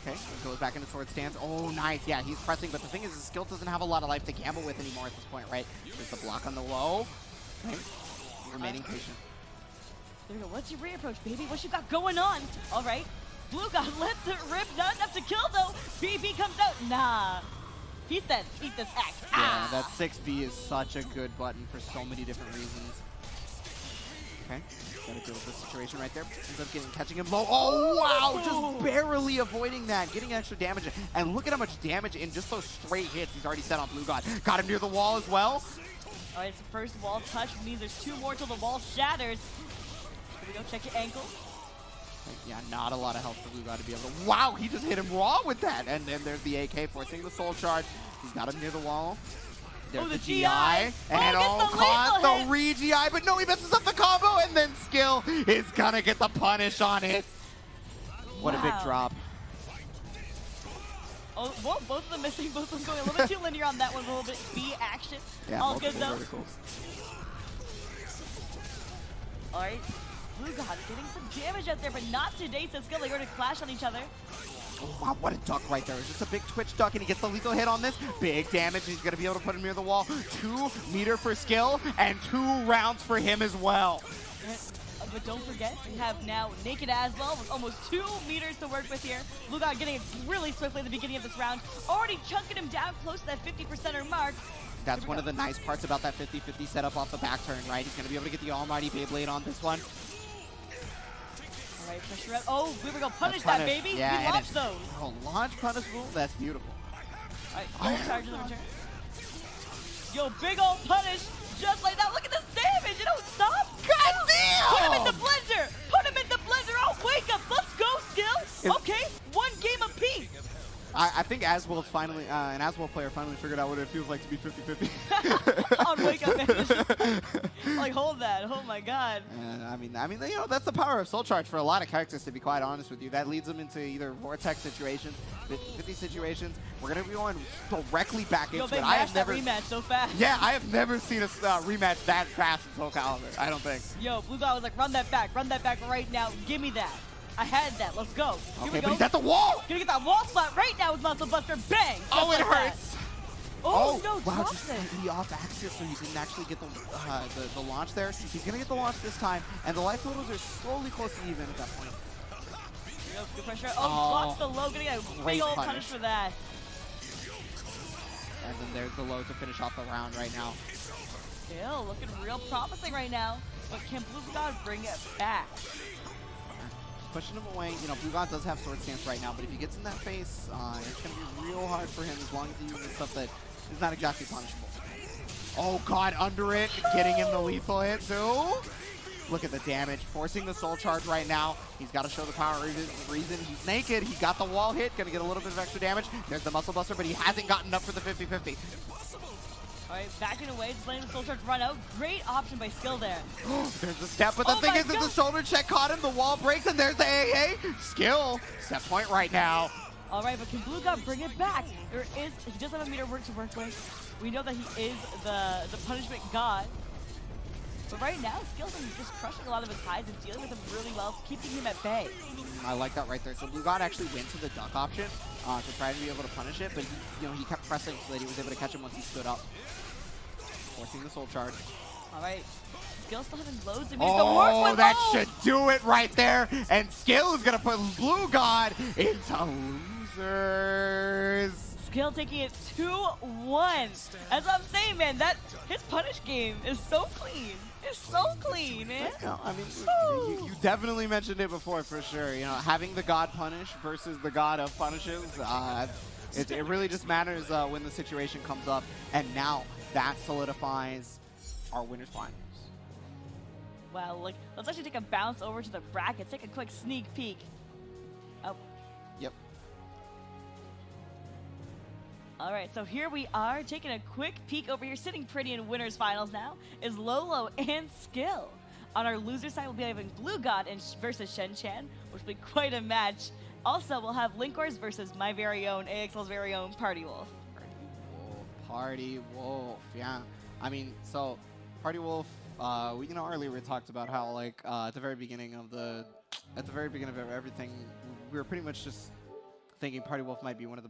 Okay, goes back into sword stance. Oh, nice. Yeah, he's pressing, but the thing is, his skill doesn't have a lot of life to gamble with anymore at this point, right? There's the block on the low. Okay, remaining patient. There we go. What's your reapproach, baby? What you got going on? All right. Bluegod lets it rip. Not enough to kill, though. BB comes out. Nah. He said, eat this axe. Yeah, that 6B is such a good button for so many different reasons. Okay, gotta deal with this situation right there. Ends up catching him low. Oh, wow, just barely avoiding that. Getting extra damage. And look at how much damage in just those straight hits he's already set on Bluegod. Got him near the wall as well. All right, so first wall touch means there's 2 more till the wall shatters. Here we go, check your ankle. Yeah, not a lot of health for Bluegod to be able to. Wow, he just hit him raw with that. And then there's the AK forcing the soul charge. He's got him near the wall. There's the GI. And caught the re-GI, but no, he messes up the combo, and then Skyll is gonna get the punish on it. What a big drop. Oh, well, both of them missing, both of them going a little bit too linear on that one, a little bit B action. Yeah, all good though. Verticals. All right, Bluegod getting some damage out there, but not today, so Skyll, they're going to clash on each other. Oh, wow, what a duck right there. It's just a big twitch duck, and he gets the lethal hit on this. Big damage. He's going to be able to put him near the wall. 2 meter for Skyll, and 2 rounds for him as well. But don't forget, we have now Naked as well, with almost 2 meters to work with here. Bluegod getting it really swiftly at the beginning of this round. Already chunking him down close to that 50%er mark. That's one of the nice parts about that 50-50 setup off the back turn, right? He's going to be able to get the almighty Beyblade on this one. All right, pressure up. Oh, we were going to punish that, baby. Yeah, we launched those. Oh, launch punish move? That's beautiful. All right, soul charge in the return. Yo, big old punish. Just like that. Look at this damage. You don't stop. God damn! Put him in the blender. Put him in the blender. Oh, wake up. Let's go, Skyll. Okay, 1 game apiece. I think Aswell finally, an Aswell player finally figured out what it feels like to be 50-50. On Wake Up, man. Like, hold that. Oh, my God. I mean, you know, that's the power of Soul Charge for a lot of characters, to be quite honest with you. That leads them into either Vortex situations, 50 situations. We're going to be going directly back into it. I have never rematch so fast. Yeah, I have never seen a rematch that fast in Soulcalibur. I don't think. Yo, Bluegod was like, run that back right now. Give me that. I had that. Let's go. Here we go. But he's at the wall. Gonna get that wall spot right now with Muscle Buster. Bang. Oh, it hurts. Oh, no, wow, drops just it. slightly off axis, so he didn't actually get the launch there. He's gonna get the launch this time, and the life totals are slowly close to even at that point. Here we go. Good pressure. Oh, blocks the low. Gonna get a big old punish for that. And then there's the low to finish off the round right now. Still looking real promising right now, but can Bluegod bring it back? Pushing him away. You know, Bluegod does have sword stance right now, but if he gets in that face, it's going to be real hard for him as long as he uses stuff that is not exactly punishable. Oh, God, under it. Getting him the lethal hit, too. Look at the damage. Forcing the soul charge right now. He's got to show the power reason. He's naked. He got the wall hit. Going to get a little bit of extra damage. There's the muscle buster, but he hasn't gotten up for the 50-50. All right, backing away, just letting the soul charge run out. Great option by Skyll there. There's the step, but the thing is that the shoulder check caught him, the wall breaks, and there's the AA. Skyll, step point right now. All right, but can Bluegod bring it back? He does have a meter work to work with. We know that he is the punishment god. But right now, Skyll's just crushing a lot of his highs and dealing with him really well, keeping him at bay. I like that right there. So Bluegod actually went to the duck option to try to be able to punish it, but he kept pressing so that he was able to catch him once he stood up. Forcing the soul charge. All right. Skyll still having loads of meters to work with. That should do it right there. And Skyll is going to put Bluegod into losers. Skyll taking it 2-1. That's what I'm saying, man. His punish game is so clean. It's so clean, man. No, I mean, you definitely mentioned it before for sure. You know, having the god punish versus the god of punishes, it really just matters when the situation comes up. And now that solidifies our winners finals. Well, look, let's actually take a bounce over to the brackets. Take a quick sneak peek. Oh. Yep. All right, so here we are, taking a quick peek over here. Sitting pretty in winners finals now is Lolo and Skyll. On our loser side, we'll be having Bluegod versus Shen, which will be quite a match. Also, we'll have Linkorz versus my very own, AXL's very own Party Wolf. Party Wolf, yeah. I mean, so Party Wolf, you know, earlier we talked about how like at the very beginning of everything, we were pretty much just thinking Party Wolf might be one of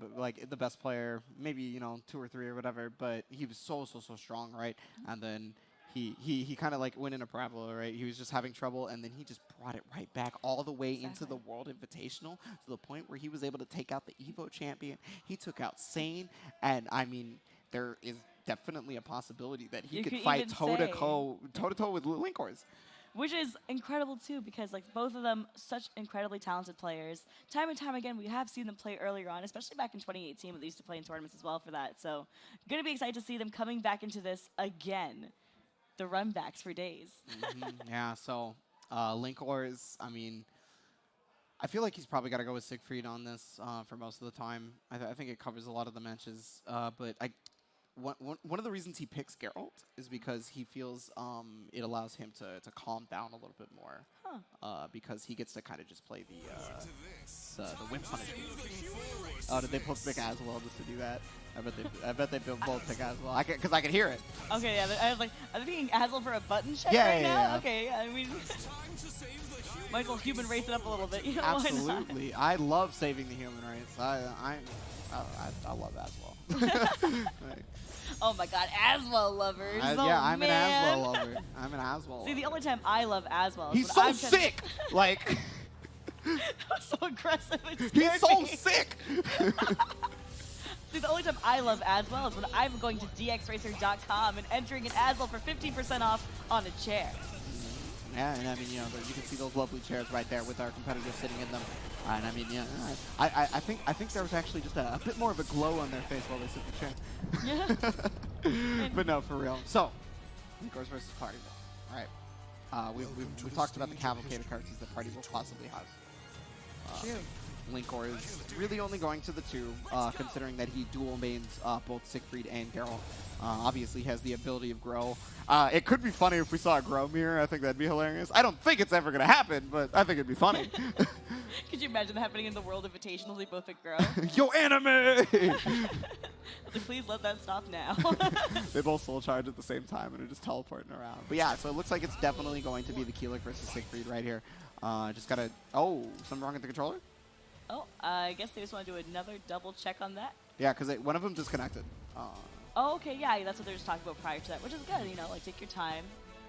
the best player, maybe, you know, 2 or 3 or whatever, but he was so strong, right? And then he kind of like went in a parabola, right? He was just having trouble, and then he just brought it right back all the way into the World Invitational to the point where he was able to take out the Evo champion. He took out Sane, and I mean, there is definitely a possibility that he could fight toe-to-toe with Linkorz. Which is incredible too, because like both of them, such incredibly talented players. Time and time again, we have seen them play earlier on, especially back in 2018. We used to play in tournaments as well for that. So, gonna be excited to see them coming back into this again. The runbacks for days. Yeah. So, Linkorz. I mean, I feel like he's probably got to go with Siegfried on this for most of the time. I think it covers a lot of the matches. But one of the reasons he picks Geralt is because he feels it allows him to calm down a little bit more, because he gets to kind of just play the whip punishment. Oh, did they both pick Aswell just to do that? I bet they both pick Aswell. Because I can hear it. Okay, yeah. I was like, are they picking Aswell for a button check right now? Yeah. Okay, yeah. I mean, might as well human race it up a little bit. You know, absolutely. I love saving the human race. I love Aswell. Oh my God, Aswell lovers. Yeah, I'm an Aswell lover. I'm an Aswell. See, the only time I love Aswell. He's so sick. Like. That was so aggressive. He's so sick. See, the only time I love Aswell is when I'm going to dxracer.com and entering an Aswell for 15% off on a chair. Yeah, and I mean, you know, you can see those lovely chairs right there with our competitors sitting in them. And I mean, yeah, I think there was actually just a bit more of a glow on their face while they sit in the chair. Yeah. But no, for real. So, Linkorz versus Party Wolf. All right. We've talked about the cavalcade of characters that Party Wolf possibly has. Linkorz really only going to the 2, considering that he dual mains both Siegfried and Geralt. Obviously has the ability of Grow. It could be funny if we saw a Grow mirror. I think that'd be hilarious. I don't think it's ever going to happen, but I think it'd be funny. Could you imagine that happening in the World Invitationals? They both pick Grow. Yo, anime! I was like, please let that stop now. They both soul charge at the same time and are just teleporting around. But yeah, so it looks like it's definitely going to be the Keelik versus Siegfried right here. Just gotta... Oh, something wrong with the controller? Oh, I guess they just want to do another double check on that. Yeah, because one of them disconnected. Oh, okay, yeah, that's what they were just talking about prior to that, which is good. You know, like take your time.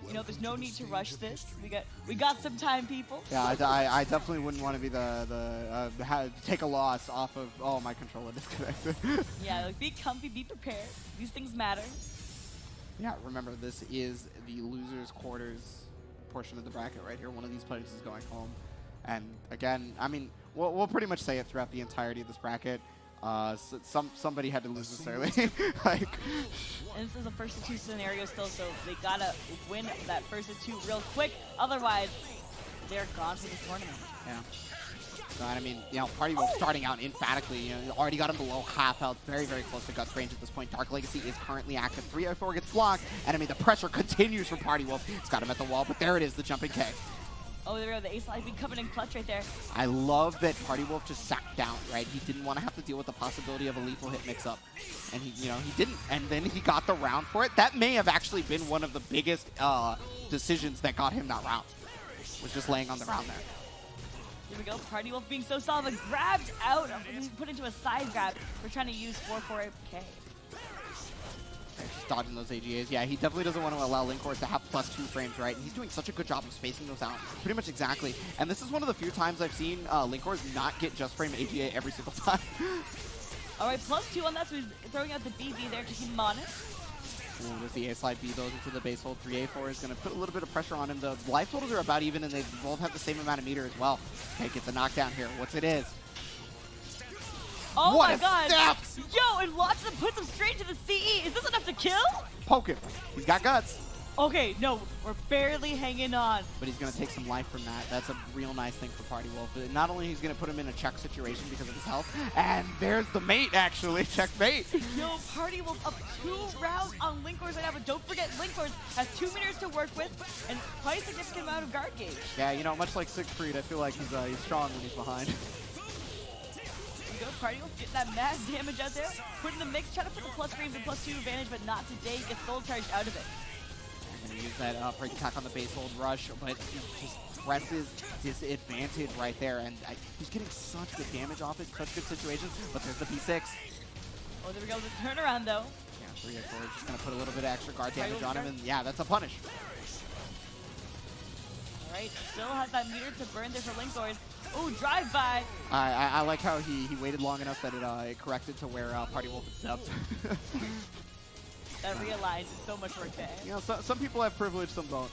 You know, there's no need to rush this. We got some time, people. Yeah, I definitely wouldn't want to be take a loss off of my controller disconnected. Yeah, like be comfy, be prepared. These things matter. Yeah, remember this is the losers quarters portion of the bracket right here. One of these players is going home, and again, I mean, we'll pretty much say it throughout the entirety of this bracket. Somebody had to lose this early. Like, and this is a first to 2 scenario still, so they gotta win that first to 2 real quick. Otherwise, they're gone from this tournament. Yeah. So, I mean, you know, Party Wolf starting out emphatically. You know, already got him below half health, very close to Guts range at this point. Dark Legacy is currently active. 304 gets blocked, and I mean the pressure continues for Party Wolf. It's got him at the wall, but there it is, the jumping K. Oh, there we go. The ace life being covered in clutch right there. I love that Party Wolf just sat down, right? He didn't want to have to deal with the possibility of a lethal hit mix-up. And he didn't. And then he got the round for it. That may have actually been one of the biggest decisions that got him that round. Was just laying on the ground there. Here we go. Party Wolf being so solid, grabbed out, put into a side grab. We're trying to use 4-4-K. Just dodging those AGAs. Yeah, he definitely doesn't want to allow Linkorz to have +2 frames, right? And he's doing such a good job of spacing those out. Pretty much exactly. And this is one of the few times I've seen Linkorz not get just frame AGA every single time. All right, +2 on that, so he's throwing out the BB there to keep him honest. With the A-slide B those into the base hold, 3A4 is going to put a little bit of pressure on him. The life totals are about even, and they both have the same amount of meter as well. Okay, get the knockdown here. What's it is? Oh what my a God! Step! Yo, and Watson puts him straight to the CE. Is this enough to kill? Poke him. He's got guts. Okay, no, we're barely hanging on. But he's going to take some life from that. That's a real nice thing for Party Wolf. Not only he's going to put him in a check situation because of his health, and there's the mate, actually. Checkmate. Yo, Party Wolf up 2 rounds on Linkorz right now, but don't forget Linkorz has 2 meters to work with and quite a significant amount of guard gauge. Yeah, you know, much like Siegfried, I feel like he's strong when he's behind. Go, Party Wolf, get that mad damage out there. Put in the mix, try to put the plus frames and +2 advantage, but not today. Get soul charged out of it. I'm going to use that break attack on the base hold rush, but just presses disadvantage right there. And he's getting such good damage off it, such good situations, but there's the P6. Oh, there we go, the turnaround though. Yeah, 3 at 4, just going to put a little bit of extra guard damage on him, and yeah, that's a punish. All right, still has that meter to burn there for Linkorz. Oh, drive-by. I like how he waited long enough that it corrected to where Party Wolf is dubbed. That realized so much work there. You know, some people have privilege, some don't.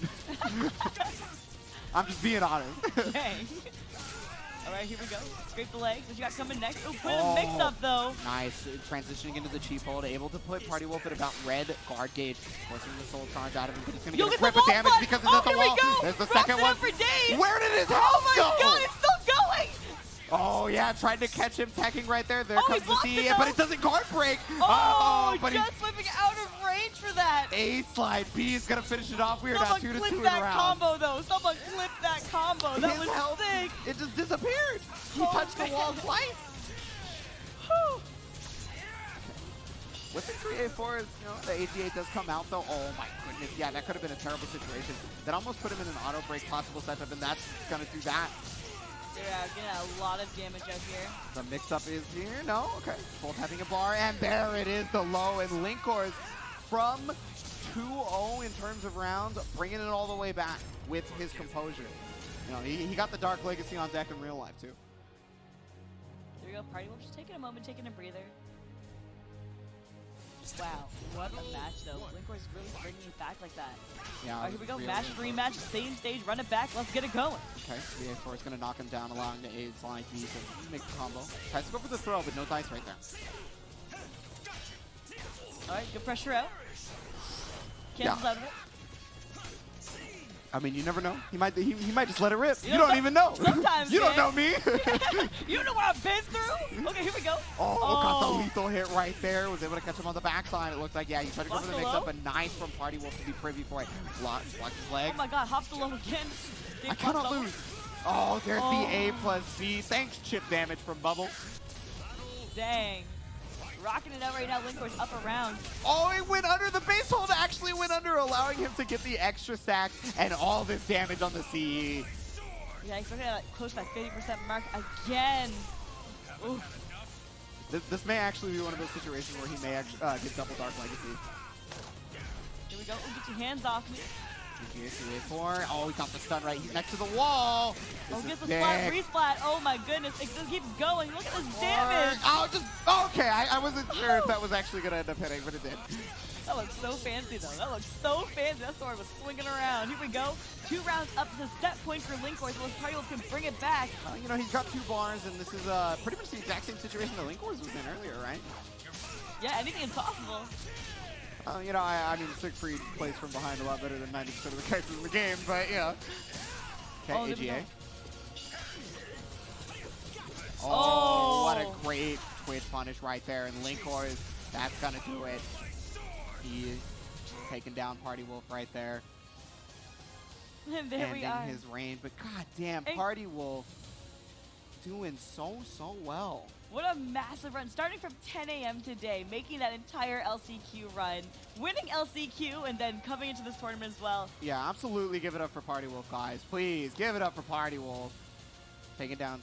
I'm just being honest. Dang. All right, here we go. Scrape the legs. What you got coming next? Oh, put a mix up though. Nice. Transitioning into the cheap hold. Able to put Party Wolf at about red guard gauge. Forcing the soul charge out of him, but he's going to get a grip of damage because he's at the wall. There's the second one. Where did his health go? Oh my god, it's still going! Oh yeah, trying to catch him, teching right there. There comes the CE, but it doesn't guard break. Oh, but just slipping out of range for that. A slide. B is going to finish it off. We are down 2-2 in round. Someone clip that combo though. Someone clip that combo. That was sick. It just disappeared. He touched the wall twice. With the 3A4, the AGA does come out though. Oh my goodness, yeah, that could have been a terrible situation. That almost put him in an auto break possible setup, and that's going to do that. Yeah, getting a lot of damage out here. The mix-up is here. No, okay. Both having a bar, and there it is, the low. And Linkorz from 2-0 in terms of rounds, bringing it all the way back with his composure. You know, he got the Dark Legacy on deck in real life too. There we go, Party Wolf just taking a moment, taking a breather. Wow, what a match though. Linkorz really bringing it back like that. Yeah. All right, here we go, match, rematch, same stage, run it back, let's get it going. Okay, 3A4 is going to knock him down, allowing the A slide B to make the combo. Tries to go for the throw, but no dice right there. All right, good pressure out. Cancels out of it. I mean, you never know. He might just let it rip. You know, don't even know. Sometimes, you don't know me. You know what I've been through. Okay, here we go. Oh, got the lethal hit right there. Was able to catch him on the backside. It looked like, yeah, he tried to go for the mix-up, but nice from Party Wolf to be privy for it. Blocks his legs. Oh my god, hops the low again. I cannot lose. Oh, there's the A plus B. Thanks, chip damage from Bubble. Dang. Rocking it out right now, Linkorz up around. Oh, he went under. The base hold actually went under, allowing him to get the extra stack and all this damage on the CE. Yeah, he's looking at close to that 50% mark again. Oof. This may actually be one of those situations where he may actually get double Dark Legacy. Here we go. Ooh, get your hands off me. Oh, he got the stun right. He's next to the wall. Oh, gets the splat, resplat. Oh my goodness, it just keeps going. Look at this damage. Oh, okay. I wasn't sure if that was actually going to end up hitting, but it did. That looks so fancy, though. That looks so fancy. That sword was swinging around. Here we go. 2 rounds up to set point for Linkorz. Unless Party Wolf can bring it back. You know, he's got 2 bars, and this is pretty much the exact same situation that Linkorz was in earlier, right? Yeah, anything is possible. You know, I mean, Siegfried plays from behind a lot better than 90% of the characters in the game, but yeah. Okay, AGA. Oh, what a great Twitch punish right there. And Linkorz, that's going to do it. He is taking down Party Wolf right there. And there we are. His range, but goddamn, Party Wolf doing so well. What a massive run, starting from 10 a.m. today, making that entire LCQ run, winning LCQ, and then coming into this tournament as well. Yeah, absolutely give it up for Party Wolf, guys. Please, give it up for Party Wolf. Taking down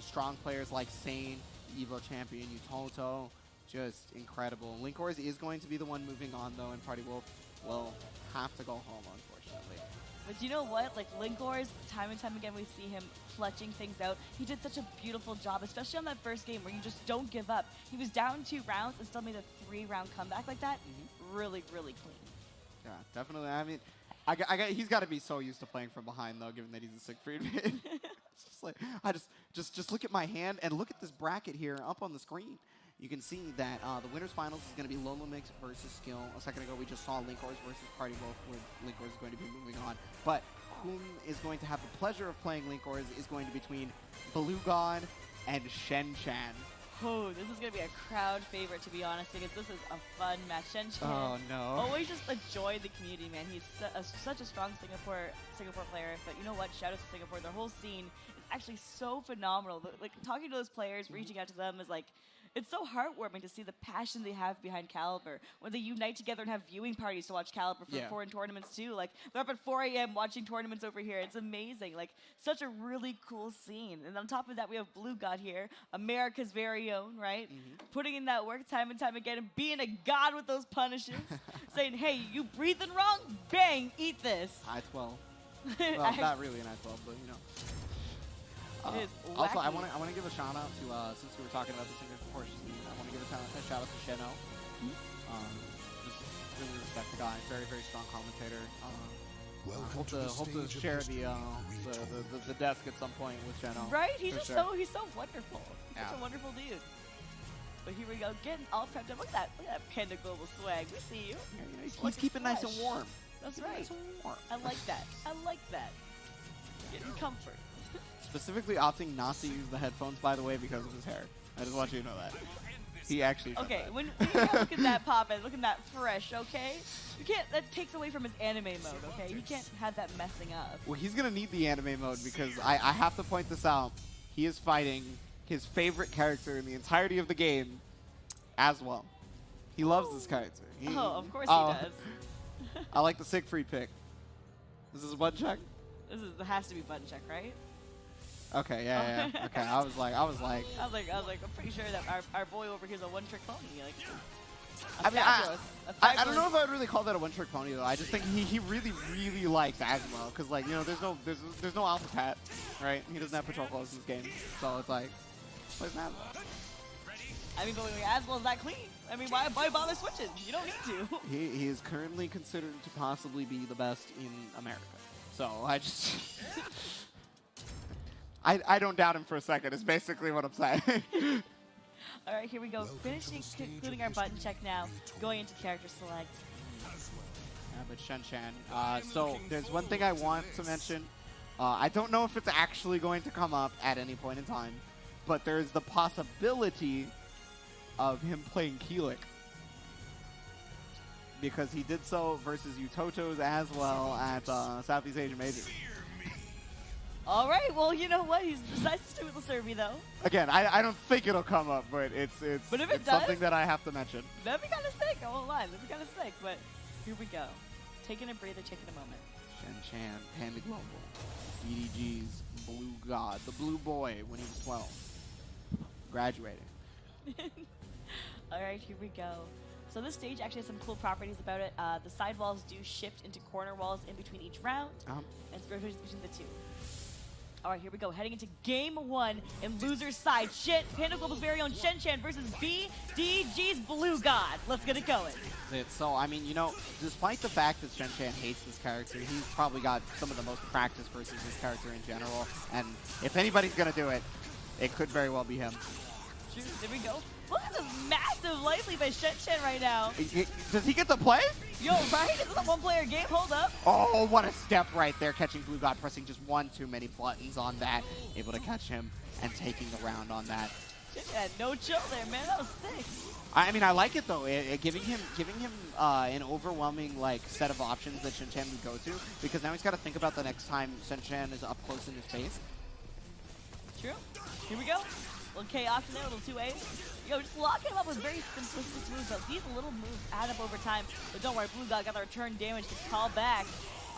strong players like Sane, Evo champion, Yuttoto. Just incredible. Linkorz is going to be the one moving on, though, and Party Wolf will have to go home, unfortunately. But you know what? Like, Linkorz, time and time again, we see him clutching things out. He did such a beautiful job, especially on that first game where you just don't give up. He was down 2 rounds and still made a 3-round comeback like that. Really, really clean. Yeah, definitely. I mean, he's got to be so used to playing from behind, though, given that he's a Siegfried mid. It's just like, just look at my hand and look at this bracket here up on the screen. You can see that the winners finals is going to be LoloMx versus Skyll. A second ago, we just saw Linkorz versus Party Wolf, where Linkorz is going to be moving on. But whom is going to have the pleasure of playing Linkorz is going to be between Bluegod and Shen. Oh, this is going to be a crowd favorite, to be honest, because this is a fun match. Shen. Oh, no. Always just enjoy the community, man. He's such a strong Singapore player. But you know what? Shout out to Singapore. Their whole scene is actually so phenomenal. Like, talking to those players, reaching out to them is like, it's so heartwarming to see the passion they have behind Calibur. When they unite together and have viewing parties to watch Calibur for foreign tournaments too. Like, they're up at 4 a.m. watching tournaments over here. It's amazing. Like, such a really cool scene. And on top of that, we have Bluegod here, America's very own, right? Putting in that work time and time again and being a god with those punishes. Saying, hey, you breathing wrong? Bang, eat this. I-12. Well, not really an I-12, but you know. Also, I want to give a shout out to since we were talking about the Singapore scene, I want to give a shout out to Shen. Just really respect the guy. Very, very strong commentator. Hope to share the desk at some point with Shen. Right? He's just he's so wonderful. He's such a wonderful dude. But here we go, getting all prepped up. Look at that Panda Global swag. We see you. He's keeping nice and warm. That's right. I like that. I like that. Getting comfort. Specifically opting not to use the headphones, by the way, because of his hair. I just want you to know that. He actually okay, when you look at that pop and look at that fresh, okay? You can't, that takes away from his anime mode, okay? You can't have that messing up. Well, he's going to need the anime mode because I have to point this out. He is fighting his favorite character in the entirety of the game as well. He loves this character. Of course he does. I like the Siegfried pick. This is a button check? This has to be button check, right? Okay, yeah. Okay, I was like, I'm pretty sure that our boy over here is a one-trick pony. Like, I mean, I don't know if I would really call that a one-trick pony though. I just think he really, really likes Asmo because, like, you know, there's no Alpha Cat, right? He doesn't have patrol clothes in this game, so it's like, where's Asmo? I mean, but when Asmo's that clean, I mean, why bother switching? You don't need to. He is currently considered to possibly be the best in America, so I just. I don't doubt him for a second, is basically what I'm saying. All right, here we go. Finishing, concluding our button check now. Going into character select. Yeah, but Shen. So there's one thing I want to mention. I don't know if it's actually going to come up at any point in time, but there's the possibility of him playing Keelik. Because he did so versus Yuttotos as well at Southeast Asia Majors. All right, well, you know what? He's decided to do with the Serby, though. Again, I don't think it'll come up, but it's something that I have to mention. That'd be kind of sick. I won't lie. That'd be kind of sick, but here we go. Taking a breather, taking a moment. Shen, Panda Global, BDG's Bluegod, the blue boy when he was 12. Graduating. All right, here we go. So this stage actually has some cool properties about it. The side walls do shift into corner walls in between each round, and it's rotations between the two. All right, here we go. Heading into game one in loser's side. Panda Global's very own Shen versus BDG's Bluegod. Let's get it going. So, I mean, you know, despite the fact that Shen hates this character, he's probably got some of the most practice versus this character in general. And if anybody's going to do it, it could very well be him. True. There we go. Look at this massive life lead by Shen right now. Does he get to play? Yo, right? This is a one-player game. Hold up. Oh, what a step right there, catching Bluegod, pressing just one too many buttons on that. Able to catch him and taking the round on that. Shen had no chill there, man. That was sick. I mean, I like it though. Giving him an overwhelming set of options that Shen would go to, because now he's got to think about the next time Shen is up close in his face. True. Here we go. Little K option there, little 2A. Yo, just locking him up with very simplistic moves, but these little moves add up over time. But don't worry, Bluegod got the return damage to call back.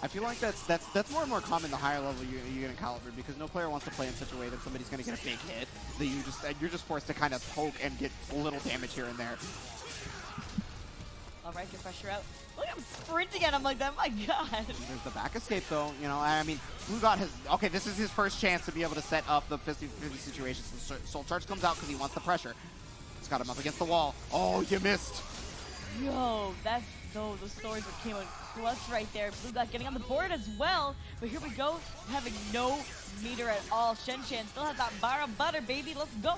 I feel like that's more and more common the higher level you get in Calibur, because no player wants to play in such a way that somebody's going to get a big hit. That you're just forced to kind of poke and get a little damage here and there. All right, get pressure out. Look at him sprinting at him like that. My God. There's the back escape, though. You know, I mean, Bluegod has... Okay, this is his first chance to be able to set up the 50-50 situation. So Soul Charge comes out because he wants the pressure. He's got him up against the wall. Oh, you missed. Yo, those swords that came out clutch right there. Bluegod getting on the board as well. But here we go, having no meter at all. Shen still has that bar of butter, baby. Let's go.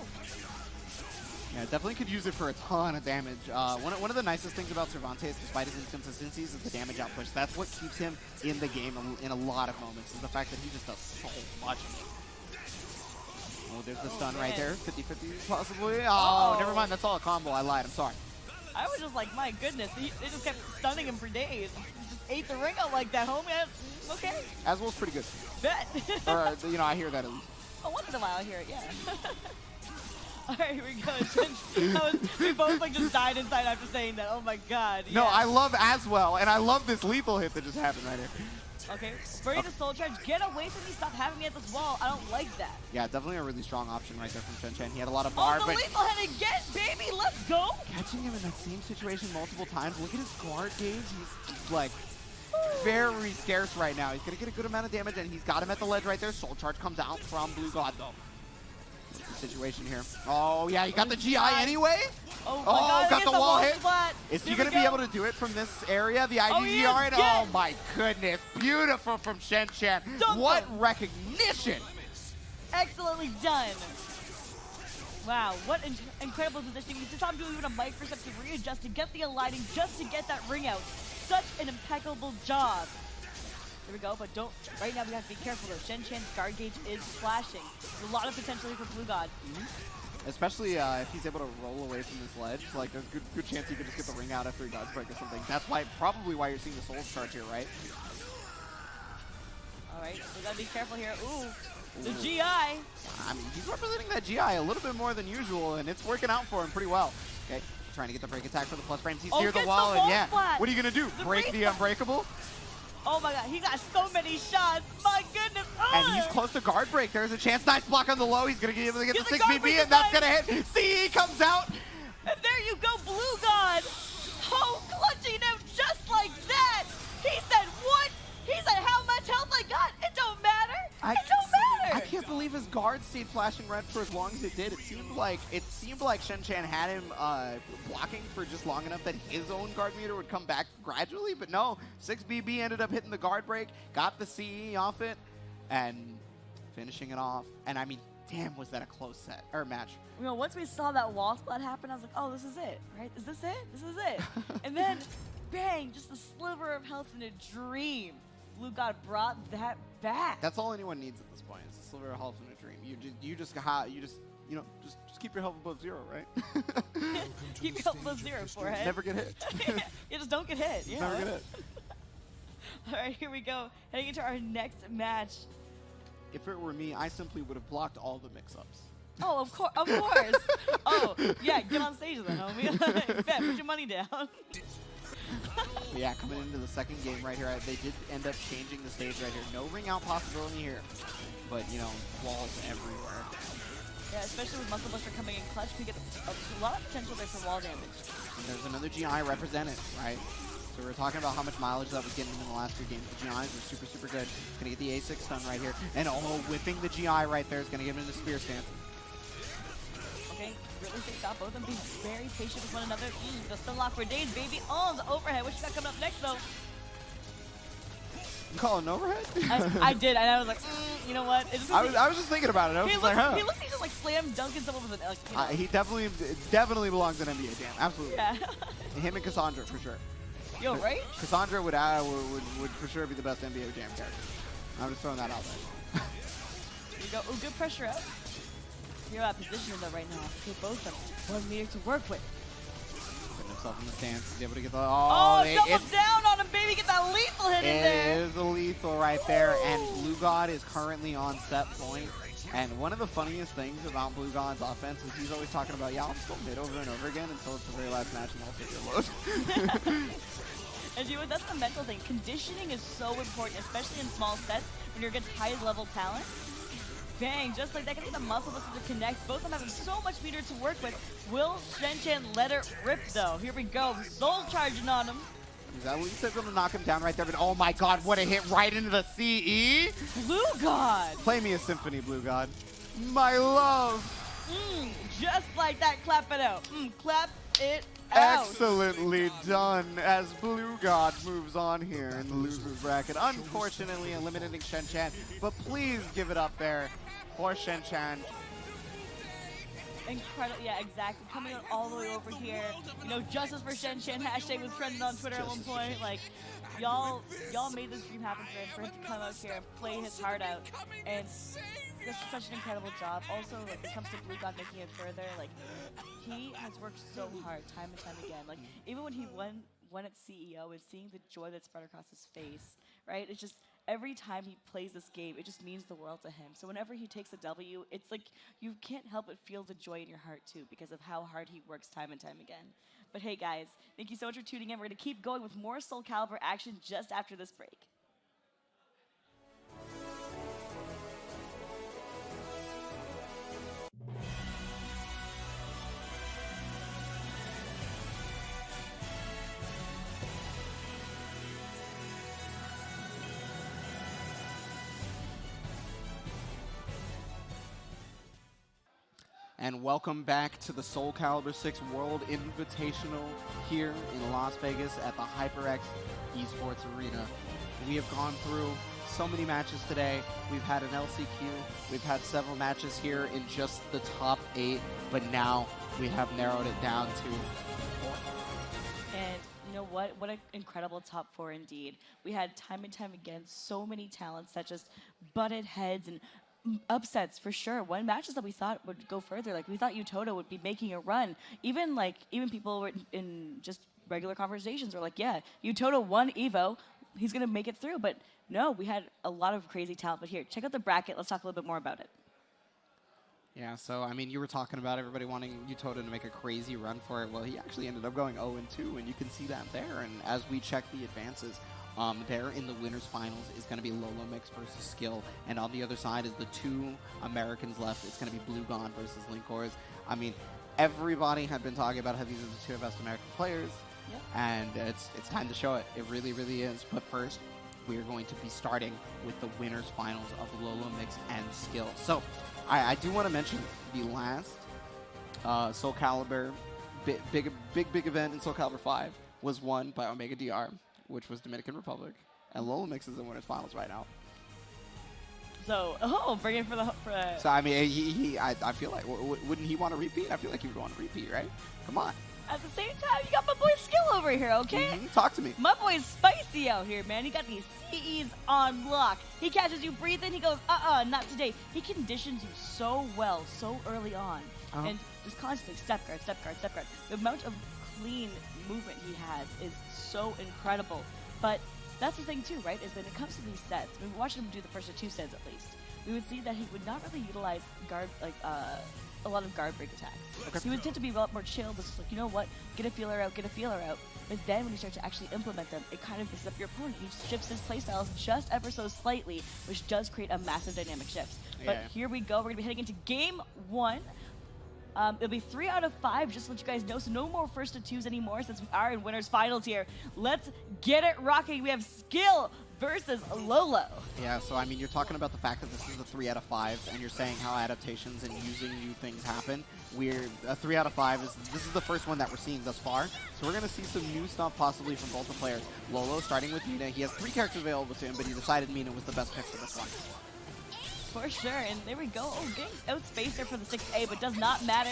Yeah, definitely could use it for a ton of damage. One of the nicest things about Cervantes, despite his inconsistencies, is the damage outpush. That's what keeps him in the game in a lot of moments, is the fact that he just does so much. Oh, there's the stun right there. 50-50 possibly. Oh, never mind. That's all a combo. I lied. I'm sorry. I was just like, my goodness, they just kept stunning him for days. He just ate the ring out like that, homie. Okay. Aswell's pretty good. Bet. Or, you know, I hear that at least. Oh, once in a while I hear it, yeah. Alright, here we go. We both like just died inside after saying that. Oh my god. No, yeah. I love Aswell, and I love this lethal hit that just happened right here. Okay, bury the soul charge. Get away from me. Stop having me at this wall. I don't like that. Yeah, definitely a really strong option right there from Shen. He had a lot of bar, the but lethal hit again, baby. Let's go. Catching him in that same situation multiple times. Look at his guard gauge. He's like very scarce right now. He's gonna get a good amount of damage, and he's got him at the ledge right there. Soul charge comes out from Bluegod though. Situation here. Oh yeah, he got the GI anyway. Oh, my God, got the wall hit. Splat. Is he gonna be able to do it from this area? The IDGR and oh my goodness, beautiful from Shen. What recognition! Excellently done. Wow, what incredible positioning. He's just not doing even a microstep to readjust, to get the aligning, just to get that ring out. Such an impeccable job. Here we go, but right now we have to be careful though. Shen's guard gauge is flashing. There's a lot of potential here for Bluegod. Especially if he's able to roll away from this ledge. Like, there's a good chance he could just get the ring out after he dodge break or something. That's probably why you're seeing the soul charge here, right? Alright, we gotta be careful here. Ooh, the GI. I mean, he's representing that GI a little bit more than usual, and it's working out for him pretty well. Okay, trying to get the break attack for the plus frames. He's near the wall, and yeah. What are you gonna do? Break the unbreakable? Oh my god, he got so many shots. My goodness. And he's close to guard break. There's a chance. Nice block on the low. He's going to be able to get the 6 BB, and that's going to hit. CE comes out. And there you go, Bluegod. Oh, clutching him just like that. He said, what? He said, how much health I got? It don't matter. It don't matter. I can't believe his guard stayed flashing red for as long as it did. It seemed like Shen had him blocking for just long enough that his own guard meter would come back gradually, but no. 6 BB ended up hitting the guard break, got the CE off it, and finishing it off. And I mean, damn, was that a close set or match? You know, once we saw that wall splat happen, I was like, oh, this is it, right? Is this it? This is it. And then, bang, just a sliver of health in a dream. Bluegod brought that back. That's all anyone needs at this point. It's a sliver of health in a dream. You just keep your health above 0, right? Keep your health above 0, forehead. Never get hit. You just don't get hit. You never get hit. All right, here we go. Heading into our next match. If it were me, I simply would have blocked all the mix-ups. Oh, of course. Oh, yeah, get on stage then, homie. Bet, put your money down. Yeah, coming into the second game right here, they did end up changing the stage right here. No ring out possibility here, but you know, walls everywhere. Yeah, especially with Muscle Buster coming in clutch, we get a lot of potential there for wall damage. And there's another GI represented, right? So we were talking about how much mileage that was getting in the last 2 games. The GIs were super, super good. Gonna get the A6 stun right here, and whipping the GI right there is gonna get him in the spear stance. Okay, really safe stop. Both of them being very patient with one another. The stun lock for days, baby. Oh, the overhead. What you got coming up next, though? You call it an overhead? I did, and I was like, you know what? I was just thinking about it. I was just like, huh. He looks like he's just like slam dunking someone with an he definitely belongs in NBA Jam. Absolutely. Yeah. Him and Cassandra for sure. Yo, right? Cassandra would for sure be the best NBA Jam character. I'm just throwing that out there. Here you go. Oh, good pressure up. You're out of position though right now. Okay, both of them. 1 meter to work with. Putting himself in the stance, be able to get the double down on him, baby. Get that lethal hit in there. It is a lethal right there, and Bluegod is currently on set point. And one of the funniest things about Bluegod's offense is he's always talking about, yeah, I'll just go mid over and over again until it's the very last match and I'll take your load. And you know, that's the mental thing. Conditioning is so important, especially in small sets when you're against high level talent. Bang, just like that, getting the muscle to connect. Both of them having so much meter to work with. Will Shen let her rip though? Here we go. Soul charging on him. Is that what you said? Going to knock him down right there, but oh my god, what a hit right into the CE! Bluegod! Play me a symphony, Bluegod. My love! Just like that, clap it out. Clap it out. Excellently done as Bluegod moves on here in the losers bracket. Unfortunately eliminating Shen Chan, but please give it up there for Shen Chan. Incredible, yeah, exactly. Coming out all the way over here. You know, justice for Shen Chan hashtag was trending on Twitter at one point. Like, y'all made this dream happen for him to come out here and play his heart out. And this is such an incredible job. Also, like, when it comes to Bluegod making it further, like, he has worked so hard time and time again. Like, even when he won at CEO, and seeing the joy that spread across his face, right? It's just, every time he plays this game, it just means the world to him. So whenever he takes a W, it's like you can't help but feel the joy in your heart too, because of how hard he works time and time again. But hey guys, thank you so much for tuning in. We're gonna keep going with more Soulcalibur action just after this break. And welcome back to the Soulcalibur VI World Invitational here in Las Vegas at the HyperX Esports Arena. We have gone through so many matches today. We've had an LCQ, we've had several matches here in just the top 8, but now we have narrowed it down to 4. And you know what? What an incredible top 4 indeed. We had time and time again so many talents that just butted heads and upsets for sure. One matches that we thought would go further, like we thought Yuttoto would be making a run. Even people were in just regular conversations were like, yeah, Yuttoto won Evo, he's gonna make it through. But no, we had a lot of crazy talent. But here, check out the bracket. Let's talk a little bit more about it. Yeah, so I mean, you were talking about everybody wanting Yuttoto to make a crazy run for it. Well, he actually ended up going 0-2, and you can see that there. And as we check the advances, there in the winners finals is going to be LoloMx versus Skyll, and on the other side is the 2 Americans left. It's going to be Bluegod versus Linkorz. I mean, everybody had been talking about how these are the 2 best American players, and it's time to show it. It really, really is. But first, we are going to be starting with the winners finals of LoloMx and Skyll. So, I do want to mention the last Soulcalibur big event in Soulcalibur 5 was won by Omega DR, which was Dominican Republic, and LoloMx is in winners finals right now. So, bring it for the. So I mean, I feel like wouldn't he want to repeat? I feel like he would want to repeat, right? Come on. At the same time, you got my boy Skyll over here, okay? Talk to me. My boy's spicy out here, man. He got these CEs on lock. He catches you breathing. He goes, not today. He conditions you so well, so early on, and just constantly step guard, step guard, step guard. The amount of clean movement he has is so incredible. But that's the thing too, right? Is that when it comes to these sets, we watched him do the first 2 sets at least, we would see that he would not really utilize guard, a lot of guard break attacks. He would tend to be a lot more chill, but just like, you know what, get a feeler out, get a feeler out. But then when you start to actually implement them, it kind of messes up your opponent. He shifts his playstyles just ever so slightly, which does create a massive dynamic shift. But here we go, we're gonna be heading into game 1. It'll be 3 out of 5, just to let you guys know. So no more first to 2s anymore since we are in winners finals here. Let's get it rocking. We have Skyll versus Lolo. Yeah, so I mean, you're talking about the fact that this is the 3 out of 5, and you're saying how adaptations and using new things happen. A 3 out of 5 this is the first one that we're seeing thus far. So we're gonna see some new stuff possibly from both the players. Lolo starting with Mina. He has 3 characters available to him, but he decided Mina was the best pick for this one. For sure, and there we go. Oh, getting outspaced there for the 6A, but does not matter.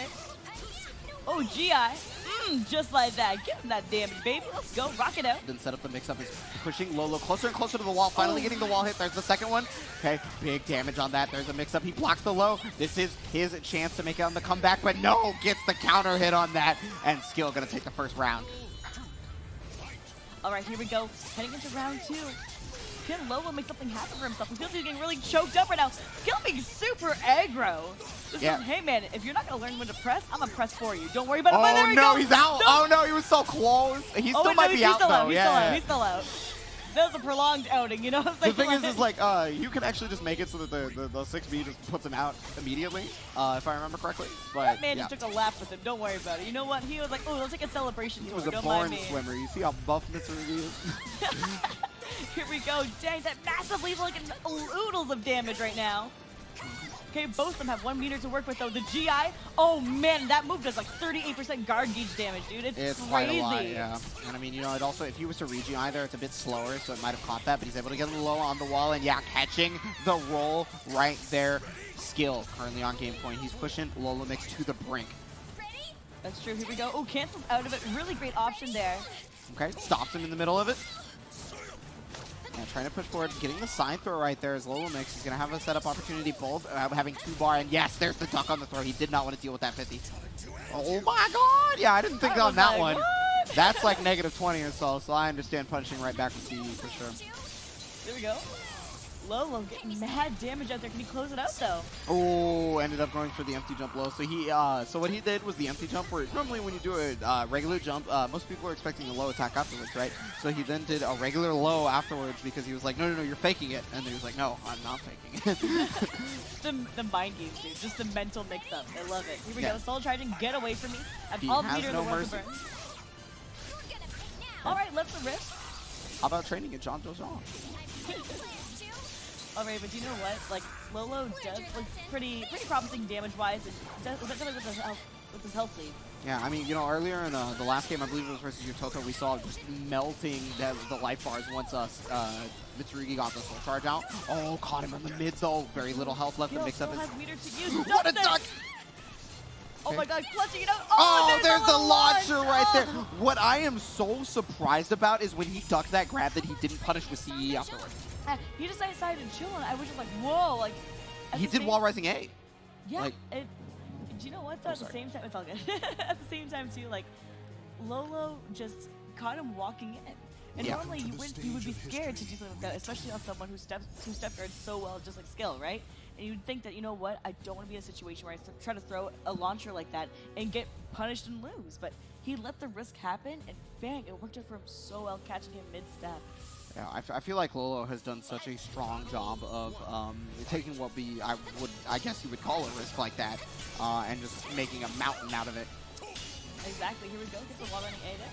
Oh, GI. Just like that. Give him that damage, baby. Let's go. Rock it out. Then set up the mix-up is pushing Lolo closer and closer to the wall. Finally getting the wall hit. There's the second one. Okay, big damage on that. There's a mix-up. He blocks the low. This is his chance to make it on the comeback, but no, gets the counter hit on that. And Skyll gonna take the first round. All right, here we go. Heading into round 2. Can Lolo make something happen for himself? He feels he's getting really choked up right now. Skyll being super aggro. This is, hey man, if you're not gonna learn when to press, I'm gonna press for you. Don't worry about it. Oh there we no, go. he's out. No. Oh no, he was so close. He still might be out though. He's still out. That was a prolonged outing, you know what I'm saying? The thing is like, you can actually just make it so that the 6B just puts him out immediately, if I remember correctly. But that man just took a lap with him. Don't worry about it. You know what? He was like, oh, let's take a celebration. He was a born swimmer. You see how buff Mitsuru is? Here we go. Dang, that massive lethal getting oodles of damage right now. Okay, both of them have 1 meter to work with though. The GI, oh man, that move does like 38% guard gauge damage, dude. It's crazy. Quite a lot, yeah. And I mean, you know, it also, if he was to re-GI there, it's a bit slower, so it might have caught that, but he's able to get him low on the wall, and yeah, catching the roll right there. Skyll currently on game point. He's pushing LoloMx to the brink. That's true. Here we go. Oh, cancels out of it. Really great option there. Okay, stops him in the middle of it. And trying to push forward, getting the side throw right there as LoloMx is going to have a setup opportunity, both having 2-bar, and yes, there's the duck on the throw. He did not want to deal with that 50. Oh my god! Yeah, I didn't think on that one. What? That's like -20 or so I understand punching right back with CE for sure. There we go. Lolo getting mad damage out there. Can he close it out though? Oh, ended up going for the empty jump low. So he, so what he did was the empty jump, where normally when you do a regular jump, most people are expecting a low attack afterwards, right? So he then did a regular low afterwards because he was like, no, you're faking it. And then he was like, no, I'm not faking it. the mind games, dude. Just the mental mix-up. I love it. Here we go. Soul charging. Get away from me. I've all has meter no the world mercy. to burn. All right, let's rip. How about training at John Dozon? Alright, but you know what? Like, Lolo does look pretty promising damage-wise, and definitely with his health lead. Yeah, I mean, you know, earlier in the last game, I believe it was versus Yuttoto, we saw just melting the life bars once Mitsurugi got the soul charge out. Oh, caught him in the mid though. Very little health left to mix up his... Meter to use. What a duck! Oh my god, clutching it out. Oh, there's the launcher right there. What I am so surprised about is when he ducked that grab that he didn't punish with CE afterwards. He just decided to chill, and I was just like, whoa, like... He did wall rising A. Yeah, like, do you know what though? At the same time, it's all good. At the same time too, like, Lolo just caught him walking in. And normally you would be scared to do something like that, especially on someone who step guards so well, just like Skyll, right? And you'd think that, you know what, I don't want to be in a situation where I try to throw a launcher like that and get punished and lose. But he let the risk happen, and bang, it worked out for him so well, catching him mid-step. Yeah, I feel like Lolo has done such a strong job of taking what I guess you would call a risk like that, and just making a mountain out of it. Exactly. Here we go. Gets the wall running A there.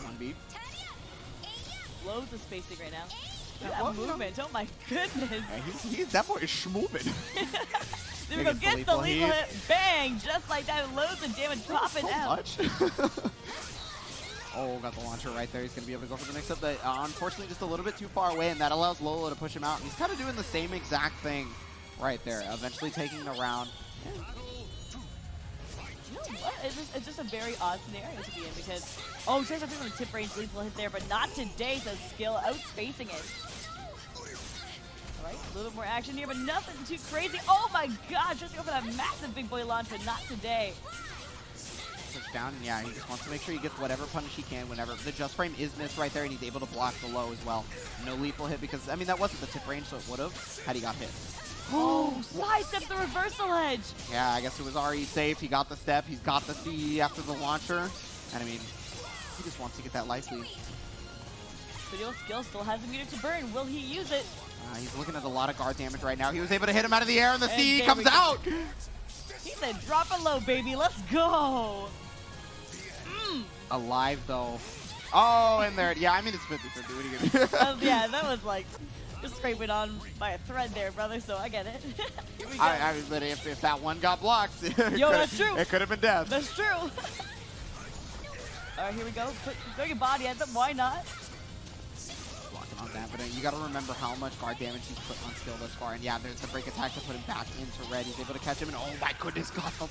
One beat. Loads of spacing right now. That movement. Oh my goodness. Yeah, that boy is schmoving. There we go. Gets the lethal hit. Bang! Just like that. Loads of damage popping out. Oh, got the launcher right there. He's going to be able to go for the mix-up, but unfortunately just a little bit too far away, and that allows Lolo to push him out. And he's kind of doing the same exact thing right there, eventually taking the round. You know what? It's just a very odd scenario to be in because, oh, he tries to do a tip range lethal hit there, but not today, says Skyll, outspacing it. All right, a little bit more action here, but nothing too crazy. Oh my god, just go for that massive big boy launch, but not today. Down, and yeah, he just wants to make sure he gets whatever punish he can whenever. The just frame is missed right there, and he's able to block the low as well. No lethal hit because, I mean, that wasn't the tip range, so it would have had he got hit. Oh, sidesteps the reversal edge. Yeah, I guess it was RE safe. He got the step. He's got the CE after the launcher. And I mean, he just wants to get that life lead. Video Skyll still has a meter to burn. Will he use it? He's looking at a lot of guard damage right now. He was able to hit him out of the air, and the CE comes out. He said, drop it low, baby. Let's go. Alive, though. Oh, and there. Yeah, I mean, it's 50 for doing it. Yeah, that was like just scraping on by a thread there, brother, so I get it. Here we go. I mean, but if that one got blocked, yo, that's true. It could have been death. That's true. All right, here we go. Throw your body at them. Why not? Blocking on that, but you got to remember how much guard damage he's put on Skyll thus far. And yeah, there's the break attack to put him back into red. He's able to catch him, and oh my goodness, got him.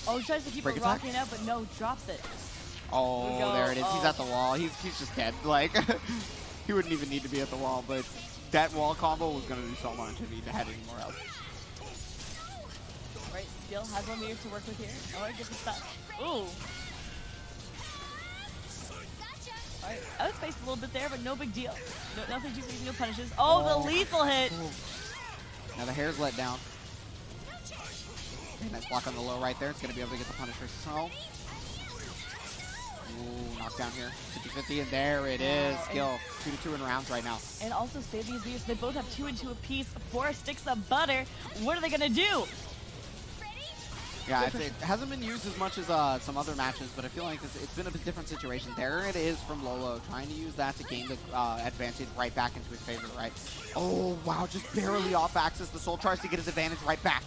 Oh, he tries to keep it rocking out, but no, drops it. Oh, there it is. He's at the wall. He's just dead. Like, he wouldn't even need to be at the wall, but that wall combo was going to do so much if he had any more else. Right, Skyll has 1 meter to work with here. All right, get the stop. Ooh. All right, outspaced a little bit there, but no big deal. Nothing too crazy, no punishes. Oh, the lethal hit. Now the hair's let down. Okay, nice block on the low right there. It's going to be able to get the punish for Snow. Ooh, knockdown here. 50-50, and there it is. Skyll, 2-2 in rounds right now. And also save these leaders. They both have 2 and 2 apiece. 4 sticks of butter. What are they going to do? Yeah, it hasn't been used as much as some other matches, but I feel like it's been a different situation. There it is from Lolo, trying to use that to gain the advantage right back into his favor, right? Oh, wow, just barely off axis. The Soul tries to get his advantage right back.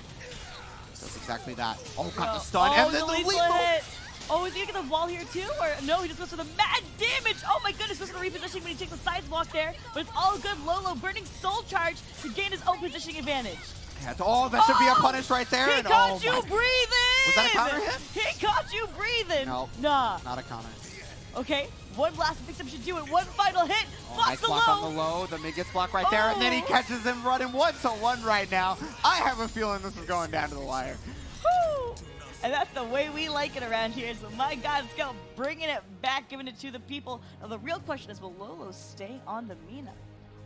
Does exactly that. Oh, got the stun, and then the lethal hit. Oh, is he gonna get the wall here too? Or no, he just goes for the mad damage. Oh my goodness, goes for the repositioning when he takes the sidewalk there. But it's all good. Lolo burning Soul Charge to gain his own positioning advantage. Yeah, oh, that should be a punish right there. He caught you breathing! Was that a counter hit? He caught you breathing! No, nah. Not a counter. Okay, one blast picks up should do it. One final hit. Nice block on the low. The mid gets blocked right there, and then he catches him running 1-1 right now. I have a feeling this is going down to the wire. Woo! And that's the way we like it around here. So my God, Skyll bringing it back, giving it to the people. Now the real question is, will Lolo stay on the Mina?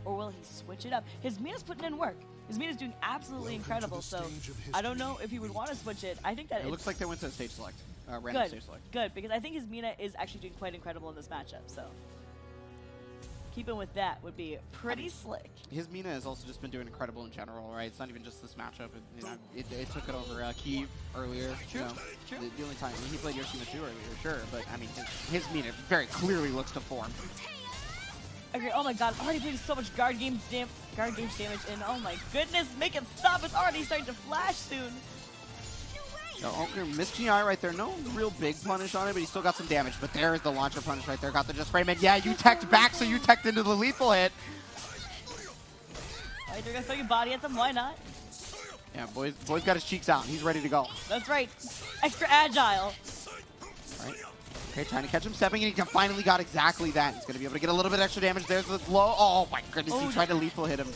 Or will he switch it up? His Mina's putting in work. His Mina's doing absolutely incredible, so I don't know if he would want to switch it. I think that it looks like they went to a stage select, random stage select. Good, because I think his Mina is actually doing quite incredible in this matchup, so keeping with that would be pretty slick. His Mina has also just been doing incredible in general, right? It's not even just this matchup. It took it over Keev earlier. True. The only time he played Yoshima too earlier, sure, but I mean his Mina very clearly looks to form. Okay, oh my God, already putting so much guard gauge damage in. Oh my goodness, make it stop. It's already starting to flash soon. Oh, missed GI right there. No real big punish on it, but he still got some damage. But there's the launcher punish right there. Got the just frame in. Yeah, you teched back, so you teched into the lethal hit. All right, they're gonna throw your body at them. Why not? Yeah, boy's got his cheeks out. He's ready to go. That's right. Extra agile. All right. Okay, trying to catch him stepping, and he finally got exactly that. He's going to be able to get a little bit extra damage. There's the low. Oh, my goodness. He tried to lethal hit him.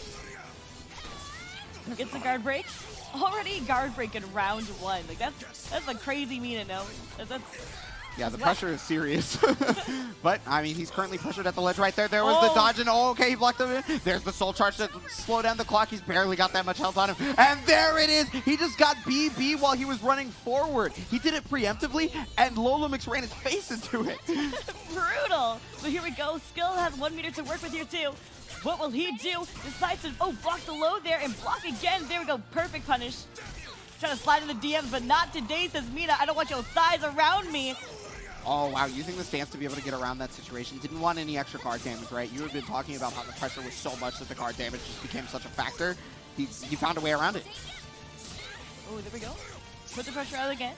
Gets the guard break. Already guard break in round 1. Like, that's a crazy Mina, no? Yeah, the pressure is serious. But, I mean, he's currently pressured at the ledge right there. There was the dodge, and okay, he blocked him in. There's the soul charge to slow down the clock. He's barely got that much health on him. And there it is. He just got BB while he was running forward. He did it preemptively, and LoloMx ran his face into it. Brutal. But here we go. Skyll has 1 meter to work with here, too. What will he do? Decides to, block the low there and block again. There we go. Perfect punish. Trying to slide in the DMs, but not today, says Mina. I don't want your thighs around me. Oh, wow, using the stance to be able to get around that situation. Didn't want any extra guard damage, right? You have been talking about how the pressure was so much that the guard damage just became such a factor. He found a way around it. Oh, there we go. Put the pressure out again.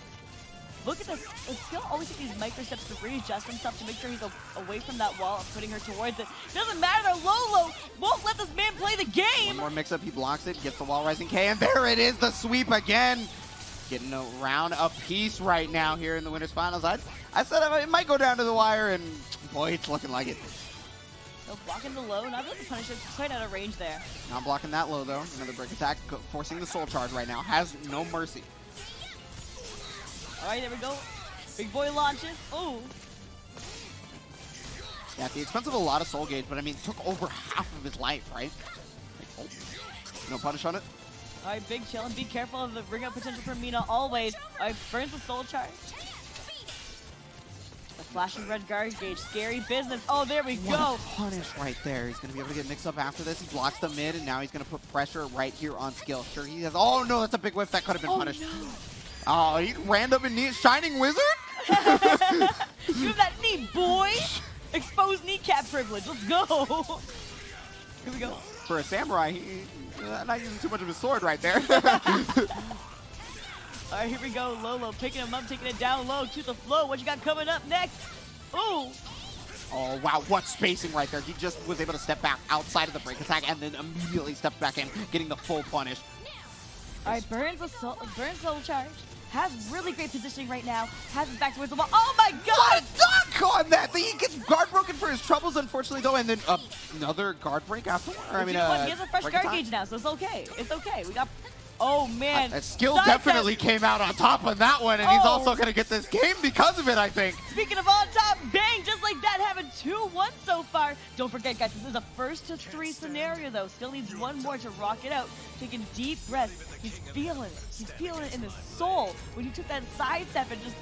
Look at this. Skyll always takes these micro steps to readjust himself to make sure he's away from that wall and putting her towards it. Doesn't matter. Lolo won't let this man play the game. One more mix-up. He blocks it, gets the wall rising K, and there it is, the sweep again. Getting around a piece right now here in the Winners Finals. I said it might go down to the wire, and boy, it's looking like it. So blocking the low, not really the Punisher, quite out of range there. Not blocking that low, though. Another break attack, forcing the soul charge right now. Has no mercy. All right, there we go. Big boy launches. Oh. Yeah, at the expense of a lot of soul gauge, but I mean, it took over half of his life, right? Like, no punish on it. All right, big chill, and be careful of the ring up potential for Mina always. All right, burns the soul charge. The flashing red guard gauge, scary business. Oh, there we go. What a punish right there. He's going to be able to get mixed up after this. He blocks the mid, and now he's going to put pressure right here on Skyll. Sure, he has. Oh, no, that's a big whiff. That could have been punished. No. Oh, he ran up in knee. Shining Wizard? You have that knee, boy. Exposed kneecap privilege. Let's go. Here we go. For a samurai, not using too much of his sword right there. All right, here we go. Lolo picking him up, taking it down low to the flow. What you got coming up next? Ooh. Oh, wow, what spacing right there. He just was able to step back outside of the break attack and then immediately steps back in, getting the full punish. All right, burns soul charge. Has really great positioning right now. Has his back towards the wall. Oh my God! What a dunk on that! He gets guard broken for his troubles, unfortunately, though, and then another guard break afterward. I mean, you know what? He has a fresh guard gauge now, so it's okay. It's okay. We got. Oh man! Skyll definitely came out on top on that one, and he's also going to get this game because of it, I think. Speaking of on top, bang! Just like that, having 2-1 so far. Don't forget, guys, this is a 1-to-3 scenario, though. Still needs one more to rock it out. Taking deep breaths. He's feeling it. He's feeling it in his soul. When you took that side step and just,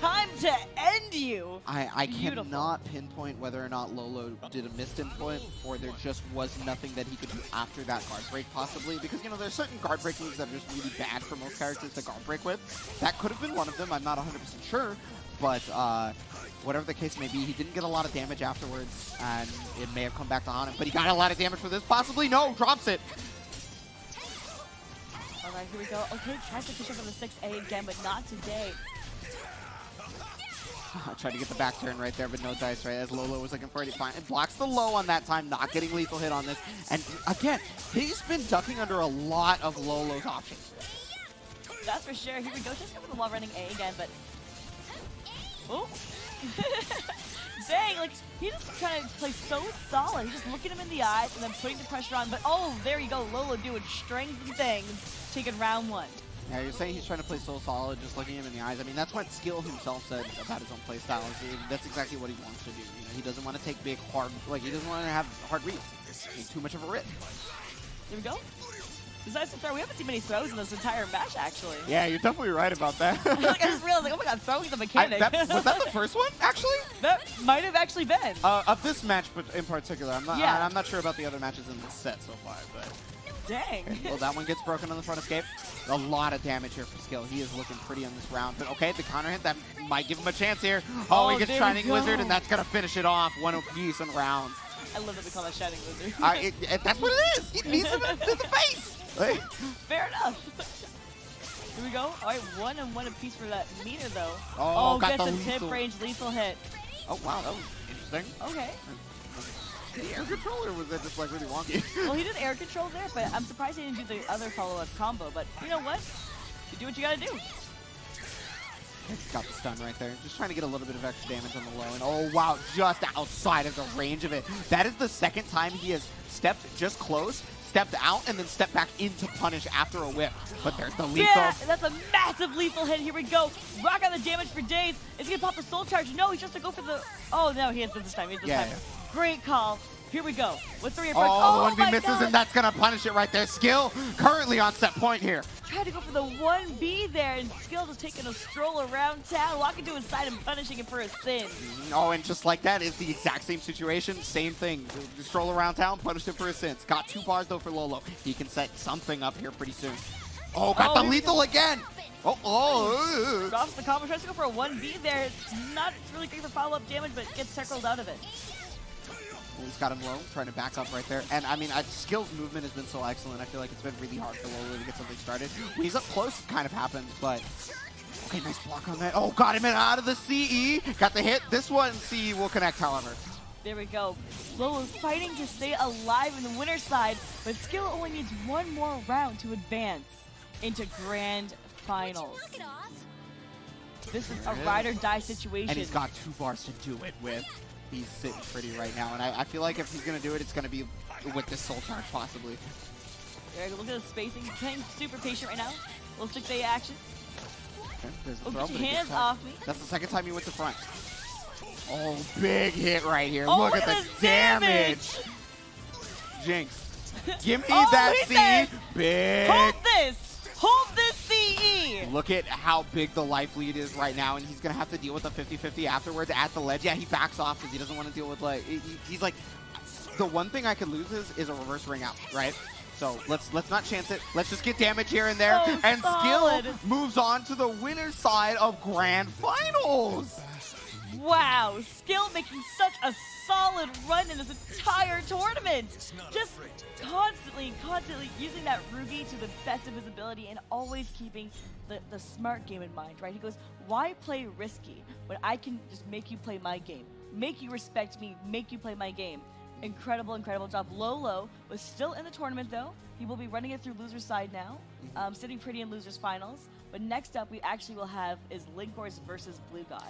time to end you. I Beautiful. cannot pinpoint whether or not Lolo did a missed input or there just was nothing that he could do after that guard break possibly, because, you know, there's certain guard break moves that are just really bad for most characters to guard break with. That could have been one of them, I'm not 100% sure, but whatever the case may be, he didn't get a lot of damage afterwards, and it may have come back to haunt him, but he got a lot of damage for this, possibly. No, drops it. All right, here we go. Okay, tries to push up on the 6A again, but not today. Tried to get the back turn right there, but no dice, right? As Lolo was looking for it, he blocks the low on that time, not getting lethal hit on this. And again, he's been ducking under a lot of Lolo's options. That's for sure. Here we go. Just go for the wall running A again, but... Oh! Dang, like, he's just trying to play so solid. He's just looking him in the eyes and then putting the pressure on. But, oh, there you go. Lolo doing strings and things, taking round one. Yeah, you're saying he's trying to play so solid, just looking him in the eyes. I mean, that's what Skyll himself said about his own play style. That's exactly what he wants to do. You know, he doesn't want to take big, hard, like, he doesn't want to have hard reads. He's too much of a rip. Here we go. Besides the throw, we haven't seen many throws in this entire match, actually. Yeah, you're definitely right about that. I just realized, like, oh my god, throwing's the mechanic. Was that the first one, actually? That might have actually been. Of this match, but in particular. I'm not sure about the other matches in this set so far, but... Dang. Okay, well, that one gets broken on the front escape. A lot of damage here for Skyll. He is looking pretty on this round. But okay, the counter hit, that might give him a chance here. Oh, he gets Shining Wizard, and that's going to finish it off. One apiece on rounds. I love that we call that Shining Wizard. That's what it is. He needs him in the face. Fair enough. Here we go. All right, 1 and 1 apiece for that meter, though. Oh, got gets the a lethal. tip range lethal hit. Oh, wow, that was interesting. Okay. Did he air control, or was that just like really wonky? Well, he did air control there, but I'm surprised he didn't do the other follow-up combo. But you know what? You do what you gotta do. Got the stun right there. Just trying to get a little bit of extra damage on the low. And oh, wow, just outside of the range of it. That is the second time he has stepped just close, stepped out, and then stepped back in to punish after a whip. But there's the lethal. Yeah, that's a massive lethal hit. Here we go. Rock on the damage for days. Is he gonna pop the soul charge? No, he's just to go for the... Oh, no, he has this time. He has this time. Great call. Here we go. What's the reapproach? Oh, the 1B misses, and that's going to punish it right there. Skyll currently on set point here. Tried to go for the 1B there, and Skyll just taking a stroll around town, walking to his side and punishing him for a sin. Oh, and just like that is the exact same situation. Same thing. The stroll around town, punished him for his sins. Got 2 bars, though, for Lolo. He can set something up here pretty soon. Oh, got the lethal again. Oh. Drops the combo, tries to go for a 1B there. It's not really great for follow-up damage, but gets tackled out of it. He's got him low, trying to back up right there. And I mean, Skyll's movement has been so excellent. I feel like it's been really hard for Lolo to get something started. When he's up close, it kind of happens, but... Okay, nice block on that. Oh, got him out of the CE. Got the hit. This one, CE will connect, however. There we go. Lolo's fighting to stay alive in the winner's side, but Skyll only needs 1 more round to advance into Grand Finals. This is a ride or die situation. And he's got 2 bars to do it with. He's sitting pretty right now, and I feel like if he's going to do it, it's going to be with this soul charge, possibly. Yeah, look at the spacing. He's playing super patient right now. Little 6A action. Okay, get your hands off me. That's the second time he went to front. Oh, big hit right here. Oh, look at the damage. Jinx, give me Oh, that he said, CE. Big. Hold this. Hold this CE. Look at how big the life lead is right now, and he's going to have to deal with a 50-50 afterwards at the ledge. Yeah, he backs off because he doesn't want to deal with, like, he's like, the one thing I could lose is a reverse ring out, right? So let's not chance it. Let's just get damage here and there. So and solid. Skyll moves on to the winner's side of Grand Finals. Wow, Skyll making such a solid run in this entire tournament. Just constantly using that Ruby to the best of his ability and always keeping the smart game in mind, right? He goes, why play risky when I can just make you play my game? Make you respect me, make you play my game. Incredible, incredible job. Lolo was still in the tournament, though. He will be running it through loser's side now, sitting pretty in loser's finals. But next up, we actually will have is Linkorz versus Bluegod.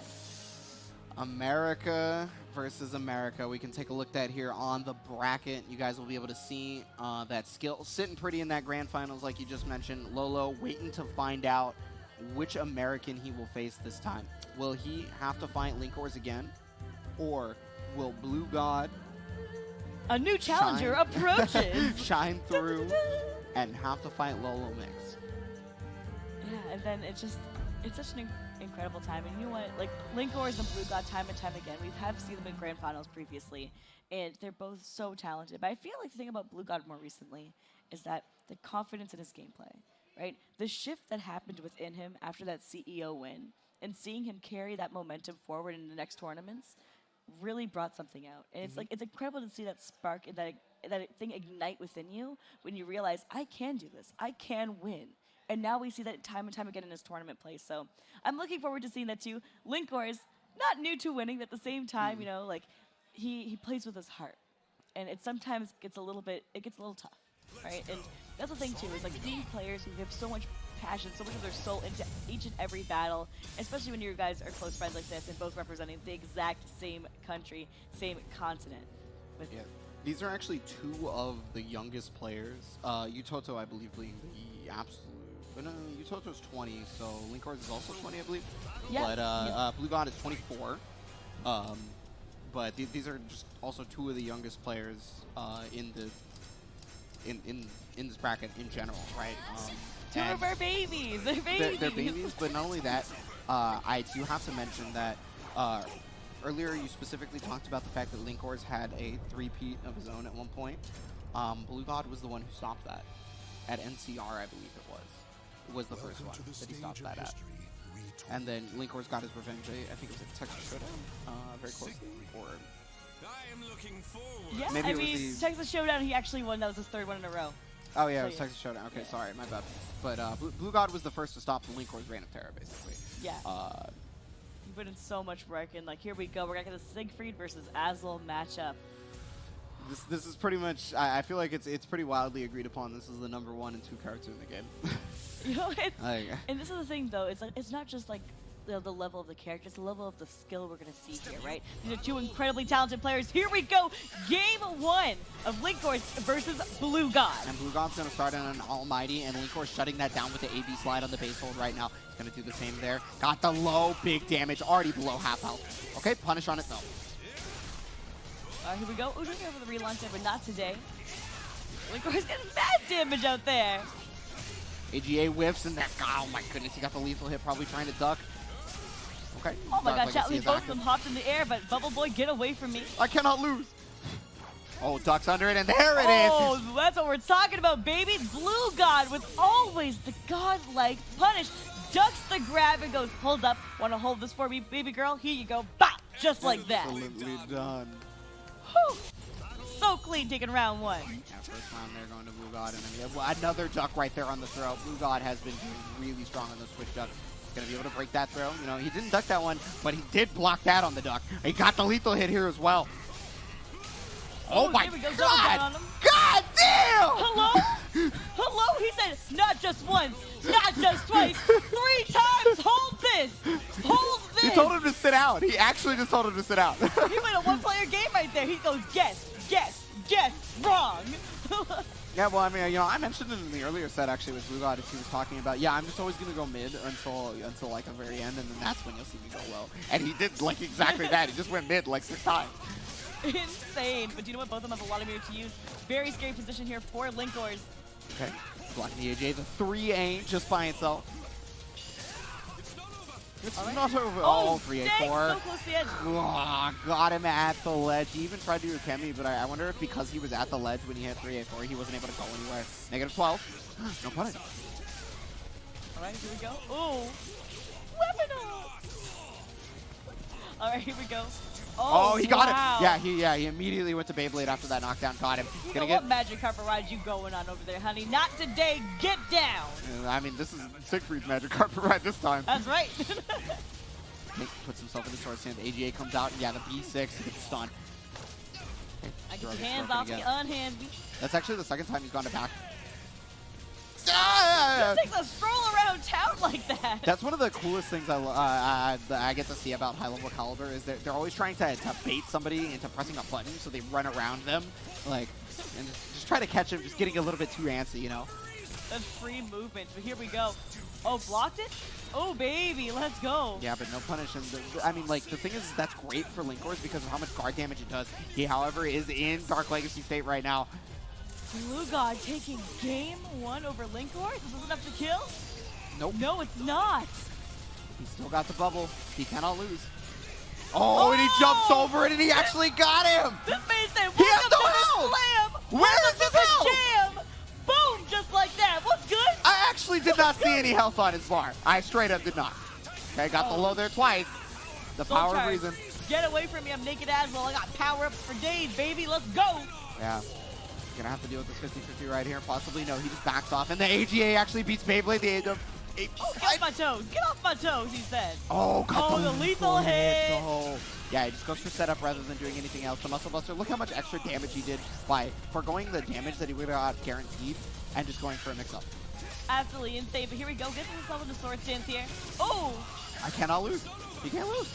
America versus America. We can take a look at that here on the bracket. You guys will be able to see that Skyll sitting pretty in that grand finals like you just mentioned. Lolo waiting to find out which American he will face this time. Will he have to fight Linkorz again? Or will Bluegod, a new challenger approaches, shine through and have to fight LoloMx? Yeah, and then it's such an incredible time. And you know what? Like, Linkorz and Bluegod, time and time again, we have seen them in grand finals previously, and they're both so talented. But I feel like the thing about Bluegod more recently is that the confidence in his gameplay, right? The shift that happened within him after that CEO win, and seeing him carry that momentum forward in the next tournaments really brought something out. And it's like, it's incredible to see that spark and that thing ignite within you when you realize, I can do this, I can win. And now we see that time and time again in his tournament play. So I'm looking forward to seeing that too. Linkorz, not new to winning, but at the same time, you know, like he plays with his heart. And it sometimes gets a little tough, right? And that's the thing too, is like seeing players who have so much passion, so much of their soul into each and every battle, especially when you guys are close friends like this and both representing the exact same country, same continent. Yeah. These are actually two of the youngest players. Yuttoto, I believe, being the absolute. No, Yuttoto's 20, so Linkorz is also 20, I believe. Yeah. But Bluegod is 24. But these are just also two of the youngest players in this bracket in general, right? Two of our babies. They're babies. They're babies, but not only that, I do have to mention that earlier you specifically talked about the fact that Linkorz had a three-peat of his own at one point. Bluegod was the one who stopped that. At NCR, I believe it was the first one that he stopped that at. And then Linkorz got his revenge, I think it was at Texas Showdown, very closely. Or yeah, maybe I mean, Texas Showdown, he actually won. That was his third one in a row. Oh yeah, So, it was Texas Showdown. Okay, sorry, my bad. But Bluegod was the first to stop the Linkorz reign of terror, basically. Yeah. He put in so much work, and like, here we go. We're gonna get the Siegfried versus Azul matchup. This is pretty much. I feel like it's pretty wildly agreed upon. This is the number 1 and 2 character in the game. You know, and this is the thing though. It's like, it's not just like the level of the character, it's the level of the skill we're gonna see here, right? These are two incredibly talented players. Here we go, game 1 of Linkorz versus Bluegod. And Bluegod's gonna start on an almighty, and Linkorz shutting that down with the AB slide on the base hold right now. He's gonna do the same there. Got the low, big damage, already below half health. Okay, punish on it though. Here we go. Ooh, looking over the relaunch there, but not today. Linkorz getting bad damage out there. AGA whiffs, and that, oh my goodness, he got the lethal hit, probably trying to duck. Okay. Oh my gosh, Legacy is both of active. them hopped in the air, but Bubble Boy, get away from me. I cannot lose. Oh, ducks under it, and there it is. Oh, that's what we're talking about, baby. Bluegod with always the godlike punish. Ducks the grab and goes, hold up, want to hold this for me, baby girl? Here you go, bop, just like that. Absolutely done. Whew. So clean taking round 1. Yeah, first round there going to Bluegod, and then another duck right there on the throw. Bluegod has been doing really strong on those switch ducks. He's going to be able to break that throw. You know, he didn't duck that one, but he did block that on the duck. He got the lethal hit here as well. Oh my God! God damn! Hello? Hello? He said, not just once, not just twice, 3 times! Hold this! Hold this! He told him to sit out. He actually just told him to sit out. You win a one-player game right there. He goes, guess, guess, guess, wrong. Yeah, well, I mean, you know, I mentioned it in the earlier set actually with Bluegod as he was talking about, yeah, I'm just always going to go mid until like the very end, and then that's when you'll see me go well. And he did like exactly that. He just went mid like 6 times. Insane. But you know what? Both of them have a lot of mirror to use. Very scary position here for Linkorz. Okay, blocking the AJ, the 3 aim just by itself. It's not over. Oh, 3-8-4. So close to the edge. Oh, got him at the ledge. He even tried to do a Kemi, but I wonder if because he was at the ledge when he hit 3-8-4, he wasn't able to go anywhere. Negative 12. No punish. All right, here we go. Ooh. Weapon. All right, here we go. Oh, he got him. Yeah, he immediately went to Beyblade after that knockdown. Got him. You know what magic carpet ride you going on over there, honey? Not today. Get down. I mean, this is Siegfried's magic carpet ride this time. That's right. Nick puts himself in the short stand. The AGA comes out. Yeah, the B6 to get the stun. I get your hands off me, unhand me. That's actually the second time he's gone to back. Just takes a stroll around town like that. That's one of the coolest things I get to see about high-level Caliber is they're always trying to bait somebody into pressing a button so they run around them, like, and just try to catch them, just getting a little bit too antsy, you know? That's free movement, but here we go. Oh, blocked it? Oh, baby, let's go. Yeah, but no punish. And I mean, like, the thing is, that's great for Linkorz because of how much guard damage it does. He, however, is in Dark Legacy state right now. Bluegod taking game 1 over Linkorz? Is this enough to kill? Nope. No, it's not. He's still got the bubble. He cannot lose. Oh, and he jumps over it, and he actually got him. This man said, He has welcome no to the health. slam. Where is his health? Jam. Boom, just like that. What's good? I actually did not see any health on his bar. I straight up did not. Okay, got the low there twice. The Soul power of charge. reason. Get away from me, I'm naked as well. I got power-ups for days, baby. Let's go. Yeah. Gonna have to deal with this 50-50 right here. Possibly no, he just backs off. And the AGA actually beats Beyblade. The Oh, get off my toes. Get off my toes, he said. Oh, got the lethal hit. though. Yeah, he just goes for setup rather than doing anything else. The Muscle Buster, look how much extra damage he did by foregoing the damage that he would have got guaranteed and just going for a mix-up. Absolutely insane. But here we go. Gets himself in the sword stance here. Oh! I cannot lose. He can't lose.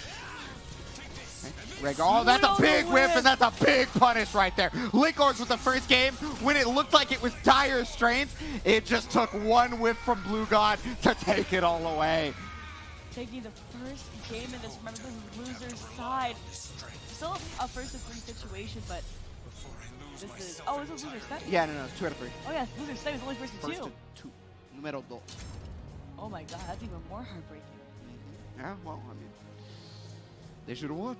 Okay. Oh, that's a big whiff, and that's a big punish right there. Linkorz with the first game, when it looked like it was dire strains, it just took one whiff from Bluegod to take it all away. Taking the first game in this. Remember, this is loser's side. Still a first to 3 situation, but this is. Oh, this is loser's set? Yeah, no, it's 2 out of 3. Oh, yeah, it's loser's set. It's only first to 2. First to 2. Numero dos. Oh my god, that's even more heartbreaking. Yeah, well, I mean, they should have won.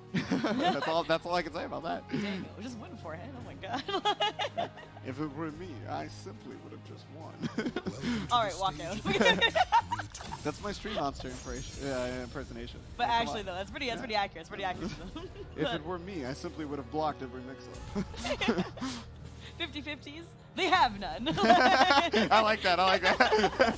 That's all I can say about that. Dang it, we're just winning for it. Oh my god. If it were me, I simply would have just won. All right, walk out. That's my Stream Monster impersonation. But Come actually, on. though, that's pretty accurate. It's pretty accurate. If it were me, I simply would have blocked every mix-up. 50-50s? They have none. I like that. I like that.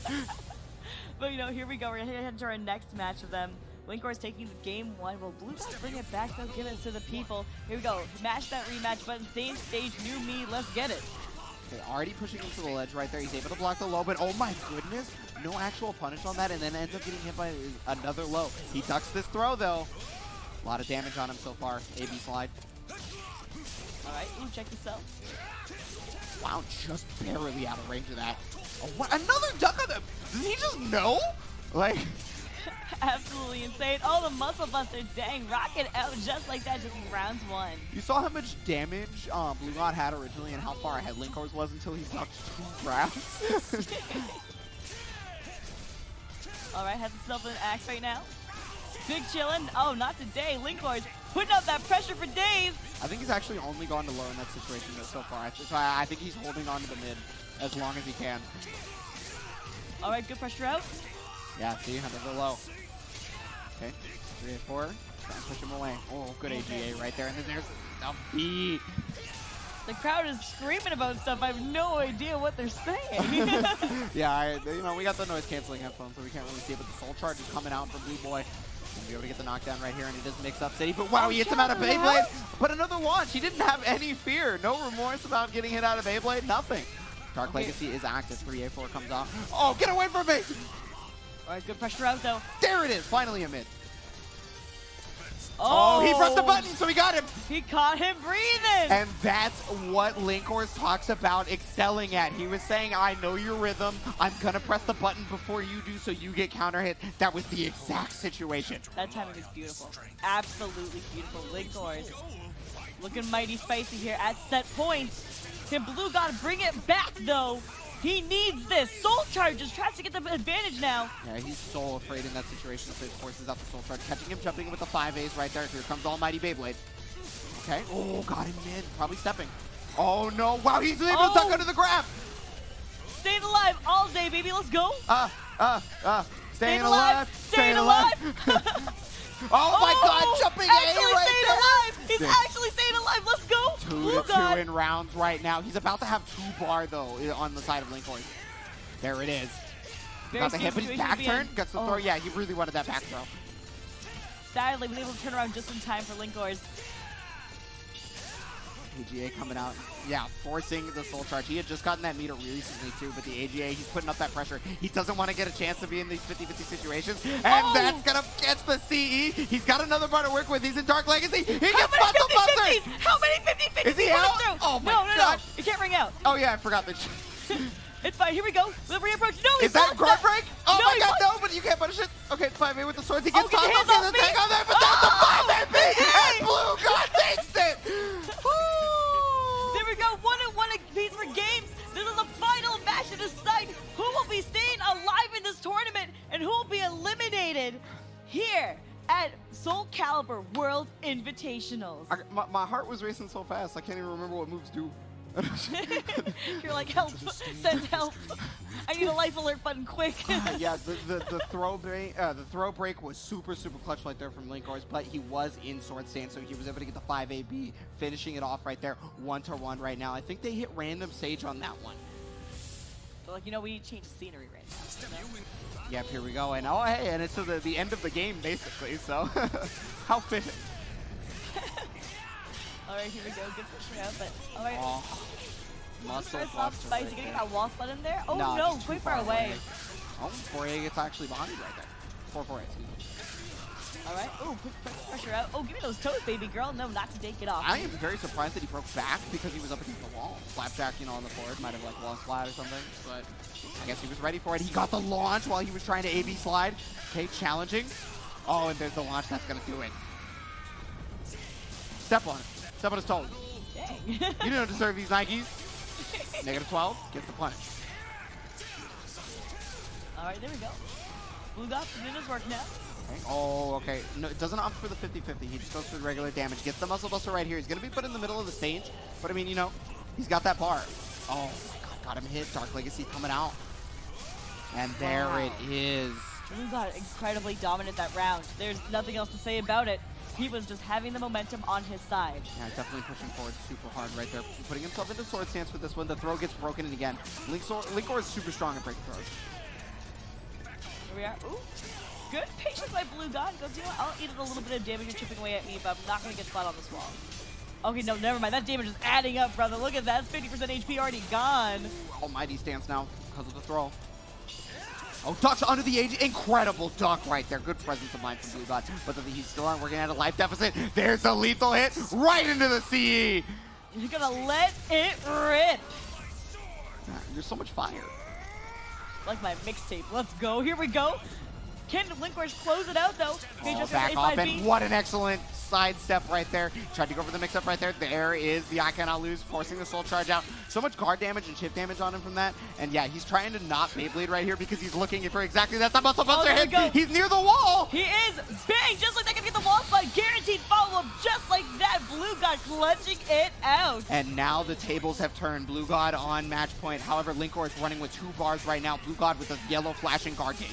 But, you know, here we go. We're going to head to our next match of them. Linkorz taking the game 1. Will Bluegod bring it back, though? Give it to the people. Here we go. Match that rematch button. Same stage, new me. Let's get it. Okay, already pushing him to the ledge right there. He's able to block the low, but oh my goodness, no actual punish on that, and then ends up getting hit by another low. He ducks this throw, though. A lot of damage on him so far. AB slide. All right, ooh, check this out. Wow, just barely out of range of that. Oh, what? Another duck on them. Does he just know? Like, Absolutely insane. Oh, the muscle buster, dang, rocking out just like that, just in round 1. you saw how much damage Bluegod had originally and how far ahead Linkorz was until he ducked 2 rounds. All right, has himself an axe right now. Big chillin'. Oh, not today. Linkorz putting up that pressure for days. I think he's actually only gone to low in that situation so far. I think he's holding on to the mid as long as he can. All right, good pressure out. Yeah, see, another low. Okay, 3 and 4. Try and push him away. Oh, good AGA right there. And then there's a beat. The crowd is screaming about stuff. I have no idea what they're saying. Yeah, we got the noise canceling headphones, so we can't really see it. But the soul charge is coming out from Blue Boy. Gonna be able to get the knockdown right here, and he does mix up City. But wow, he hits him out of Beyblade. But another launch. He didn't have any fear. No remorse about getting hit out of Beyblade. Nothing. Dark Legacy is active. 3A4 comes out. Oh, get away from me! All right, good pressure out, though. There it is. Finally a mid. Oh, he pressed the button, so he got him. He caught him breathing. And that's what Linkorz talks about excelling at. He was saying, I know your rhythm. I'm going to press the button before you do so you get counter hit. That was the exact situation. That timing is beautiful. Absolutely beautiful. Linkorz looking mighty spicy here at set points. Can Bluegod bring it back, though? He needs this. Soul Charges tries to get the advantage now. Yeah, he's so afraid in that situation, so he forces out the Soul Charge. Catching him, jumping with the 5As right there. Here comes Almighty Beyblade. Okay. Oh, got him mid. Probably stepping. Oh, no. Wow, he's able to duck under the grab. Staying alive all day, baby. Let's go. Staying alive. Staying alive. Oh, my God. Jumping A right there. Alive. He's actually staying alive. Let's go. 2-2 in rounds right now. He's about to have 2 bar, though, on the side of Linkorz. There it is. Got the hit, but he's back turn. Got the throw. Yeah, he really wanted that back throw. Sadly, was able to turn around just in time for Linkorz. AGA coming out. Yeah, forcing the soul charge. He had just gotten that meter recently, too, but the AGA, he's putting up that pressure. He doesn't want to get a chance to be in these 50-50 situations, and that's going to get the CE. He's got another bar to work with. He's in Dark Legacy. He gets muscle busters. How many 50-50s? Is he out? Oh, my God. No. It can't ring out. Oh, yeah, I forgot that. It's fine. Here we go. The reapproach. No, is that guard break? Oh, no, my God, no, but you can't punish it. Okay, 5A with the swords. He gets tossed off the tank on there, but that's the 5A and Bluegod takes it. There we go. 1-1 apiece for games. This is the final match to decide who will be staying alive in this tournament and who will be eliminated. Soulcalibur World Invitationals. My heart was racing so fast, I can't even remember what moves do. You're like, help, send help. I need a life alert button quick. Yeah, the throw break was super clutch right there from Linkorz, but he was in sword stance, so he was able to get the 5AB, finishing it off right there, 1-1 right now. I think they hit random stage on that one. So like, you know, we need to change the scenery right now. You know? Yep, here we go, and oh hey, and it's to the end of the game basically, so how fitting. Alright, here we go, good push out, but alright. Oh, muscle First buster off, Spice, you gonna get that wall spot in there? Oh nah, no, just quite too far away. Oh, 4A gets actually behind right there. 4-4, excuse me. Alright, oh, quick pressure out. Oh, give me those toes, baby girl. No, not to take it off. I am very surprised that he broke back because he was up against the wall. Flapjack, you know, on the forward, might have like lost flat or something, but I guess he was ready for it. He got the launch while he was trying to AB slide. Okay, challenging. Oh, and there's the launch that's gonna do it. Step on it. Step on his toes. Dang. You don't deserve these Nikes. -12 gets the punish. Alright, there we go. Bluegod doing his work now. Okay. Oh, okay. No, it doesn't opt for the 50-50. He just goes for the regular damage. Gets the muscle buster right here. He's going to be put in the middle of the stage. But, I mean, you know, he's got that bar. Oh, my God. Got him hit. Dark Legacy coming out. And there it is. Bluegod incredibly dominant that round. There's nothing else to say about it. He was just having the momentum on his side. Yeah, definitely pushing forward super hard right there. Putting himself into sword stance with this one. The throw gets broken in again. Linkorz is super strong at breaking throws. Here we are. Ooh. Good patience by Bluegod. Goes, you know what? I'll eat a little bit of damage. You're chipping away at me, but I'm not going to get spot on this wall. Okay, no, never mind. That damage is adding up, brother. Look at that. It's 50% HP already gone. Almighty stance now because of the throw. Oh, ducks under the age. Incredible duck right there. Good presence of mind from Bluegod. But he's still on working at a life deficit. There's the lethal hit right into the CE. You're going to let it rip. There's so much fire. Like my mixtape. Let's go. Here we go. Can Linkorz close it out, though? Oh, back off, and what an excellent sidestep right there. Tried to go for the mix-up right there. There is the I cannot lose, forcing the soul charge out. So much guard damage and chip damage on him from that. And yeah, he's trying to not Beyblade right here because he's looking for exactly that. The muscle buster hit. He's near the wall. He is. Bang! Just like that, gonna get the wall spot. Guaranteed follow-up, just like that. Bluegod clutching it out. And now the tables have turned. Bluegod on match point. However, Linkorz running with 2 bars right now. Bluegod with a yellow flashing guard gauge.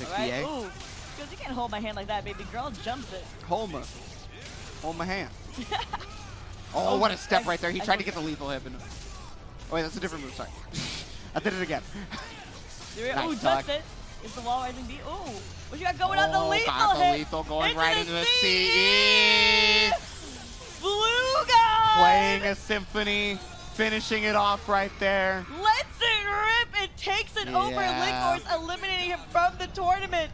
Alright, ooh. Because you can't hold my hand like that, baby girl. Jumps it. Hold my hand. Oh, what a step right there. He tried to get the lethal hit. Oh, wait, that's a different move. Sorry. I did it again. Ooh, jumps it. It's the wall rising B. Ooh. What you got going on? The lethal got the hit. Lethal going right into the CE. Bluegod! Playing a symphony. Finishing it off right there. Lets it rip. It takes it over. Linkorz eliminating him from the tournament.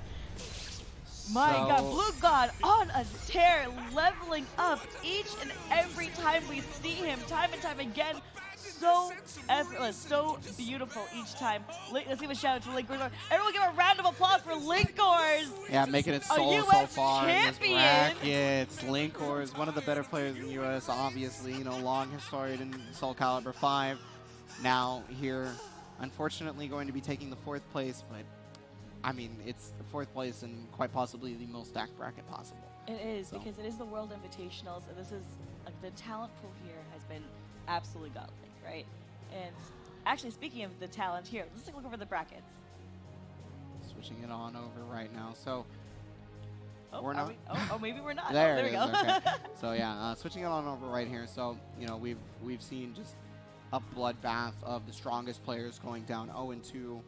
My God, Bluegod on a tear, leveling up each and every time we see him, time and time again. So effortless, so beautiful each time. Let's give a shout out to Linkorz. Everyone give a round of applause for Linkorz. Yeah, making it so far in this bracket. It's Linkorz, one of the better players in the US, obviously. You know, long historian in Soulcalibur 5. Now here, unfortunately, going to be taking the 4th place, but I mean, it's the 4th place and quite possibly the most stacked bracket possible. It is, because it is the World Invitationals, and this is, like, the talent pool here has been absolutely godly, right? And actually, speaking of the talent here, let's take a look over the brackets. Switching it on over right now, so we're not. Maybe we're not. There we go. go. Okay. So yeah, switching it on over right here. So you know, we've seen just a bloodbath of the strongest players going down 0-2.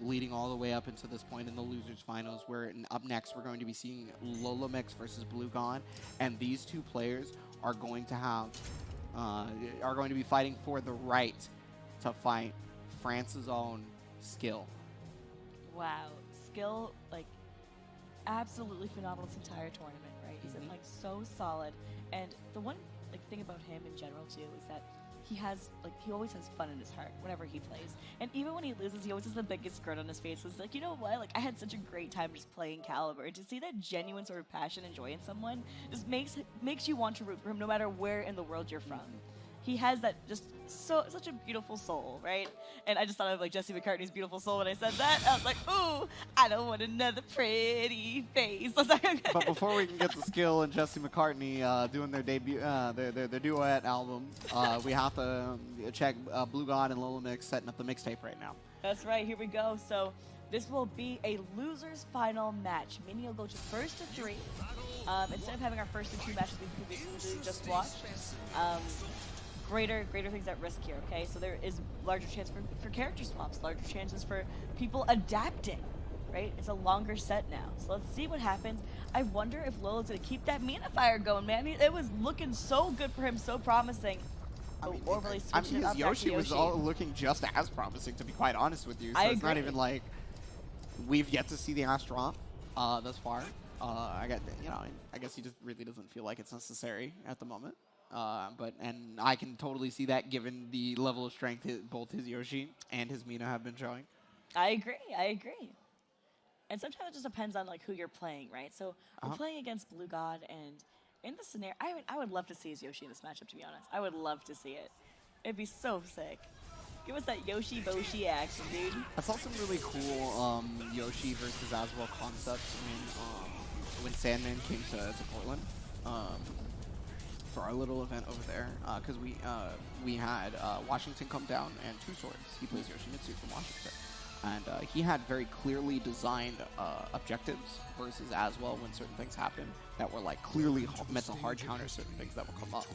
Leading all the way up into this point in the losers finals, where up next we're going to be seeing LoloMx versus Bluegod, and these 2 players are going to have are going to be fighting for the right to fight France's own Skyll. Wow, Skyll, like, absolutely phenomenal this entire tournament, right? He's been, like, so solid, and the one thing about him in general too is that he always has fun in his heart whenever he plays. And even when he loses, he always has the biggest grin on his face. It's like, you know what? Like, I had such a great time just playing Calibur. And to see that genuine sort of passion and joy in someone just makes you want to root for him no matter where in the world you're from. he has that just such a beautiful soul, right? And I just thought of like Jesse McCartney's beautiful soul when I said that. I was like, ooh, I don't want another pretty face. But before we can get to Skyll and Jesse McCartney doing their debut, their duet album, we have to check Bluegod and LoloMx setting up the mixtape right now. That's right. Here we go. So this will be a losers final match, meaning you'll go to first to 3. Instead of having our first to 2 matches we previously just watched. Greater things at risk here, okay? So there is larger chance for character swaps, larger chances for people adapting, right? It's a longer set now. So let's see what happens. I wonder if Lolo's gonna keep that Mina fire going, man. It was looking so good for him, so promising. Or really switching it up back to Yoshi was looking just as promising, to be quite honest with you. So it's not even like we've yet to see the ass drop thus far. I guess he just really doesn't feel like it's necessary at the moment. And I can totally see that given the level of strength both his Yoshi and his Mina have been showing. I agree. And sometimes it just depends on like who you're playing, right? So we're playing against Bluegod, and in this scenario, I would love to see his Yoshi in this matchup, to be honest. I would love to see it. It'd be so sick. Give us that Yoshi Boshi action, dude. I saw some really cool Yoshi versus Aswell concepts when Sandman came to Portland. For our little event over there, because we had Washington come down and 2 Swords. He plays Yoshimitsu from Washington, and he had very clearly designed objectives versus Aswell when certain things happen that were like clearly meant to hard counter certain things that will come up.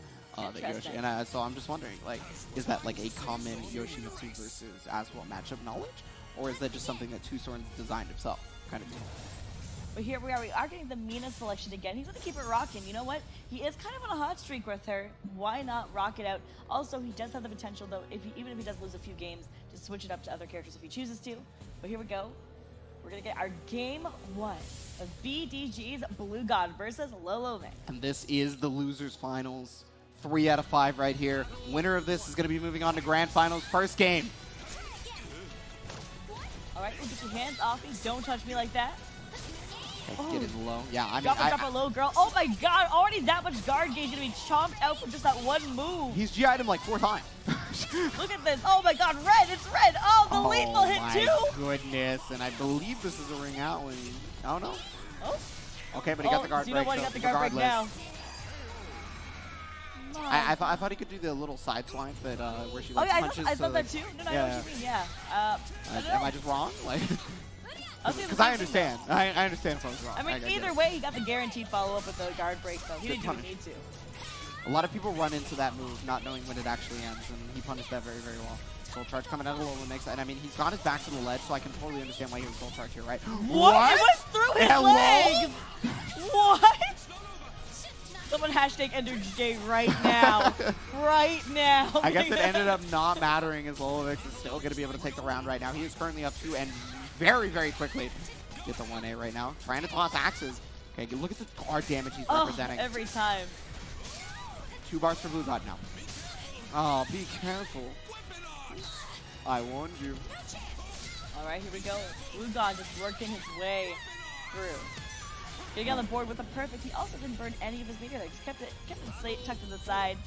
So I'm just wondering, like, is that like a common Yoshimitsu versus Aswell matchup knowledge, or is that just something that 2 Swords designed himself, kind of thing? But here we are getting the Mina selection again. He's going to keep it rocking. You know what? He is kind of on a hot streak with her. Why not rock it out? Also, he does have the potential, though, even if he does lose a few games, to switch it up to other characters if he chooses to. But here we go. We're going to get our game 1 of BDG's Bluegod versus LoloMx. And this is the losers finals. 3 out of 5 right here. Winner of this is going to be moving on to grand finals. First game. All right, get your hands off me. Don't touch me like that. Get it low. Yeah, I mean, drop a low, girl. Oh my god, already that much guard gauge gonna be chomped out for just that one move. He's GI'd him like 4 times. Look at this. Oh my god, red. It's red. Oh, the lethal hit too. Oh my goodness. And I believe this is a ring out when he... Oh, no. Oh. Okay, but he got the guard break. You know what? He got the guard break now. I thought he could do the little side swipe that where she like punches. I thought that too. No, I know what you mean. Yeah. Am I just wrong? Like... Because I understand. I understand if I was wrong. I mean, either way, he got the guaranteed follow-up with the guard break, so he didn't even need to. A lot of people run into that move not knowing when it actually ends, and he punished that very, very well. Soul Charge coming out of LoloMx, and I mean, he's got his back to the ledge, so I can totally understand why he was Soul Charge here, right? What? It went through his legs! What? Someone hashtag EnderJ right now. Right now. I guess it ended up not mattering as LoloMx is still going to be able to take the round right now. He is currently up 2 and very, very quickly get the 1A right now. Trying to toss axes. Okay, look at the guard damage he's representing. Every time. 2 bars for Bluegod now. Oh, be careful. I warned you. All right, here we go. Bluegod just working his way through. Getting on the board with a perfect. He also didn't burn any of his meter there. Just kept it tucked to the side.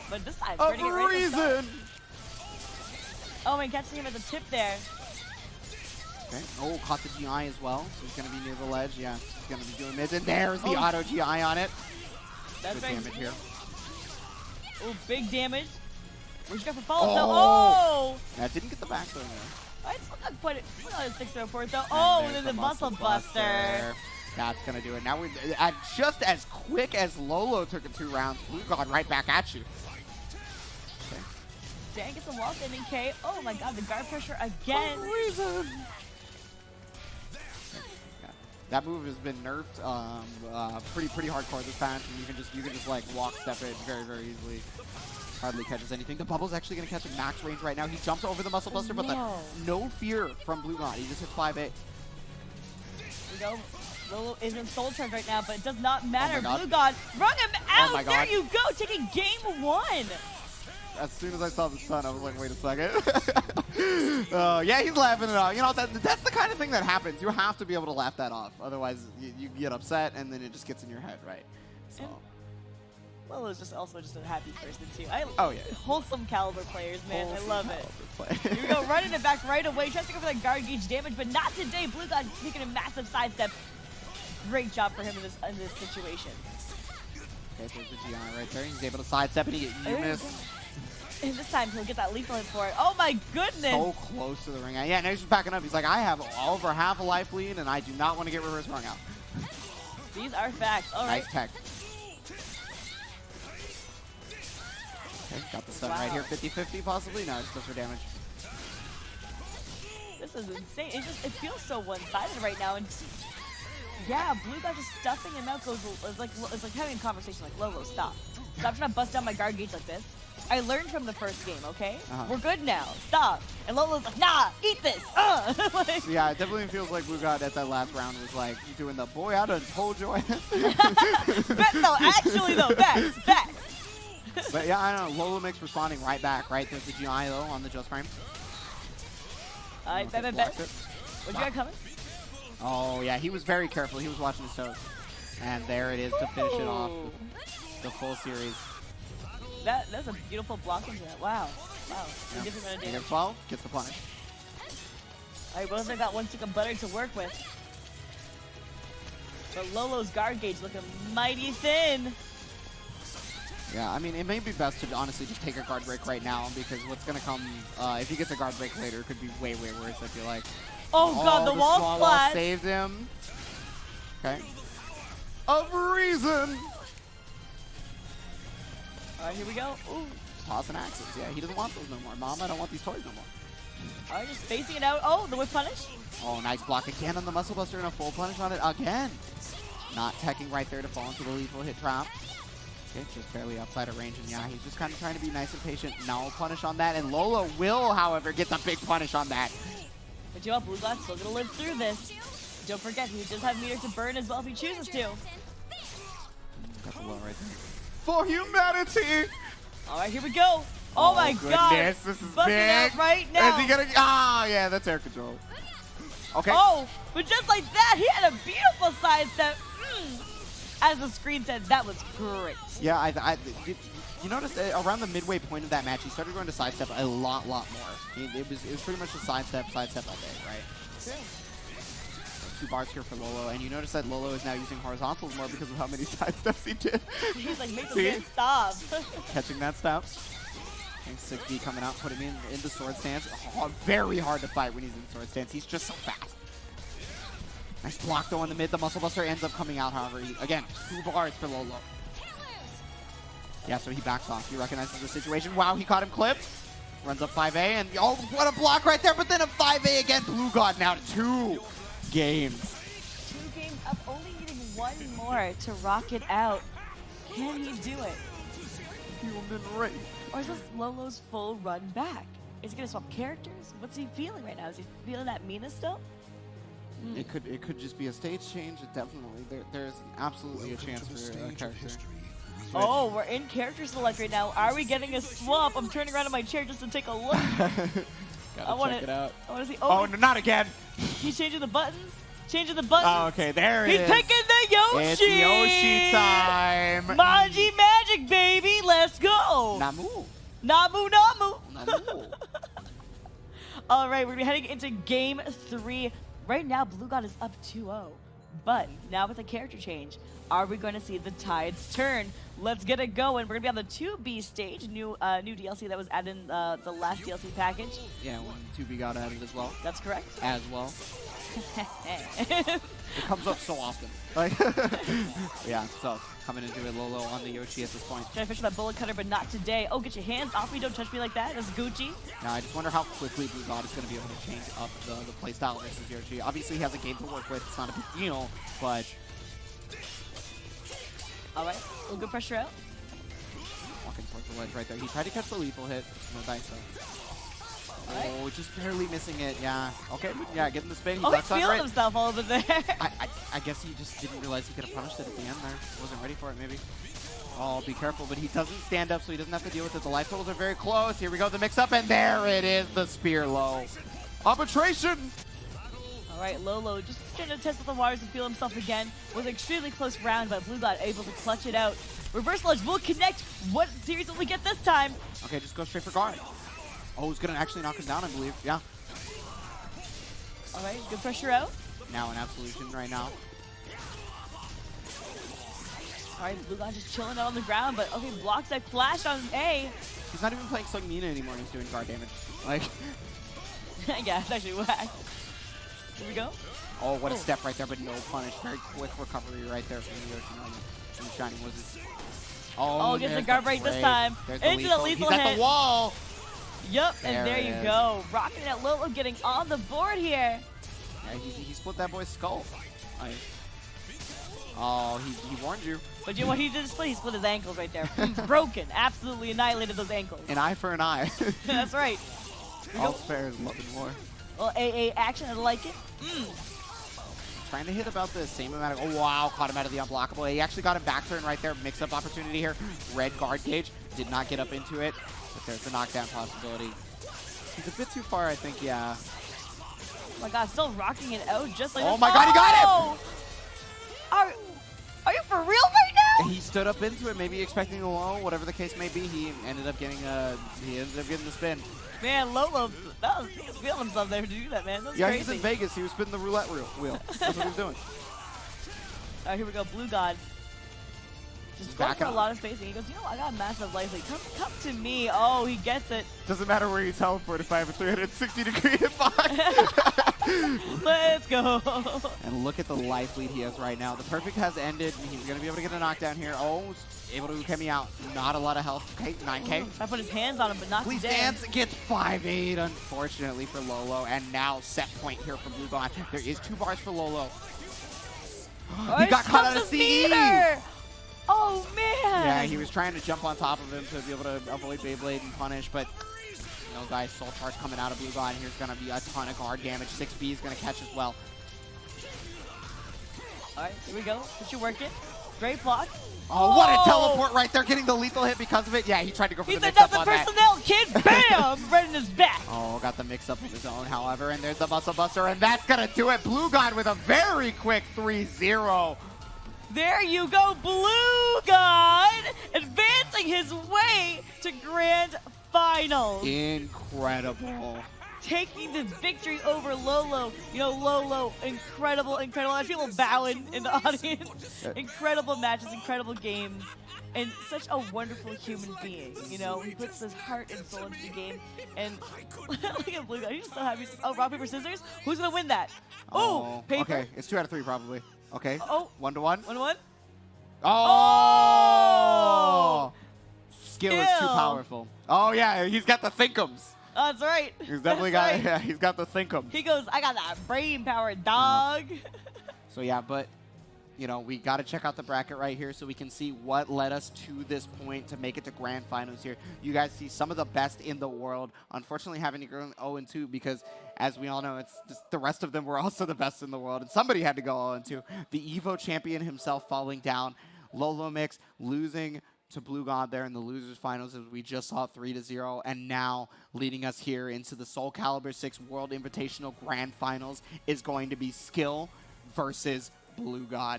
But this time, burning it right to the start. Oh, and catching him at the tip there. Okay. Oh, caught the GI as well. So he's going to be near the ledge. Yeah, he's going to be doing mids. And there's the auto GI on it. That's good damage here. Oh, big damage. Where'd you go for follow-up though? Oh! That didn't get the back throw there. I still got quite a 6-0 for it though. Oh, and then the muscle buster. That's going to do it. Now we're just as quick as Lolo took it 2 rounds. Bluegod right back at you. Okay. Dan gets a wall standing K. Oh my god, the guard pressure again. That move has been nerfed pretty hardcore this patch, and you can just like walk step it very, very easily. Hardly catches anything. The bubble's actually going to catch a max range right now. He jumps over the muscle buster, but no fear from Bluegod. He just hits 5-8. Here we go. Lolo is in Soul Charge right now, but it does not matter. Bluegod, run him out. There you go, taking game 1. As soon as I saw the sun, I was like, wait a second. Yeah, he's laughing it off. You know, that's the kind of thing that happens. You have to be able to laugh that off. Otherwise, you get upset, and then it just gets in your head, right? So. Lolo's just also just a happy person too. Oh, yeah. Wholesome caliber players, man. Wholesome I love it. Here Here we go, running it back right away. Tries to go for that guard gauge damage, but not today. Bluegod taking a massive sidestep. Great job for him in this situation. Okay, there's the GI right there. He's able to sidestep and he missed. And this time he'll get that lethal hit for it. Oh my goodness! So close to the ring out. Yeah, now he's just backing up. He's like, I have over half a life lead and I do not want to get reverse rung out. These are facts. All right. Nice tech. Okay, got the stun right here. 50-50 possibly? No, just goes for damage. This is insane. It feels so one-sided right now. And yeah, Bluegod just stuffing him out it's like having a conversation like, Lolo, stop. Stop trying to bust down my guard gauge like this. I learned from the first game, okay? We're good now. Stop. And Lolo's like, nah, eat this. Like, yeah, it definitely feels like Bluegod at that last round was like, you doing the boy, I done told you. no, actually though, facts. But yeah, I don't know. LoloMx responding right back, right? There's the GI though on the Just Frame. I bet. What you got coming? Oh yeah, he was very careful. He was watching his toes. And there it is to finish it off. The full series. That's a beautiful block into that. Wow. Yeah. Different amount of damage. Negative 12 gets the punish. Alright, well, they got one stick of butter to work with. But Lolo's guard gauge looking mighty thin. Yeah, I mean, it may be best to honestly just take a guard break right now because what's going to come, if he gets a guard break later, could be way, way worse, I feel like. Oh god, the wall small splat! Saved him. Okay. Of reason! Alright, here we go. Ooh. Tossing axes. Yeah, he doesn't want those no more. Mom, I don't want these toys no more. Alright, just spacing it out. Oh, the whip punish. Oh, nice block again on the Muscle Buster and a full punish on it again. Not teching right there to fall into the lethal hit trap. Okay, just barely outside of range, and yeah, he's just kind of trying to be nice and patient. Now punish on that, and Lolo will, however, get the big punish on that. But you know what, Bluegod's still gonna live through this. Don't forget, he does have meter to burn as well if he chooses to. Got the low right there. For humanity! Alright, here we go. Oh my god. This is Busting big. out right now. Is he gonna? Ah, yeah, that's air control. Okay. Oh, but just like that, he had a beautiful sidestep. As the screen said, that was great. Yeah, you noticed around the midway point of that match, he started going to sidestep a lot more. It was pretty much a sidestep all day, right? True. 2 bars here for Lolo, and you notice that Lolo is now using horizontals more because of how many sidesteps he did. He's like, make him stop. Catching that step. And 6B coming out, putting him in the sword stance. Oh, very hard to fight when he's in sword stance. He's just so fast. Nice block though in the mid. The Muscle Buster ends up coming out, however. Again, 2 bars for Lolo. Yeah, so he backs off. He recognizes the situation. Wow, he caught him clipped. Runs up 5A, and oh, what a block right there, but then a 5A again. Bluegod now to 2 games. 2 games up, only needing 1 more to rock it out. Can he do it? Human race. Or is this Lolo's full run back? Is he gonna swap characters? What's he feeling right now? Is he feeling that Mina still? It could just be a stage change. It definitely there's absolutely a chance for a character. Oh, we're in character select right now. Are we getting a swap? I'm turning around in my chair just to take a look. Gotta check it out. I want to see. Oh, no, not again. He's changing the buttons. Changing the buttons. Oh, okay, there it is. He's taking the Yoshi. It's Yoshi time. Manji magic, baby. Let's go. Namu. Namu. All right, we're gonna be heading into game 3. Right now, Bluegod is up 2-0. But now with a character change, are we going to see the tides turn? Let's get it going. We're going to be on the 2B stage, new DLC that was added in the last DLC package. Yeah, when 2B got added as well. That's correct. As well. It comes up so often. Like, yeah, so coming into it, Lolo on the Yoshi at this point. Trying to fish that bullet cutter, but not today. Oh, get your hands off me. Don't touch me like that. That's Gucci. Now, I just wonder how quickly Bluegod is going to be able to change up the playstyle versus Yoshi. Obviously, he has a game to work with. It's not a big deal, but... All right, a little good pressure out. Walking towards the ledge right there. He tried to catch the lethal hit. No dice, though. Oh, just barely missing it. Yeah. Okay. Yeah, getting the spin. He's feeling himself all over there. I guess he just didn't realize he could have punished it at the end there. Wasn't ready for it, maybe. Oh, be careful. But he doesn't stand up, so he doesn't have to deal with it. The life totals are very close. Here we go. The mix-up, and there it is. The spear low. Arbitration. All right, Lolo just trying to test the waters and feel himself again. Was an extremely close round, but Bluegod able to clutch it out. Reverse ledge will connect. What series will we get this time? Okay, just go straight for guard. Oh, he's gonna actually knock him down, I believe. Yeah. All right, good pressure out. Now an absolution right now. All right, Bluegod just chilling out on the ground, but okay, blocks that flash on A. He's not even playing Sung Mina anymore. He's doing guard damage. Like. Yeah, it's actually whack. Here we go. Oh, what a step right there, but no punish. Very quick recovery right there from the Yoshinobu. From the Shining Wizards. Oh, gets the guard break this time. Into the lethal He's hit. at the wall. Yep, and there you go. Rocking it, Lolo getting on the board here. Yeah, he split that boy's skull. Oh, he warned you. But you know what he did split? He split his ankles right there. Broken. Absolutely annihilated those ankles. An eye for an eye. That's right. All's fair is love and war. Well, AA action, I like it. Trying to hit about the same amount of... Oh, wow. Caught him out of the unblockable. He actually got him back turn right there. Mix-up opportunity here. Red guard gauge. Did not get up into it. But there's a knockdown possibility. He's a bit too far, I think, yeah. Oh my god, still rocking it out just like Oh this. my god, he got him! Are you for real right now? He stood up into it, maybe expecting a low, whatever the case may be. He ended up getting the spin. Man, Lolo, he was feeling himself there to do that, man. That was Yeah, crazy. he's in Vegas. He was spinning the roulette wheel. That's what he was doing. All right, here we go. Bluegod. Just going for a lot of spacing. He goes, you know, I got a massive life lead. Come to me. Oh, he gets it. Doesn't matter where you teleport if I have a 360-degree hitbox. Let's go. And look at the life lead he has right now. The perfect has ended. He's going to be able to get a knockdown here. Oh, able to get me out. Not a lot of health. Okay, 9K. I put his hands on him, but not Please today. dance. Gets 5-8, unfortunately, for Lolo. And now set point here for Bluegod. There is 2 bars for Lolo. Oh, He got caught out of CE. Oh, man. Yeah, he was trying to jump on top of him to be able to avoid Beyblade and punish, but no, guys, Soul Charge coming out of Bluegod, and here's going to be a ton of guard damage. 6B is going to catch as well. All right, here we go. Put you working. Great block. Oh, what a teleport right there, getting the lethal hit because of it. Yeah, he tried to go for He's the mix-up another on that. personnel kid. Bam! Right in his back. Oh, got the mix-up of his own, however, and there's the Muscle Buster, and that's going to do it. Bluegod with a very quick 3-0. There you go, Bluegod advancing his way to grand finals. Incredible. Taking the victory over Lolo. You know, Lolo, incredible, incredible. I have people bowing in the audience. Incredible matches, incredible games, and such a wonderful human being. You know, he puts his heart and soul into the game. And look at Bluegod. He's just so happy. Oh, rock, paper, scissors. Who's gonna win that? Oh, paper. Okay, it's 2 out of 3 probably. Okay. Oh. 1-1. 1-1. Oh! Skill is too Skill. powerful. Oh yeah, he's got the thinkums. That's right. He's definitely That's got. right. Yeah, he's got the thinkums. He goes, I got that brain power, dog. So yeah, but you know, we got to check out the bracket right here so we can see what led us to this point to make it to grand finals here. You guys see some of the best in the world. Unfortunately, having to go 0-2 because, as we all know, it's just the rest of them were also the best in the world, and somebody had to go 0-2. The Evo champion himself falling down. LoloMx losing to Bluegod there in the losers finals, as we just saw 3-0, and now leading us here into the Soulcalibur VI World Invitational Grand Finals is going to be Skyll versus Bluegod.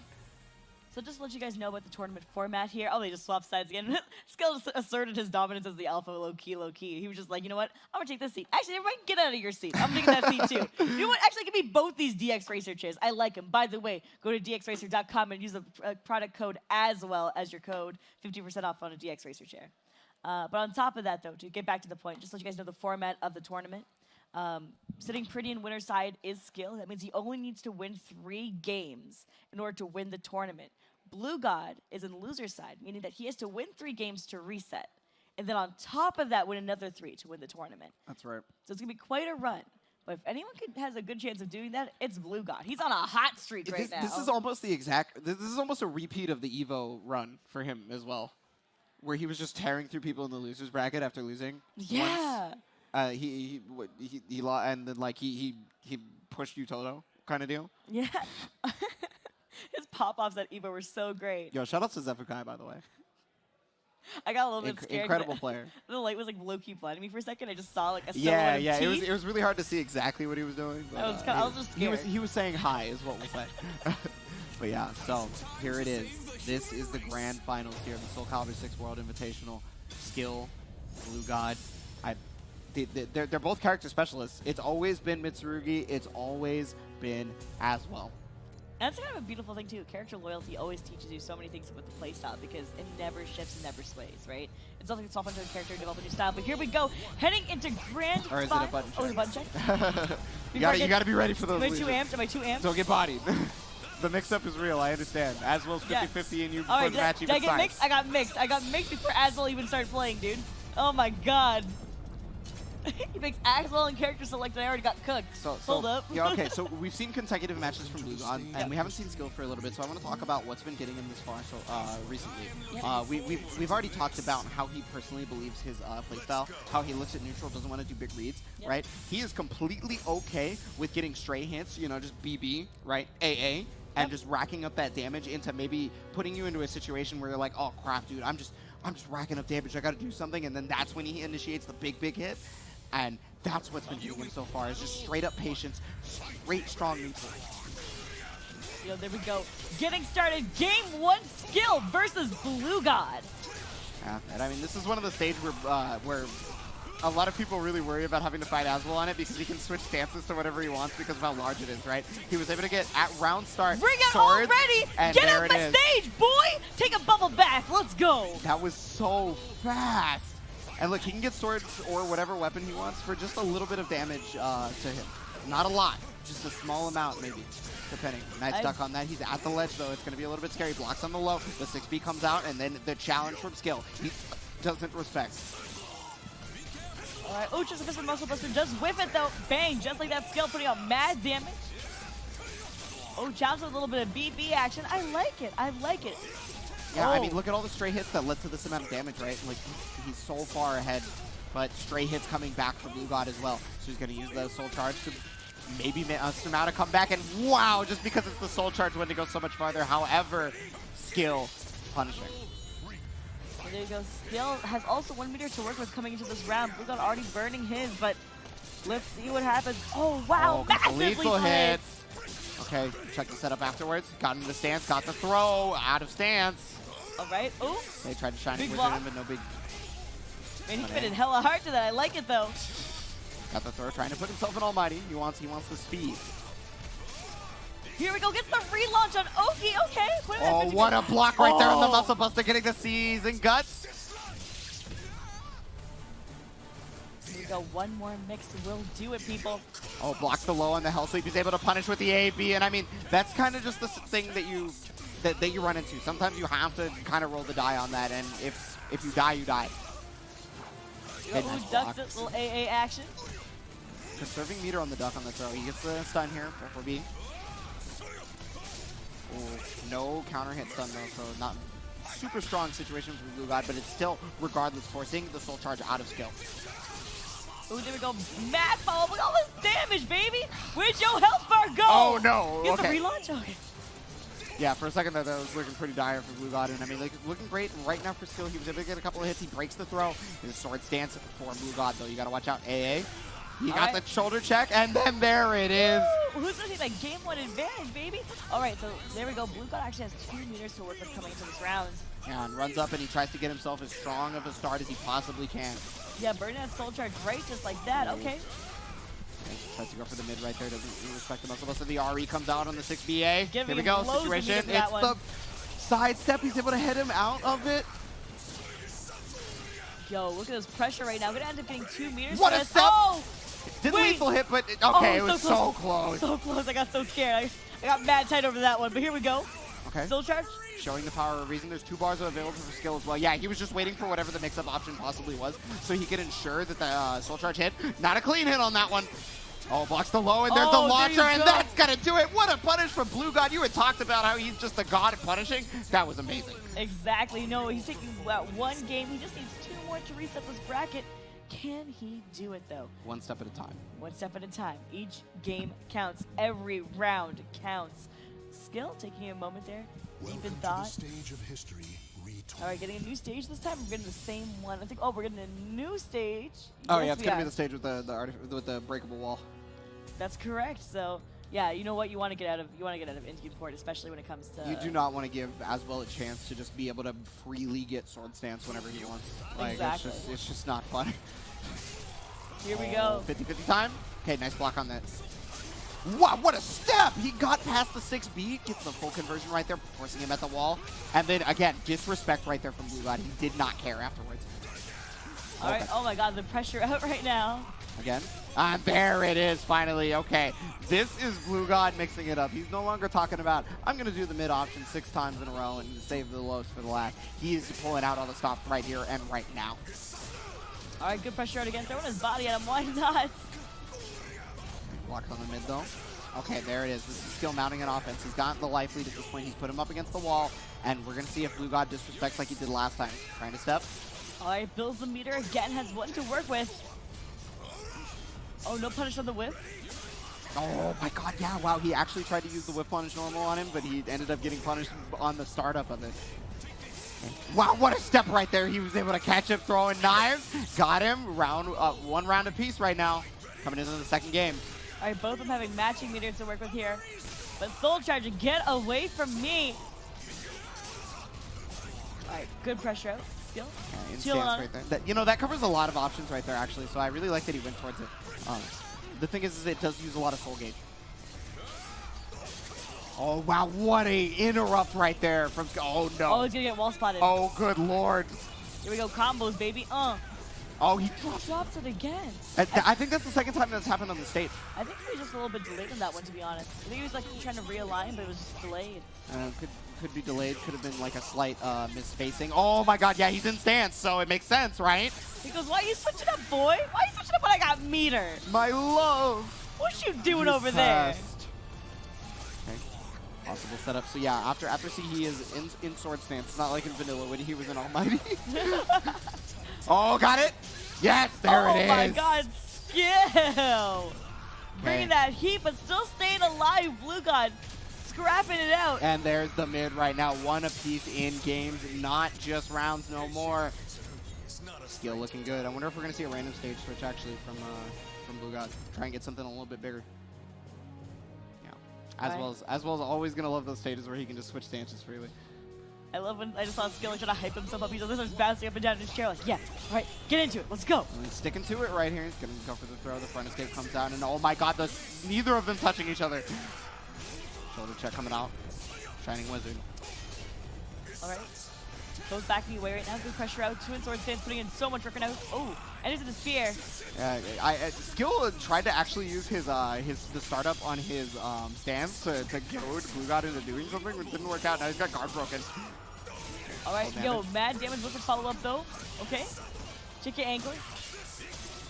So just to let you guys know about the tournament format here. Oh, they just swapped sides again. Skyll just asserted his dominance as the alpha low-key. He was just like, you know what? I'm going to take this seat. Actually, everybody get out of your seat. I'm taking that seat too. You know what? Actually, give me both these DX Racer chairs. I like them. By the way, go to dxracer.com and use the product code as well as your code. 50% off on a DX Racer chair. But on top of that, though, to get back to the point, just to let you guys know the format of the tournament. Sitting pretty in winner's side is Skyll. That means he only needs to win 3 games in order to win the tournament. Bluegod is in loser's side, meaning that he has to win 3 games to reset. And then on top of that, win another 3 to win the tournament. That's right. So it's going to be quite a run. But if anyone has a good chance of doing that, it's Bluegod. He's on a hot streak right now. This is almost the exact... This is almost a repeat of the Evo run for him as well, where he was just tearing through people in the losers bracket after losing. Yeah. Once. He lost, and then like he pushed Yuttoto kind of deal. Yeah. His pop-offs at Evo were so great. Yo, shout out to Zephykai, by the way. I got a little bit scared. Incredible player. The light was like low-key blinding me for a second. I just saw like a Yeah, silhouette yeah. of teeth. It was really hard to see exactly what he was doing. But, I was just scared. He was saying hi, is what we'll say. But yeah, so here it is. This is the grand finals here of the Soulcalibur VI World Invitational. Skyll, Bluegod. They're both character specialists. It's always been Mitsurugi. It's always been Aswell. And that's kind of a beautiful thing too. Character loyalty always teaches you so many things with the playstyle because it never shifts and never sways, right? It's not like swap into a character, develop a new style. But here we go, heading into grand Or is finals. it a button check? Oh, it's a button check. You gotta be ready for those. Am I too amped? Am I too amped? Don't get bodied. The mix-up is real, I understand. Aswell's 50-50 and you before Alright, the match did even I get starts. mixed? I got mixed. I got mixed before Aswell even started playing, dude. Oh my god. He makes Aswell and character select and I already got cooked. Hold up. Yeah, okay, so we've seen consecutive matches from Bluegod, and we haven't seen Skyll for a little bit, so I want to talk about what's been getting him this far recently. We've already talked about how he personally believes his playstyle, how he looks at neutral, doesn't want to do big reads, right? He is completely okay with getting stray hits, you know, just BB, right? AA, and just racking up that damage into maybe putting you into a situation where you're like, oh crap, dude, I'm just racking up damage, I gotta do something, and then that's when he initiates the big hit. And that's what's been doing him so far, is just straight up patience, straight strong neutral. Yo, there we go. Getting started, game 1, Skyll versus Bluegod. Yeah, and I mean, this is one of the stages where a lot of people really worry about having to fight Aswell on it because he can switch stances to whatever he wants because of how large it is, right? He was able to get at round start Bring it swords, already! and Get there out it my is. stage, boy! Take a bubble bath, let's go! That was so fast. And look, he can get swords or whatever weapon he wants for just a little bit of damage to him. Not a lot, just a small amount maybe, depending. Nice duck on that. He's at the ledge though. It's going to be a little bit scary. Blocks on the low. The 6B comes out, and then the challenge from Skyll. He doesn't respect. Alright, just a Mr. Muscle Buster does whiff it though. Bang, just like that Skyll putting out mad damage. Oh, challenge with a little bit of BB action. I like it. I like it. Yeah, I mean, look at all the stray hits that led to this amount of damage, right? Like, he's so far ahead, but stray hits coming back for Bluegod as well. So he's going to use the Soul Charge to maybe surmount a comeback, and wow, just because it's the Soul Charge when to go so much farther. However, Skyll punishing. And there you go. Skyll has also 1 meter to work with coming into this round. Bluegod already burning his, but let's see what happens. Oh, wow, massively lethal hits. Okay, check the setup afterwards. Got into the stance, got the throw, out of stance. All right, oh. They tried to shine Big it block. with him, but no big. Man, he committed hella hard to that. I like it though. Got the throw, trying to put himself in Almighty. He wants the speed. Here we go, gets the relaunch on Oki. Okay. Oh, what a block right there on the Muscle Buster, getting the C's and guts. Here we go, 1 more mix will do it, people. Oh, blocks the low on the hell sweep. He's able to punish with the AB, and I mean, that's kind of just the thing that you run into. Sometimes you have to kind of roll the die on that, and if you die, you die. Nice ducks it, little AA action. Conserving meter on the duck on the throw. He gets the stun here for B. Oh, no counter hit stun though, so not super strong situation for Bluegod, but it's still, regardless, forcing the Soul Charge out of Skyll. Oh, there we go. Mad follow. Look at all this damage, baby. Where'd your health bar go? Oh, no. Gets Okay. a relaunch? Okay. Yeah, for a second there, that was looking pretty dire for Bluegod, and I mean, like, looking great right now for Skyll. He was able to get a couple of hits. He breaks the throw. His sword stance for Bluegod, though. You got to watch out. AA. He got the shoulder check, and then there it is. Woo! Who's going to take that game 1 advantage, baby? All right, so there we go. Bluegod actually has 2 meters to work with coming into this round. Yeah, and runs up, and he tries to get himself as strong of a start as he possibly can. Yeah, burning that Soul Charge right just like that. Okay. Tries to go for the mid right there. Doesn't respect the muscle. So the RE comes out on the 6BA. Here we go. Situation. It's the sidestep. He's able to hit him out of it. Yo, look at this pressure right now. We're going to end up getting 2 meters. What for a this. step! Oh! Didn't Wait. lethal hit, but okay, it Oh, was so close. So close. I got so scared. I got mad tight over that one, but here we go. Okay. Soul Charge. Showing the power of reason. There's 2 bars available for Skyll as well. Yeah, he was just waiting for whatever the mix-up option possibly was, so he could ensure that the Soul Charge hit. Not a clean hit on that one. Oh, blocks the low, and there's the launcher, and that's gonna do it. What a punish from Bluegod. You had talked about how he's just a god at punishing. That was amazing. Exactly. No, he's taking 1 game. He just needs 2 more to reset this bracket. Can he do it, though? 1 step at a time. 1 step at a time. Each game counts. Every round counts. Skyll taking a moment there deep in thought. All right, getting a new stage this time. We're getting the same one. I think. Oh, we're getting a new stage. Oh Yes, yeah, it's we gonna be are. the stage with the breakable wall. That's correct. So yeah, you know what? You want to get out of in-game port, especially when it comes to. You do not want to give Aswell a chance to just be able to freely get sword stance whenever he wants. Like, Exactly. It's just not fun. Here we go. 50-50 time. Okay, nice block on that. Wow, what a step! He got past the 6B, gets the full conversion right there, forcing him at the wall. And then, again, disrespect right there from Bluegod. He did not care afterwards. All right. Oh my God, the pressure out right now. Again. And there it is, finally. Okay, this is Bluegod mixing it up. He's no longer talking about, I'm going to do the mid option 6 times in a row and save the lows for the last. He is pulling out all the stops right here and right now. All right, good pressure out again. Throwing his body at him. Why not? Blocked on the mid, though. Okay, there it is. This is Skyll mounting an offense. He's got the life lead at this point. He's put him up against the wall, and we're going to see if Bluegod disrespects like he did last time. Trying to step. All right, builds the meter again. Has one to work with. Oh, no punish on the whip. Oh my God, yeah, wow. He actually tried to use the whip punish normal on him, but he ended up getting punished on the startup of it. Wow, what a step right there. He was able to catch him throwing knives. Got him. One round apiece right now. Coming into the second game. All right, both of them having matching meters to work with here. But Soul Charger, get away from me. All right, good pressure out. Skill. Okay, stance right there. That covers a lot of options right there, actually, so I really like that he went towards it. The thing is it does use a lot of soul gauge. Oh, wow, what a interrupt right there from Skyll. Oh, no. Oh, he's going to get wall spotted. Oh, good Lord. Here we go, combos, baby. Oh, he drops it again. I think that's the second time that's happened on the stage. I think he was just a little bit delayed on that one, to be honest. I think he was like trying to realign, but it was just delayed. Could be delayed. Could have been like a slight misspacing. Oh my God, yeah, he's in stance, so it makes sense, right? He goes, why are you switching up, boy? Why are you switching up when I got meter? My love. What you doing over there? Okay. Possible setup. So yeah, after C, he is in sword stance. It's not like in vanilla when he was in Almighty. Oh, got it. Yes, there it is. Oh my God, Skill. Bringing that heat, but still staying alive. Bluegod scrapping it out. And there's the mid right now. One apiece in games, not just rounds no more. Skill looking good. I wonder if we're going to see a random stage switch actually from Bluegod. Try and get something a little bit bigger. Yeah. As well as always going to love those stages where he can just switch stances freely. I love when I just saw Skill like trying to hype himself up. He's just bouncing up and down in his chair like, yeah, all right, get into it, let's go. And he's sticking to it right here. He's going to go for the throw. The front escape comes out, and oh my God, neither of them touching each other. Shoulder check coming out. Shining Wizard. All right. Both backing away right now. Good pressure out. Two in sword stance, putting in so much work out. Oh, and into the spear. Skill tried to actually use the startup on his stance to goad Bluegod into doing something, but it didn't work out. Now he's got guard broken. All right, mad damage with the follow up though. Okay, check your ankles.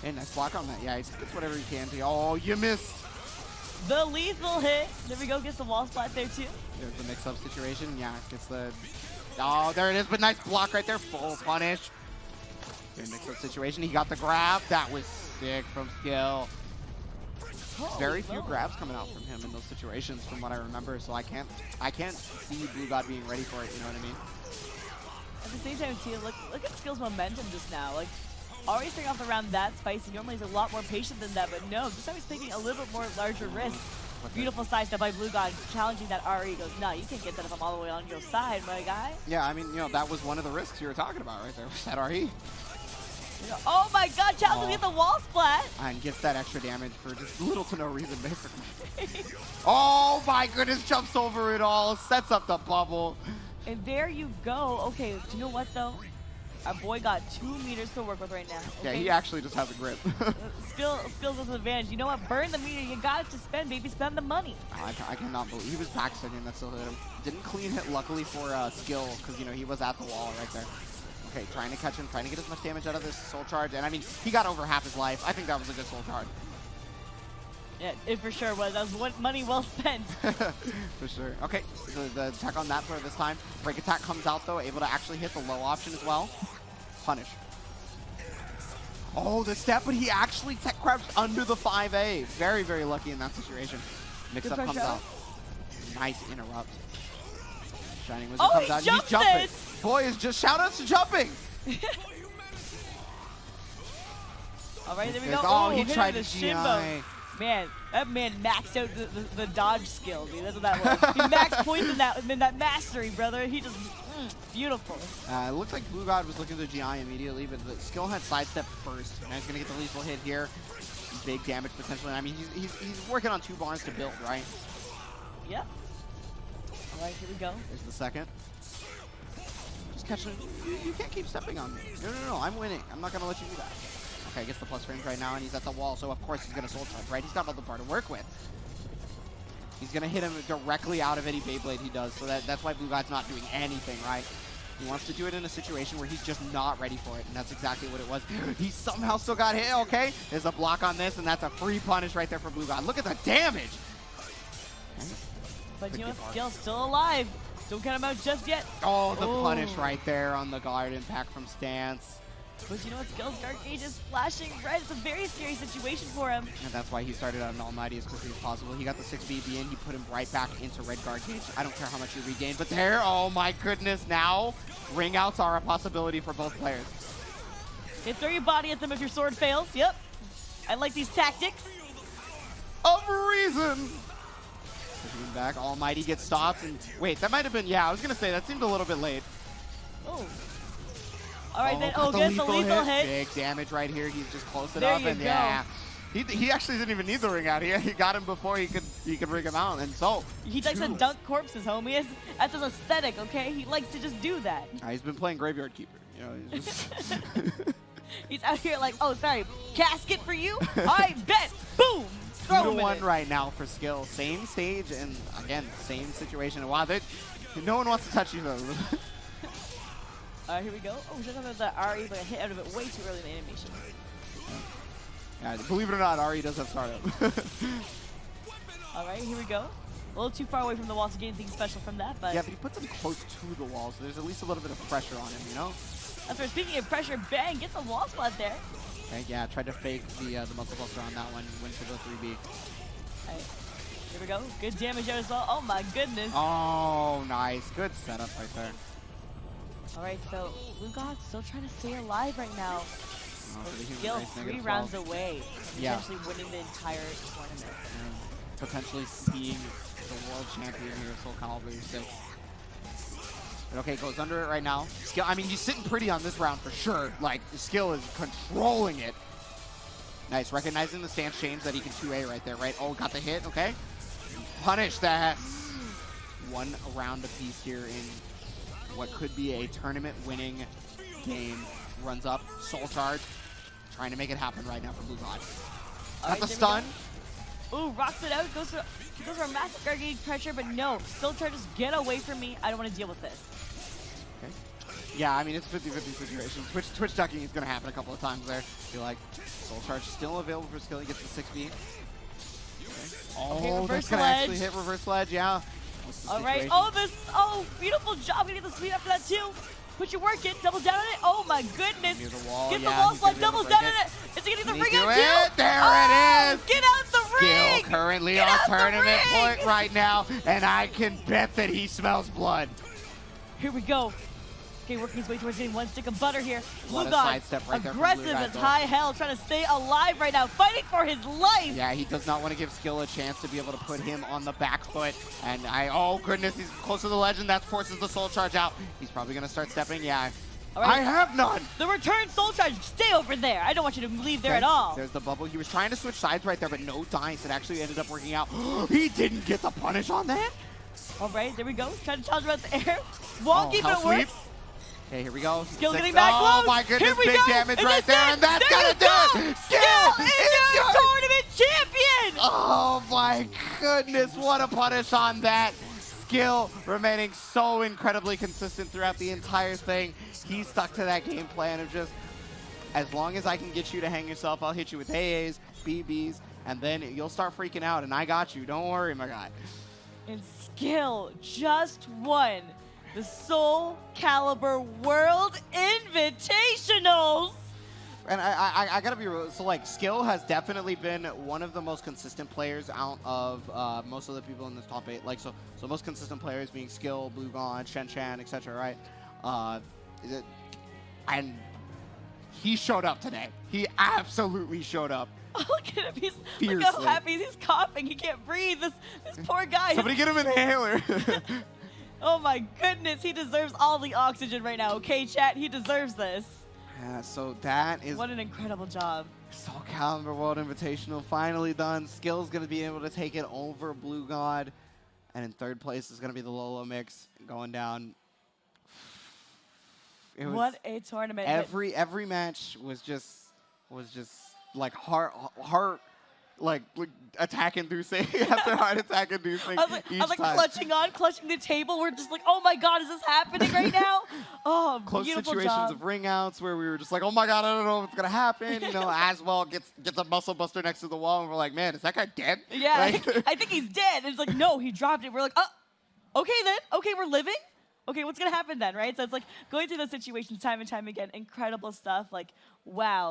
Hey, nice block on that. Yeah, he just gets whatever he can to. Oh, you missed. The lethal hit. There we go. Gets the wall spot there too. There's the mix-up situation. Yeah, gets the. Oh, there it is. But nice block right there. Full punish. Good mix-up situation. He got the grab. That was sick from Skill. Very few grabs coming out from him in those situations, from what I remember. So I can't see Bluegod being ready for it. You know what I mean? At the same time, too, look at Skill's momentum just now. Like, already starting off the round that spicy. Normally he's a lot more patient than that, but no, this time he's taking a little bit more larger risks. Beautiful side step by Bluegod, challenging that RE. He goes, no, you can't get that if I'm all the way on your side, my guy. Yeah, I mean, that was one of the risks you were talking about right there, was that RE. Oh my God, challenging to get the wall splat. And gets that extra damage for just little to no reason, basically. Oh my goodness, jumps over it all, sets up the bubble. And there you go. Okay, do you know what though? Our boy got 2 meters to work with right now. Okay? Yeah, he actually just has a grip. Skills is an advantage. You know what? Burn the meter. You got it to spend, baby. Spend the money. I cannot believe he was backstanding that still hit him. Didn't clean hit, luckily for Skill, because he was at the wall right there. Okay, trying to catch him, trying to get as much damage out of this soul charge, and I mean, he got over half his life. I think that was a good soul charge. Yeah, it for sure was. That was money well spent. For sure. Okay, the attack on that throw this time. Break attack comes out though, able to actually hit the low option as well. Punish. Oh, the step, but he actually tech grabs under the 5A. Very, very lucky in that situation. Mix up comes out. Nice interrupt. Shining Wizard Oh, comes he out and jumps he's jumping. it! Boy, is just shout outs to jumping. All right, there we go. Oh, he hit tried the to Shinbo. GI. Man, that man maxed out the dodge skill, dude. That's what that was. He maxed points in that mastery, brother. He just, beautiful. It looked like Bluegod was looking to GI immediately, but the Skyll had sidestep first. Now he's going to get the lethal hit here. Big damage potentially. I mean, he's working on 2 barns to build, right? Yep. All right, here we go. There's the second. Just catching. You can't keep stepping on me. No, I'm winning. I'm not going to let you do that. Okay, gets the plus frames right now, and he's at the wall, so of course he's going to soul charge, right? He's got another bar to work with. He's going to hit him directly out of any Beyblade he does, so that's why Bluegod's not doing anything, right? He wants to do it in a situation where he's just not ready for it, and that's exactly what it was. He somehow still got hit, okay? There's a block on this, and that's a free punish right there for Bluegod. Look at the damage! But you know what? Skill's still alive. Don't count him out just yet. Oh, the punish right there on the guard impact from Stance. But you know what? Skill's Dark Gauge is flashing red. It's a very scary situation for him. And that's why he started out an Almighty as quickly as possible. He got the 6BB in. He put him right back into red guard gauge. I don't care how much you regain, but there, oh my goodness, now ring outs are a possibility for both players. You throw your body at them if your sword fails. Yep. I like these tactics. Of reason. Pushing him back. Almighty gets stopped. And wait, that might have been, yeah, I was going to say, that seemed a little bit late. Oh. All right, then. Got Gets the lethal hit. Big damage right here. He's just close There enough. you And go. yeah. He actually didn't even need the ring out. He got him before he could bring him out. And so He likes to dunk corpses, homie. That's his aesthetic, okay? He likes to just do that. He's been playing Graveyard Keeper. You know, he's just He's out here like, oh, sorry, casket for you? I bet. Boom. Throw him in 2-1 it. right now for Skyll. Same stage and again, same situation. Wow, no one wants to touch you though. Here we go. Oh, we got the RE, but I hit out of it way too early in the animation. Yeah, believe it or not, Ari does have startup. All right, here we go. A little too far away from the wall to get anything special from that, but... Yeah, but he puts him close to the wall, so there's at least a little bit of pressure on him, you know? That's right. Speaking of pressure, bang, gets a wall spot there. Okay, yeah, tried to fake the muscle buster on that one, went for the 3B. All right, here we go. Good damage out as well. Oh my goodness. Oh, nice. Good setup right there. All right, so Bluegod still trying to stay alive right now. Still Nice, 3 rounds away, Yeah. potentially winning the entire tournament. Potentially being the world champion here at Soulcalibur VI. But okay, goes under it right now. Skyll, I mean, he's sitting pretty on this round for sure. Like, Skyll is controlling it. Nice, recognizing the stance change that he can 2A right there, right? Oh, got the hit, okay. Punish that. 1 round apiece here in what could be a tournament-winning game. Runs up, soul charge. Trying to make it happen right now for Bluegod. Got the stun. Ooh, rocks it out. Goes for a massive gargade pressure, but no. Soul charges, get away from me. I don't want to deal with this. Okay. Yeah, I mean, it's 50-50 situation. Twitch ducking is going to happen a couple of times there. Feel like soul charge still available for Skyll. He gets the 6B. Okay. Oh, that's going to actually hit reverse ledge, yeah. All right. Oh, oh, beautiful job. Getting the sweep after that, too. Put your work in, double down on it. Oh my goodness. Near the wall, Get yeah, the wall he's spot, gonna be able doubles to down break on it. Is he getting the Can ring he out do too? it? There Oh, it is. Get out the ring. Skyll currently Get on out the tournament ring. point right now, and I can bet that he smells blood. Here we go. Okay, working his way towards getting 1 stick of butter here. What a Bluegod, sidestep right there from aggressive Bluegod, as though. high hell, trying to stay alive right now, fighting for his life. Yeah, he does not want to give Skyll a chance to be able to put him on the back foot. And oh goodness, he's close to the legend. That forces the soul charge out. He's probably going to start stepping. Yeah, All right. I have none. The return soul charge, stay over there. I don't want you to leave there at all. There's the bubble. He was trying to switch sides right there, but no dice. It actually ended up working out. He didn't get the punish on that. All right, there we go. Trying to challenge about the air. Wonky, but it works. Okay, here we go. Skyll getting back close. Oh my goodness, Here we big go. damage And right that's there, it. and that's There gonna you do go. it. Skyll is it's your yours. tournament champion. Oh my goodness, what a punish on that. Skyll remaining so incredibly consistent throughout the entire thing. He stuck to that game plan of just, as long as I can get you to hang yourself, I'll hit you with AAs, BBs, and then you'll start freaking out, and I got you. Don't worry, my guy. And Skyll just won the Soulcalibur World Invitationals. And I gotta be real. So like, Skyll has definitely been one of the most consistent players out of most of the people in this top 8. Like, so most consistent players being Skyll, Bluegod, Shen, etc. Right? And he showed up today. He absolutely showed up. Oh, look at him. Look how happy he's coughing. He can't breathe. This poor guy. Somebody get him an inhaler. Oh my goodness, he deserves all the oxygen right now. Okay, chat, he deserves this. Yeah, so that is... What an incredible job. Soulcalibur World Invitational finally done. Skyll's going to be able to take it over Bluegod. And in third place is going to be the LoloMx going down. What a tournament. Every match was just like heart like attack inducing after heart attack inducing. I was like clutching the table. We're just like, oh my god, is this happening right now? Oh, close beautiful situations job. of ring outs where we were just like, oh my god, I don't know what's gonna happen. You know, Aswell gets a muscle buster next to the wall, and we're like, man, is that guy dead? Yeah, Like, I think he's dead. And it's like, no, he dropped it. We're like, oh, okay then. Okay, we're living. Okay, what's gonna happen then, right? So it's like going through those situations time and time again. Incredible stuff. Like, wow.